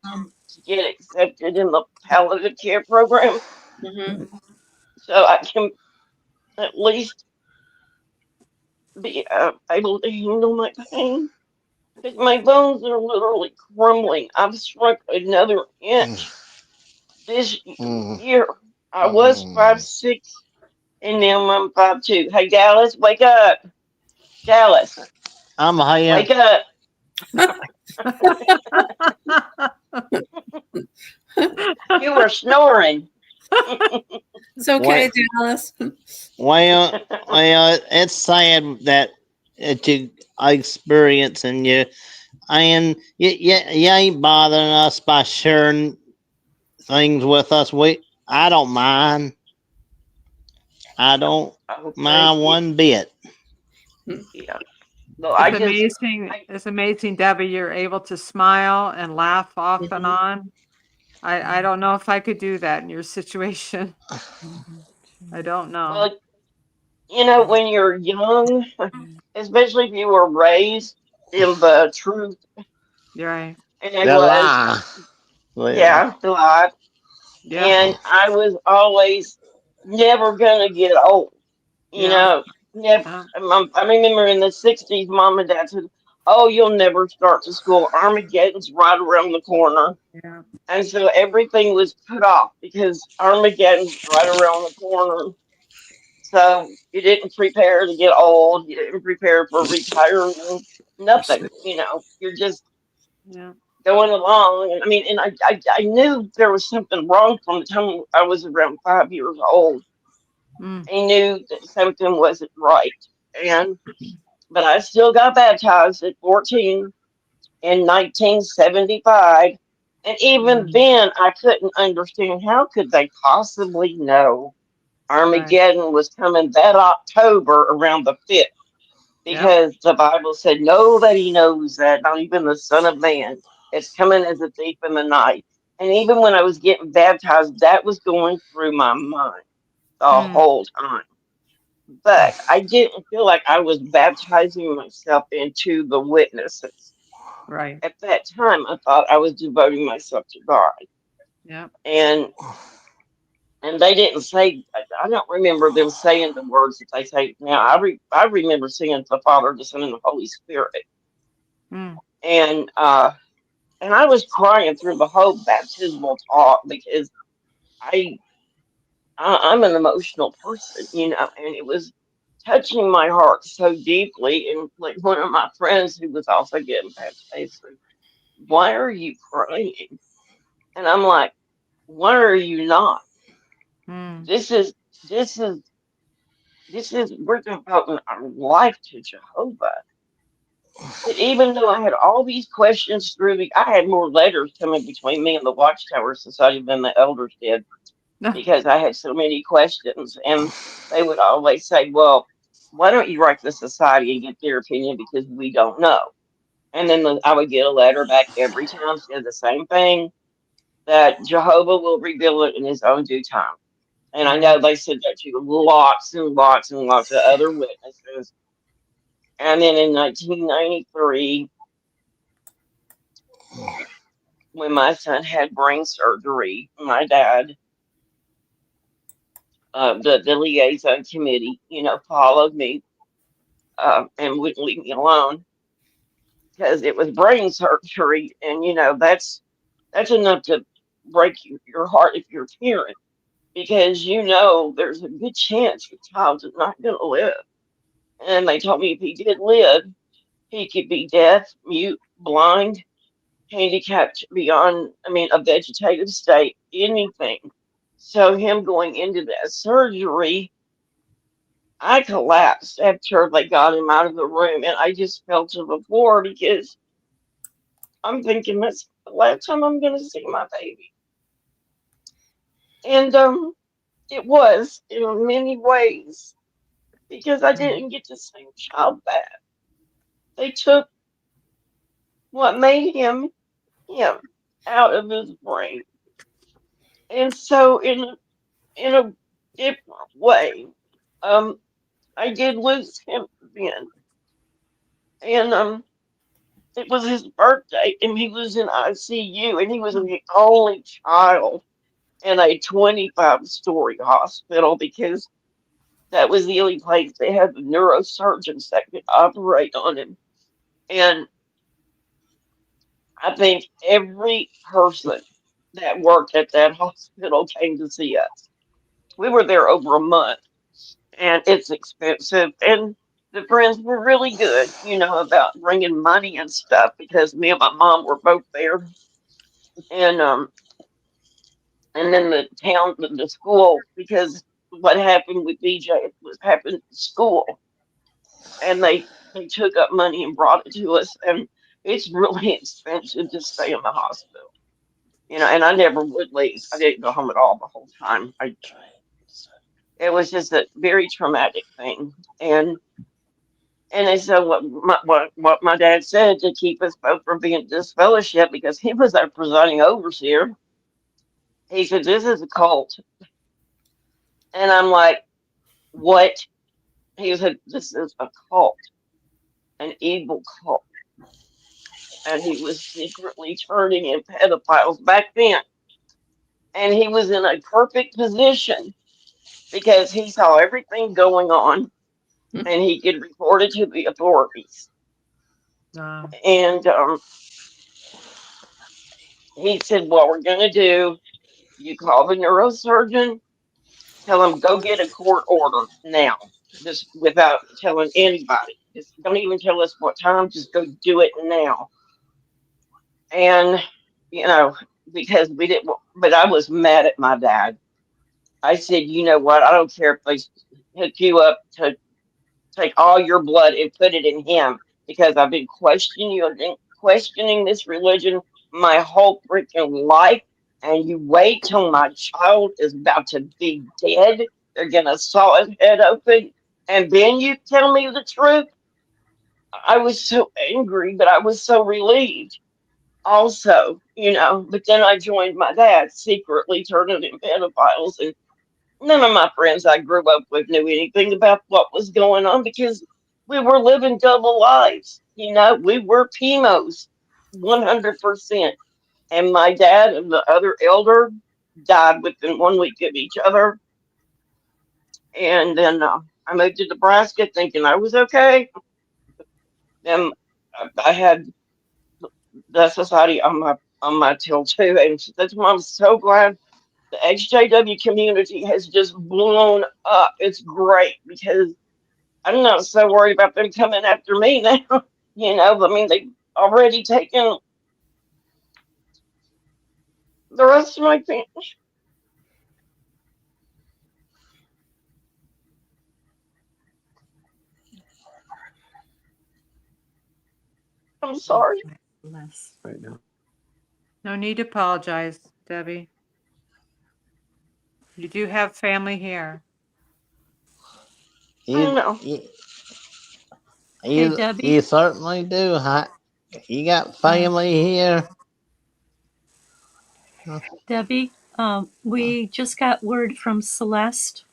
to get accepted in the palliative care program Mm-hmm. so I can at least be able to handle my pain. Because my bones are literally crumbling. I've shrunk another inch this year. I was 5'6", and now I'm 5'2". Hey, Dallas, wake up. Dallas, I'm here. wake up. You were snoring. It's okay, Dallas. Well, it's sad that you experiencing you, and you ain't bothering us by sharing things with us. I don't mind. I don't Oh, thank mind you. one bit. Yeah. Well, I just, I, It's amazing, Debbie, you're able to smile and laugh off and Mhm. on. I don't know if I could do that in your situation. I don't know. well, when you're young, especially if you were raised in the truth, You're right. and I The was, lie. Well, yeah, alive, Yep. and I was always never gonna get old. You Yeah. know, never. Yeah. I remember in the '60s, Mom and Dad said, "Oh, you'll never start to school. Armageddon's right around the corner." Yeah. And so everything was put off because Armageddon's right around the corner. So you didn't prepare to get old. You didn't prepare for retiring. You say, Nothing. You're just Yeah. going along. And I mean, and I knew there was something wrong from the time I was around 5 years old. Mm. I knew that something wasn't right. And but I still got baptized at 14 in 1975. And even Mm. then, I couldn't understand how could they possibly know Right. Armageddon was coming that October around the 5th, Yep. because the Bible said nobody knows that, not even the Son of Man. It's coming as a thief in the night. And even when I was getting baptized, that was going through my mind the Mm. whole time. But I didn't feel like I was baptizing myself into the witnesses. Right. At that time, I thought I was devoting myself to God. Yep. And they didn't say. I don't remember them saying the words that they say now. I remember saying the Father, the Son, and the Holy Spirit, Mm. and I was crying through the whole baptismal talk because I, I'm an emotional person, and it was touching my heart so deeply. And like one of my friends who was also getting baptized said, "Why are you crying?" And I'm like, "Why are you not? Mm. This is this is we're devoting our life to Jehovah." But even though I had all these questions through I had more letters coming between me and the Watchtower Society than the elders did, because I had so many questions. And they would always say, "Well, why don't you write the society and get their opinion, because we don't know." And then I would get a letter back every time said the same thing, that Jehovah will reveal it in his own due time. And I Right. know they said that to lots and lots and lots of other witnesses. And then in 1993, when my son had brain surgery, my dad, the liaison committee, followed me and wouldn't leave me alone because it was brain surgery. And, that's enough to break your heart if you're a parent, because there's a good chance your child is not going to live. And they told me if he did live, he could be deaf, mute, blind, handicapped beyond, a vegetative state, anything. So him going into that surgery, I collapsed after they got him out of the room, and I just fell to the floor because I'm thinking that's the last time I'm going to see my baby. And it was in many ways because I didn't get to see the child back. They took what made him him out of his brain, and so in a different way, um, I did lose him then, and it was his birthday, and he was in ICU, and he was the only child in a 25-story hospital because that was the only place they had the neurosurgeons that could operate on him. And I think every person that worked at that hospital came to see us. We were there over a month, and it's expensive. And the friends were really good, about bringing money and stuff because me and my mom were both there. And and then the town, the school, because what happened with BJ was happened at school, and they took up money and brought it to us, and it's really expensive to stay in the hospital. And I never would leave. I didn't go home at all the whole time. It was just a very traumatic thing, and they said what my dad said to keep us both from being disfellowship because he was our presiding overseer. He said, "This is a cult," and I'm like, "What?" He said, "This is a cult, an evil cult," and he was secretly turning in pedophiles back then, and he was in a perfect position because he saw everything going on and he could report it to the authorities. And he said, "What we're going to do, you call the neurosurgeon, tell him go get a court order now, just without telling anybody. Just don't even tell us what time, just go do it now." And, because we didn't, but I was mad at my dad. I said, "You know what? I don't care if they hook you up to take all your blood and put it in him because I've been questioning this religion my whole freaking life. And you wait till my child is about to be dead. They're gonna saw his head open, and then you tell me the truth." I was so angry, but I was so relieved also, But then I joined my dad secretly turning in pedophiles, and none of my friends I grew up with knew anything about what was going on because we were living double lives. We were chemos, 100%. And my dad and the other elder died within 1 week of each other. And then I moved to Nebraska thinking I was okay. Then I had the society on my tail too, and that's why I'm so glad the ExJW community has just blown up. It's great because I'm not so worried about them coming after me now. They've already taken the rest of my family. I'm sorry. right now. No need to apologize, Debbie. You do have family here. You, No. you, Hey, you, Debbie. you certainly do. You got family here. Debbie, we just got word from Celeste.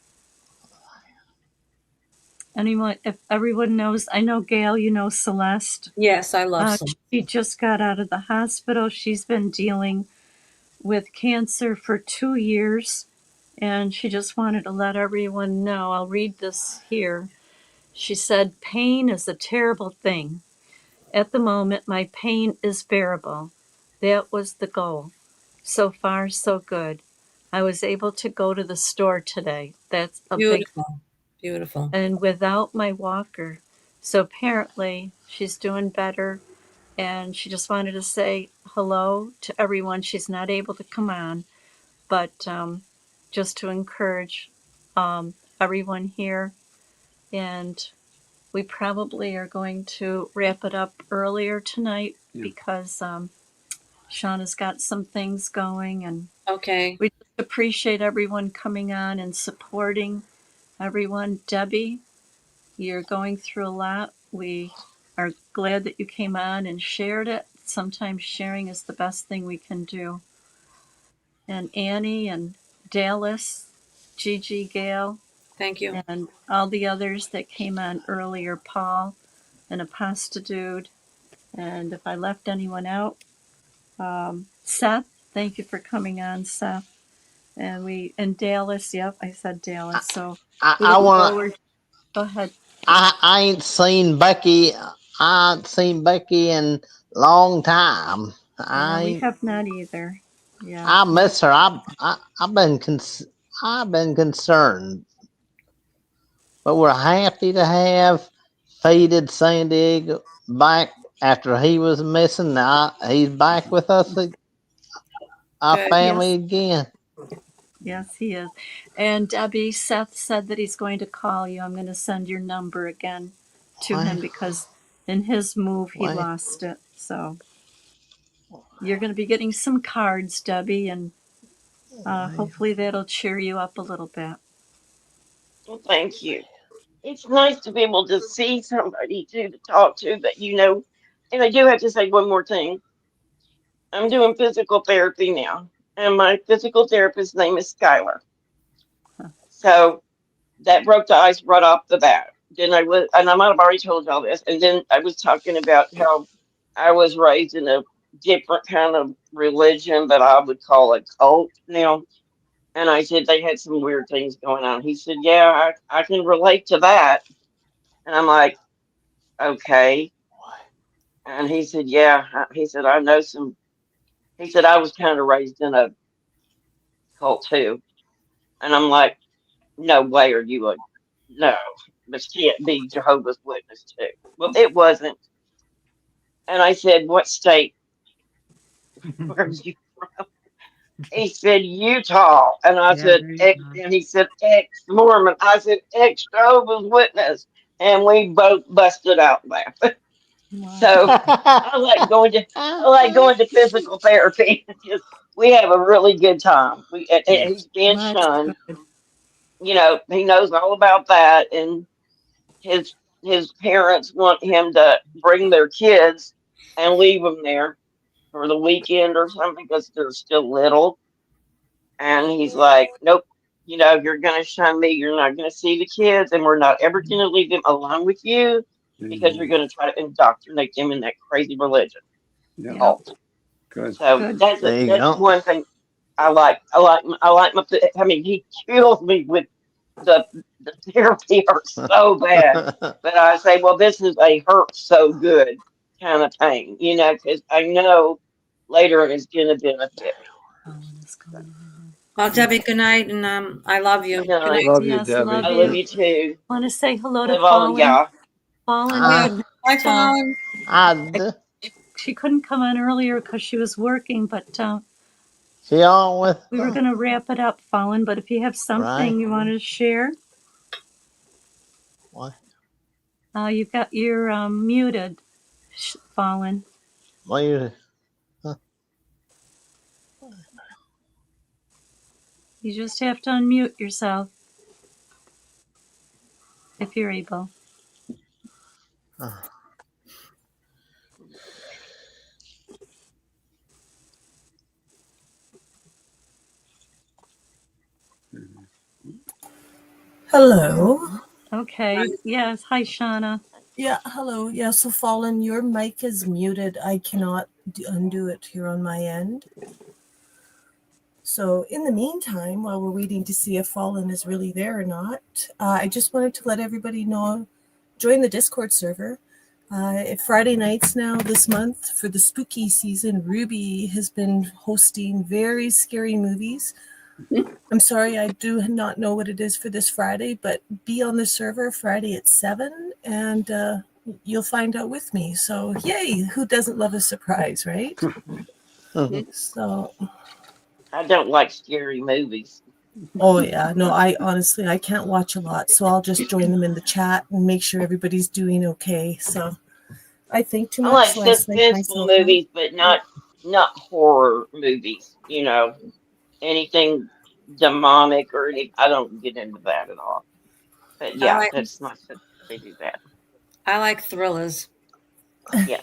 Anyone, if everyone knows, I know Gail, you know Celeste. Yes, I love some. She just got out of the hospital. She's been dealing with cancer for 2 years, and she just wanted to let everyone know. I'll read this here. She said, "Pain is a terrible thing. At the moment, my pain is bearable. That was the goal. So far, so good. I was able to go to the store today. That's a big, Beautiful. Beautiful. and without my walker, So apparently she's doing better, and she just wanted to say hello to everyone. She's not able to come on, but just to encourage everyone here. And we probably are going to wrap it up earlier tonight because Shauna's got some things going, and Okay. we just appreciate everyone coming on and supporting everyone. Debbie, you're going through a lot. We are glad that you came on and shared it. Sometimes sharing is the best thing we can do. And Annie and Dallas, Gigi, Gail, Thank you. and all the others that came on earlier, Paul and Apostadude. And if I left anyone out, Seth, thank you for coming on, Seth. And Dallas, yep, I said Dallas. So we I look want to. forward. Go ahead. I ain't seen Becky. I ain't seen Becky in long time. Yeah, we I have not either. Yeah. I miss her. I've been I've been concerned, but we're happy to have faded San Diego back after he was missing. Now he's back with us, our Good. family Yes. again. Yes, he is. And Debbie, Seth said that he's going to call you. I'm going to send your number again to Wait, him because in his move he wait, lost it. So you're going to be getting some cards, Debbie, and wait. hopefully that'll cheer you up a little bit. Well, thank you. It's nice to be able to see somebody too to talk to that you know. And I do have to say one more thing. I'm doing physical therapy now, and my physical therapist's name is Skylar. So that broke the ice right off the bat. Then and I might have already told y'all this. And then I was talking about how I was raised in a different kind of religion that I would call a cult now. And I said they had some weird things going on. He said, "Yeah, I can relate to that." And I'm like, "Okay." And he said, "Yeah." He said, "I know some." He said, "I was kind of raised in a cult too." And I'm like, "No way are you a no, this can't be Jehovah's Witness too." Well, it wasn't. And I said, "What state were you from?" He said, "Utah." And I Yeah, said, there you X, go. and he said, "Ex Mormon." I said, "Ex Jehovah's Witness." And we both busted out laughing. Wow. So I like going to I like going to physical therapy. Just we have a really good time. And he's being That's shunned. good. You know, he knows all about that, and his his parents want him to bring their kids and leave them there for the weekend or something because they're still little. And he's like, "Nope, you know, you're gonna shun me. You're not gonna see the kids, and we're not ever gonna leave them alone with you because you're Amen. gonna try to indoctrinate them in that crazy religion Yep. Yep. cult." Good. So Good. that's There you that's go. one thing I like. I like my. I mean, he kills me with the therapy hurts so bad, but I say, well, this is a hurt so good kind of pain, you know, because I know later it's gonna benefit me. Oh, what is going on? Well, Debbie, good night, and I love you. Good Good night. night. Love you, Yes, Debbie. love I love you. you too. Want to say hello to Love all of Fallen? y'all. Fallen Oh, yeah. could Bye, not. Fawn. I She couldn't come on earlier because she was working, but she on with we were going to wrap it up, Fallen. But if you have right? something you wanted to share, What? you've got you're muted, Fallen. What you? You just have to unmute yourself if you're able. Hello. Okay. Yes. Hi, Shauna. Yeah, hello. Yeah, so Fallen, your mic is muted. I cannot undo it here on my end. So, in the meantime, while we're waiting to see if Fallen is really there or not, I just wanted to let everybody know join the Discord server. Friday nights now this month for the spooky season, Ruby has been hosting very scary movies. I'm sorry, I do not know what it is for this Friday, but be on the server Friday at 7, and you'll find out with me. So yay, who doesn't love a surprise, right? So I don't like scary movies. oh yeah, no, I honestly I can't watch a lot, so I'll just join them in the chat and make sure everybody's doing okay. So I think too I like much, so I psych suspenseful myself out. movies, but not horror movies. You know, anything demonic or any. I don't get into that at all. But I yeah, like that's my sister. They do that. I like thrillers. Yeah.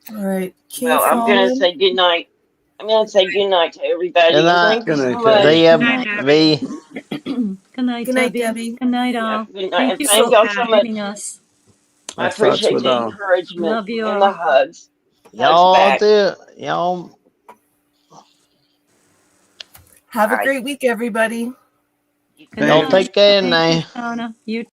All right, Well, Q I'm gonna Fallen. say good night. I'm gonna say good night to everybody, Good and night, thank you Good so night, much. Debbie. Good night, V. Debbie. V. Good night, Good night, Debbie. Debbie. Good night, Yeah, all. good night, Thank and you thank for y'all so much. joining us. I My thoughts appreciate with the all. encouragement Love you and the all. hugs. Hugs Y'all back. do. Y'all. Have a Bye. great week, everybody. You Good too. Y'all night. take care Thank you, now. Shauna. You